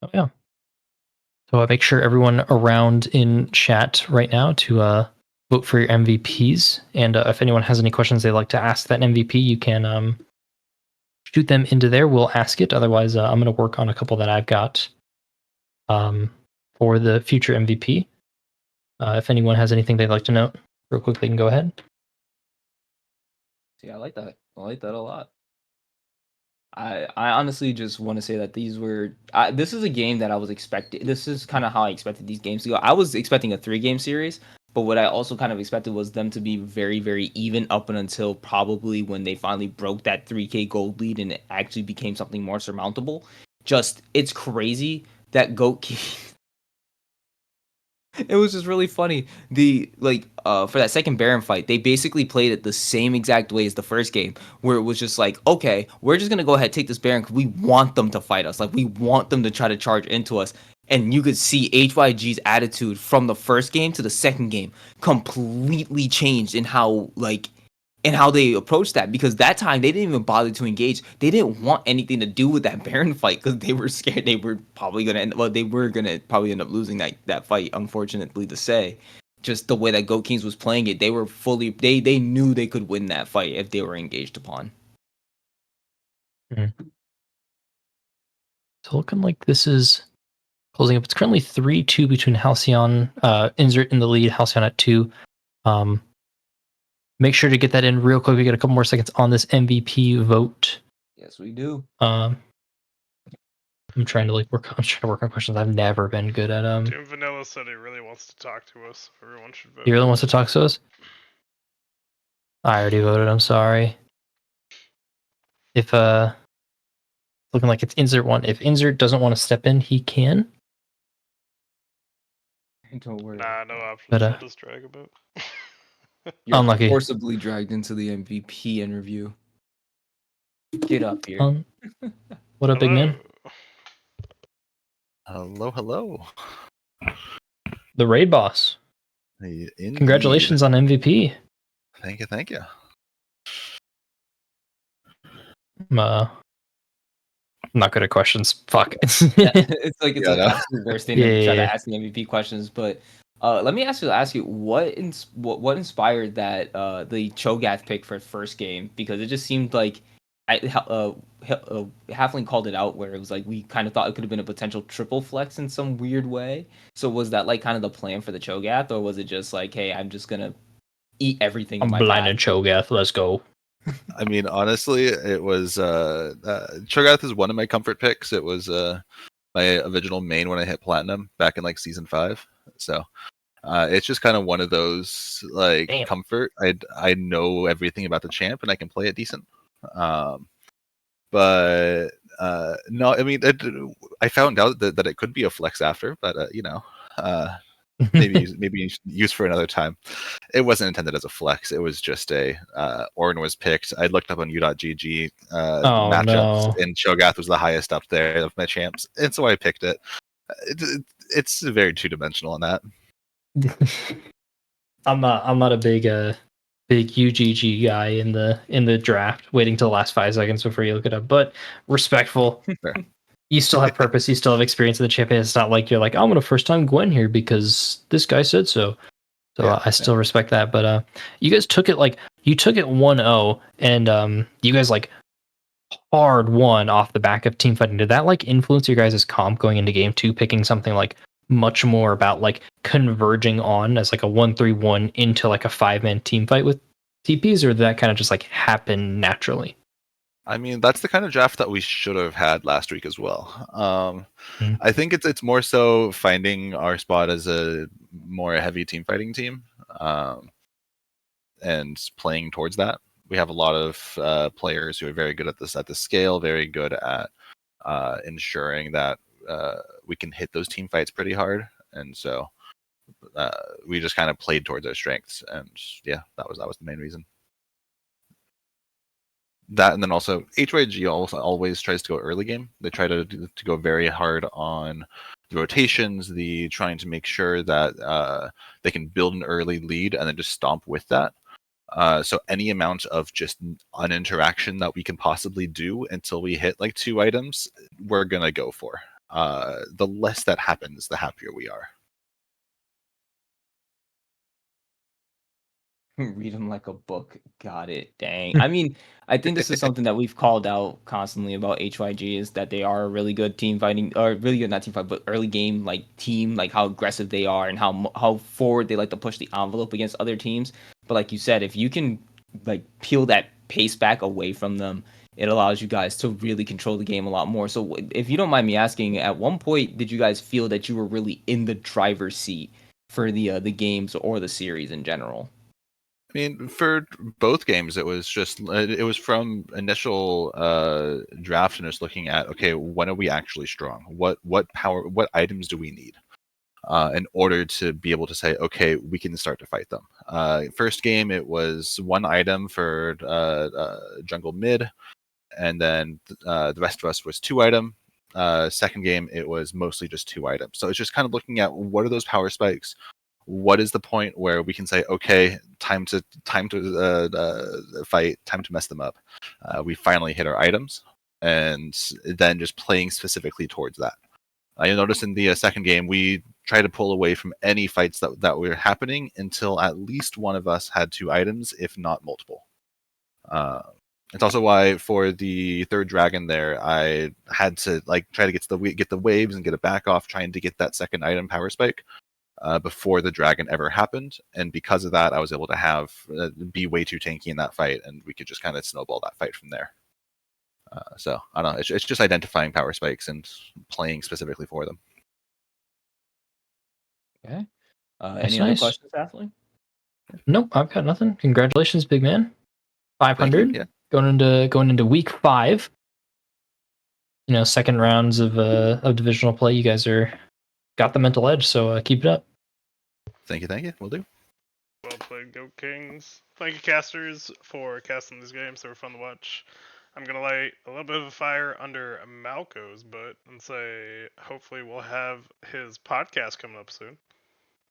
Oh yeah. So make sure everyone around in chat right now to vote for your MVPs. And if anyone has any questions they'd like to ask that MVP, you can shoot them into there. We'll ask it. Otherwise, I'm going to work on a couple that I've got for the future MVP. If anyone has anything they'd like to note, real quick, they can go ahead. Yeah, I like that. I like that a lot. I honestly just want to say that this is a game that I was expecting. This is kind of how I expected these games to go. I was expecting a 3-game series, but what I also kind of expected was them to be very, very even up and until probably when they finally broke that 3K gold lead and it actually became something more surmountable. It's crazy that Goat King. It was just really funny. For that second Baron fight, they basically played it the same exact way as the first game, where it was just like, okay, we're just gonna go ahead and take this Baron because we want them to fight us, like we want them to try to charge into us. And you could see HYG's attitude from the first game to the second game completely changed in how they approached that, because that time they didn't even bother to engage. They didn't want anything to do with that Baron fight because they were scared they were probably gonna end up losing that fight, unfortunately to say. Just the way that Goat Kings was playing it, they knew they could win that fight if they were engaged upon. Mm-hmm. So looking like this is closing up. It's currently 3-2 between Halcyon, Insert in the lead, Halcyon at 2. Make sure to get that in real quick. We got a couple more seconds on this MVP vote. Yes, we do. I'm trying to work on questions. I've never been good at Doom Vanilla said he really wants to talk to us. Everyone should vote. He really wants to talk to us? I already voted, I'm sorry. If looking like it's Insert one. If Insert doesn't want to step in, he can. Don't worry. Nah, no options. But, I'll just drag him out. You're unlucky. forcibly dragged into the MVP interview. Get up here. What up, big man? Hello. The raid boss. Indeed. Congratulations on MVP. Thank you. I'm not good at questions. Fuck. It's like it's Yeah, an no. absolute worst thing to try to Yeah. ask the MVP questions. But let me ask you what inspired that the Cho'Gath pick for first game, because it just seemed like Halfling called it out where it was like we kind of thought it could have been a potential triple flex in some weird way. So was that like kind of the plan for the Cho'Gath, or was it just like, hey, I'm just gonna eat everything in I'm my blinded path? Cho'Gath. Let's go. I mean, honestly, it was Cho'Gath is one of my comfort picks. It was my original main when I hit platinum back in like season 5. So it's just kind of one of those like Damn. comfort. I know everything about the champ and I can play it decent. But no, I mean, I found out that it could be a flex after, but uh, maybe used for another time. It wasn't intended as a flex. It was just a Ornn was picked. I looked up on u.gg the Oh matchups, no. and Cho'Gath was the highest up there of my champs, and so I picked it. It's very two dimensional in that. I'm not a big UGG guy in the draft, waiting till the last 5 seconds before you look it up. But respectful. Fair. You still have purpose. You still have experience in the champion. It's not like you're like, I'm gonna first time Gwen here because this guy said so. So Yeah, I still respect that. But you guys took it like you took it 1-0, and you guys like hard won off the back of team fighting. Did that like influence your guys' comp going into game two, picking something like much more about like converging on as like a 1-3-1 into like a 5-man team fight with TPs, or did that kind of just like happen naturally? I mean, that's the kind of draft that we should have had last week as well. Hmm. I think it's more so finding our spot as a more heavy team fighting team, and playing towards that. We have a lot of players who are very good at this at the scale, very good at ensuring that we can hit those team fights pretty hard, and so we just kind of played towards our strengths, and yeah, that was the main reason. That, and then also HYG also always tries to go early game. They try to go very hard on the rotations, the trying to make sure that they can build an early lead and then just stomp with that. So any amount of just uninteraction that we can possibly do until we hit like 2 items, we're gonna go for. The less that happens, the happier we are. Read them like a book. Got it. Dang. I mean, I think this is something that we've called out constantly about HYG is that they are a really good team fighting, or really good, not team fight, but early game like team, like how aggressive they are and how forward they like to push the envelope against other teams. But like you said, if you can like peel that pace back away from them, it allows you guys to really control the game a lot more. So if you don't mind me asking, at one point did you guys feel that you were really in the driver's seat for the games or the series in general? I mean, for both games, it was just it was from initial draft and just looking at, okay, when are we actually strong? What power, what items do we need in order to be able to say, okay, we can start to fight them. First game, it was 1 item for jungle mid, and then the rest of us was 2 item. Second game, it was mostly just 2 items. So it's just kind of looking at what are those power spikes. What is the point where we can say, okay, time to fight, time to mess them up? We finally hit our items, and then just playing specifically towards that. You'll notice in the second game, we tried to pull away from any fights that were happening until at least one of us had 2 items, if not multiple. It's also why for the third dragon there, I had to like try to get the waves and get it back off, trying to get that second item power spike before the dragon ever happened, and because of that, I was able to have be way too tanky in that fight, and we could just kind of snowball that fight from there. So I don't know. It's just identifying power spikes and playing specifically for them. Okay. That's Any other nice. questions, Athling? Nope, I've got nothing. Congratulations, big man. Thank you. 500 Yeah. going into week 5. You know, second rounds of divisional play. You guys are got the mental edge, so keep it up. Thank you. Thank you. We'll do. Well played, Goat Kings. Thank you, casters, for casting these games. They were fun to watch. I'm gonna light a little bit of a fire under Malco's butt and say, hopefully, we'll have his podcast coming up soon.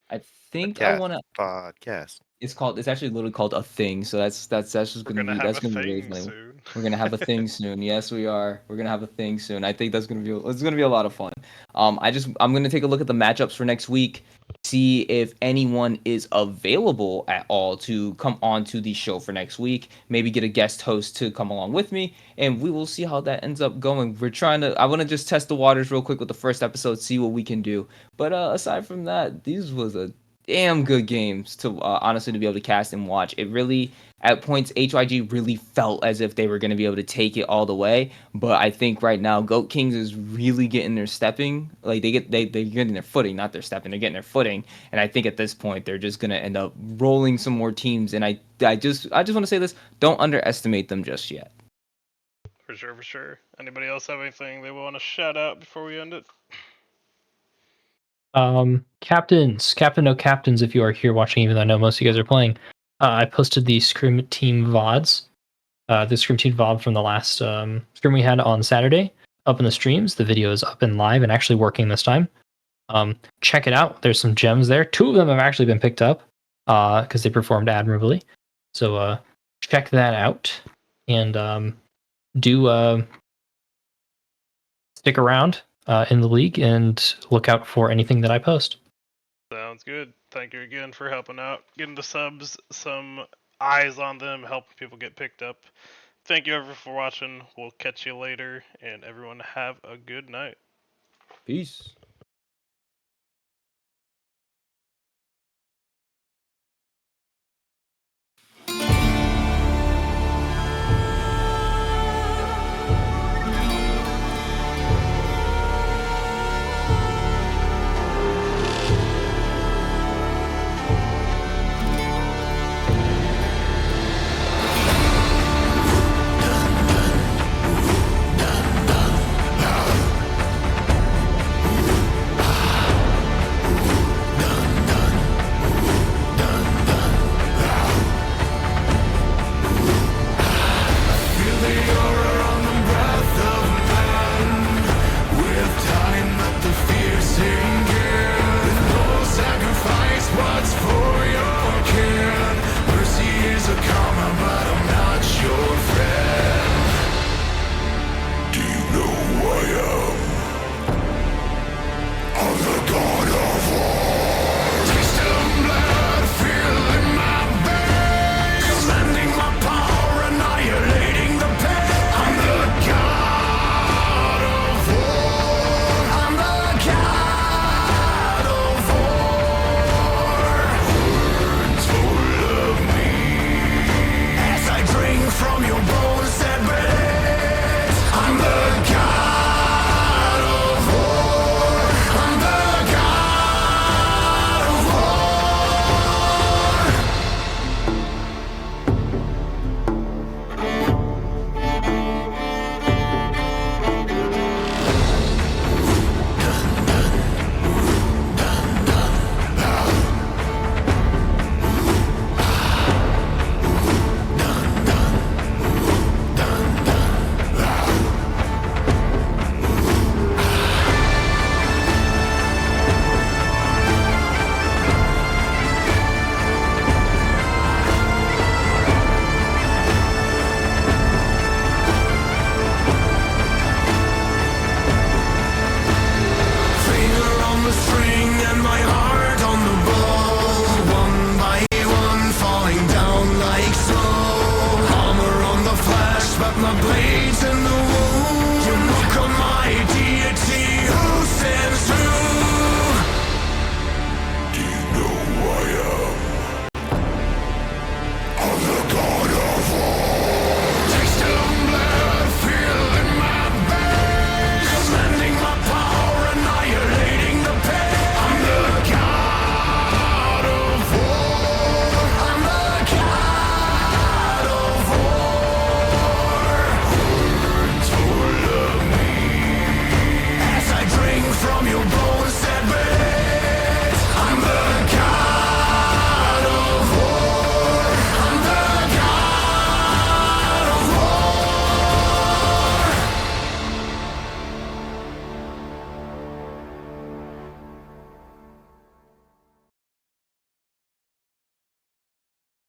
I think I want to. Podcast. It's actually literally called a thing. So that's just We're gonna gonna be have that's a gonna be really thing funny. soon. We're gonna have a thing soon. Yes, we are. We're gonna have a thing soon. I think that's gonna be it's gonna be a lot of fun. I'm gonna take a look at the matchups for next week, see if anyone is available at all to come on to the show for next week. Maybe get a guest host to come along with me, and we will see how that ends up going. I want to just test the waters real quick with the first episode, see what we can do. But aside from that, these was a damn good games to honestly to be able to cast and watch. It really at points HYG really felt as if they were going to be able to take it all the way, but I think right now Goat Kings is really getting their stepping, like they're getting their footing, not their stepping, they're getting their footing, and I think at this point they're just going to end up rolling some more teams, and I just want to say this, don't underestimate them just yet. For sure, for sure. Anybody else have anything they want to shout out before we end it? Captains, captain, no captains. If you are here watching, even though I know most of you guys are playing, I posted the Scrim Team VODs, the Scrim Team VOD from the last Scrim we had on Saturday, up in the streams. The video is up and live and actually working this time. Check it out. There's some gems there. 2 of them have actually been picked up because they performed admirably. So check that out and do stick around in the league and look out for anything that I post. Sounds good. Thank you again for helping out, getting the subs some eyes on them, helping people get picked up. Thank you everyone for watching. We'll catch you later, and everyone have a good night. Peace.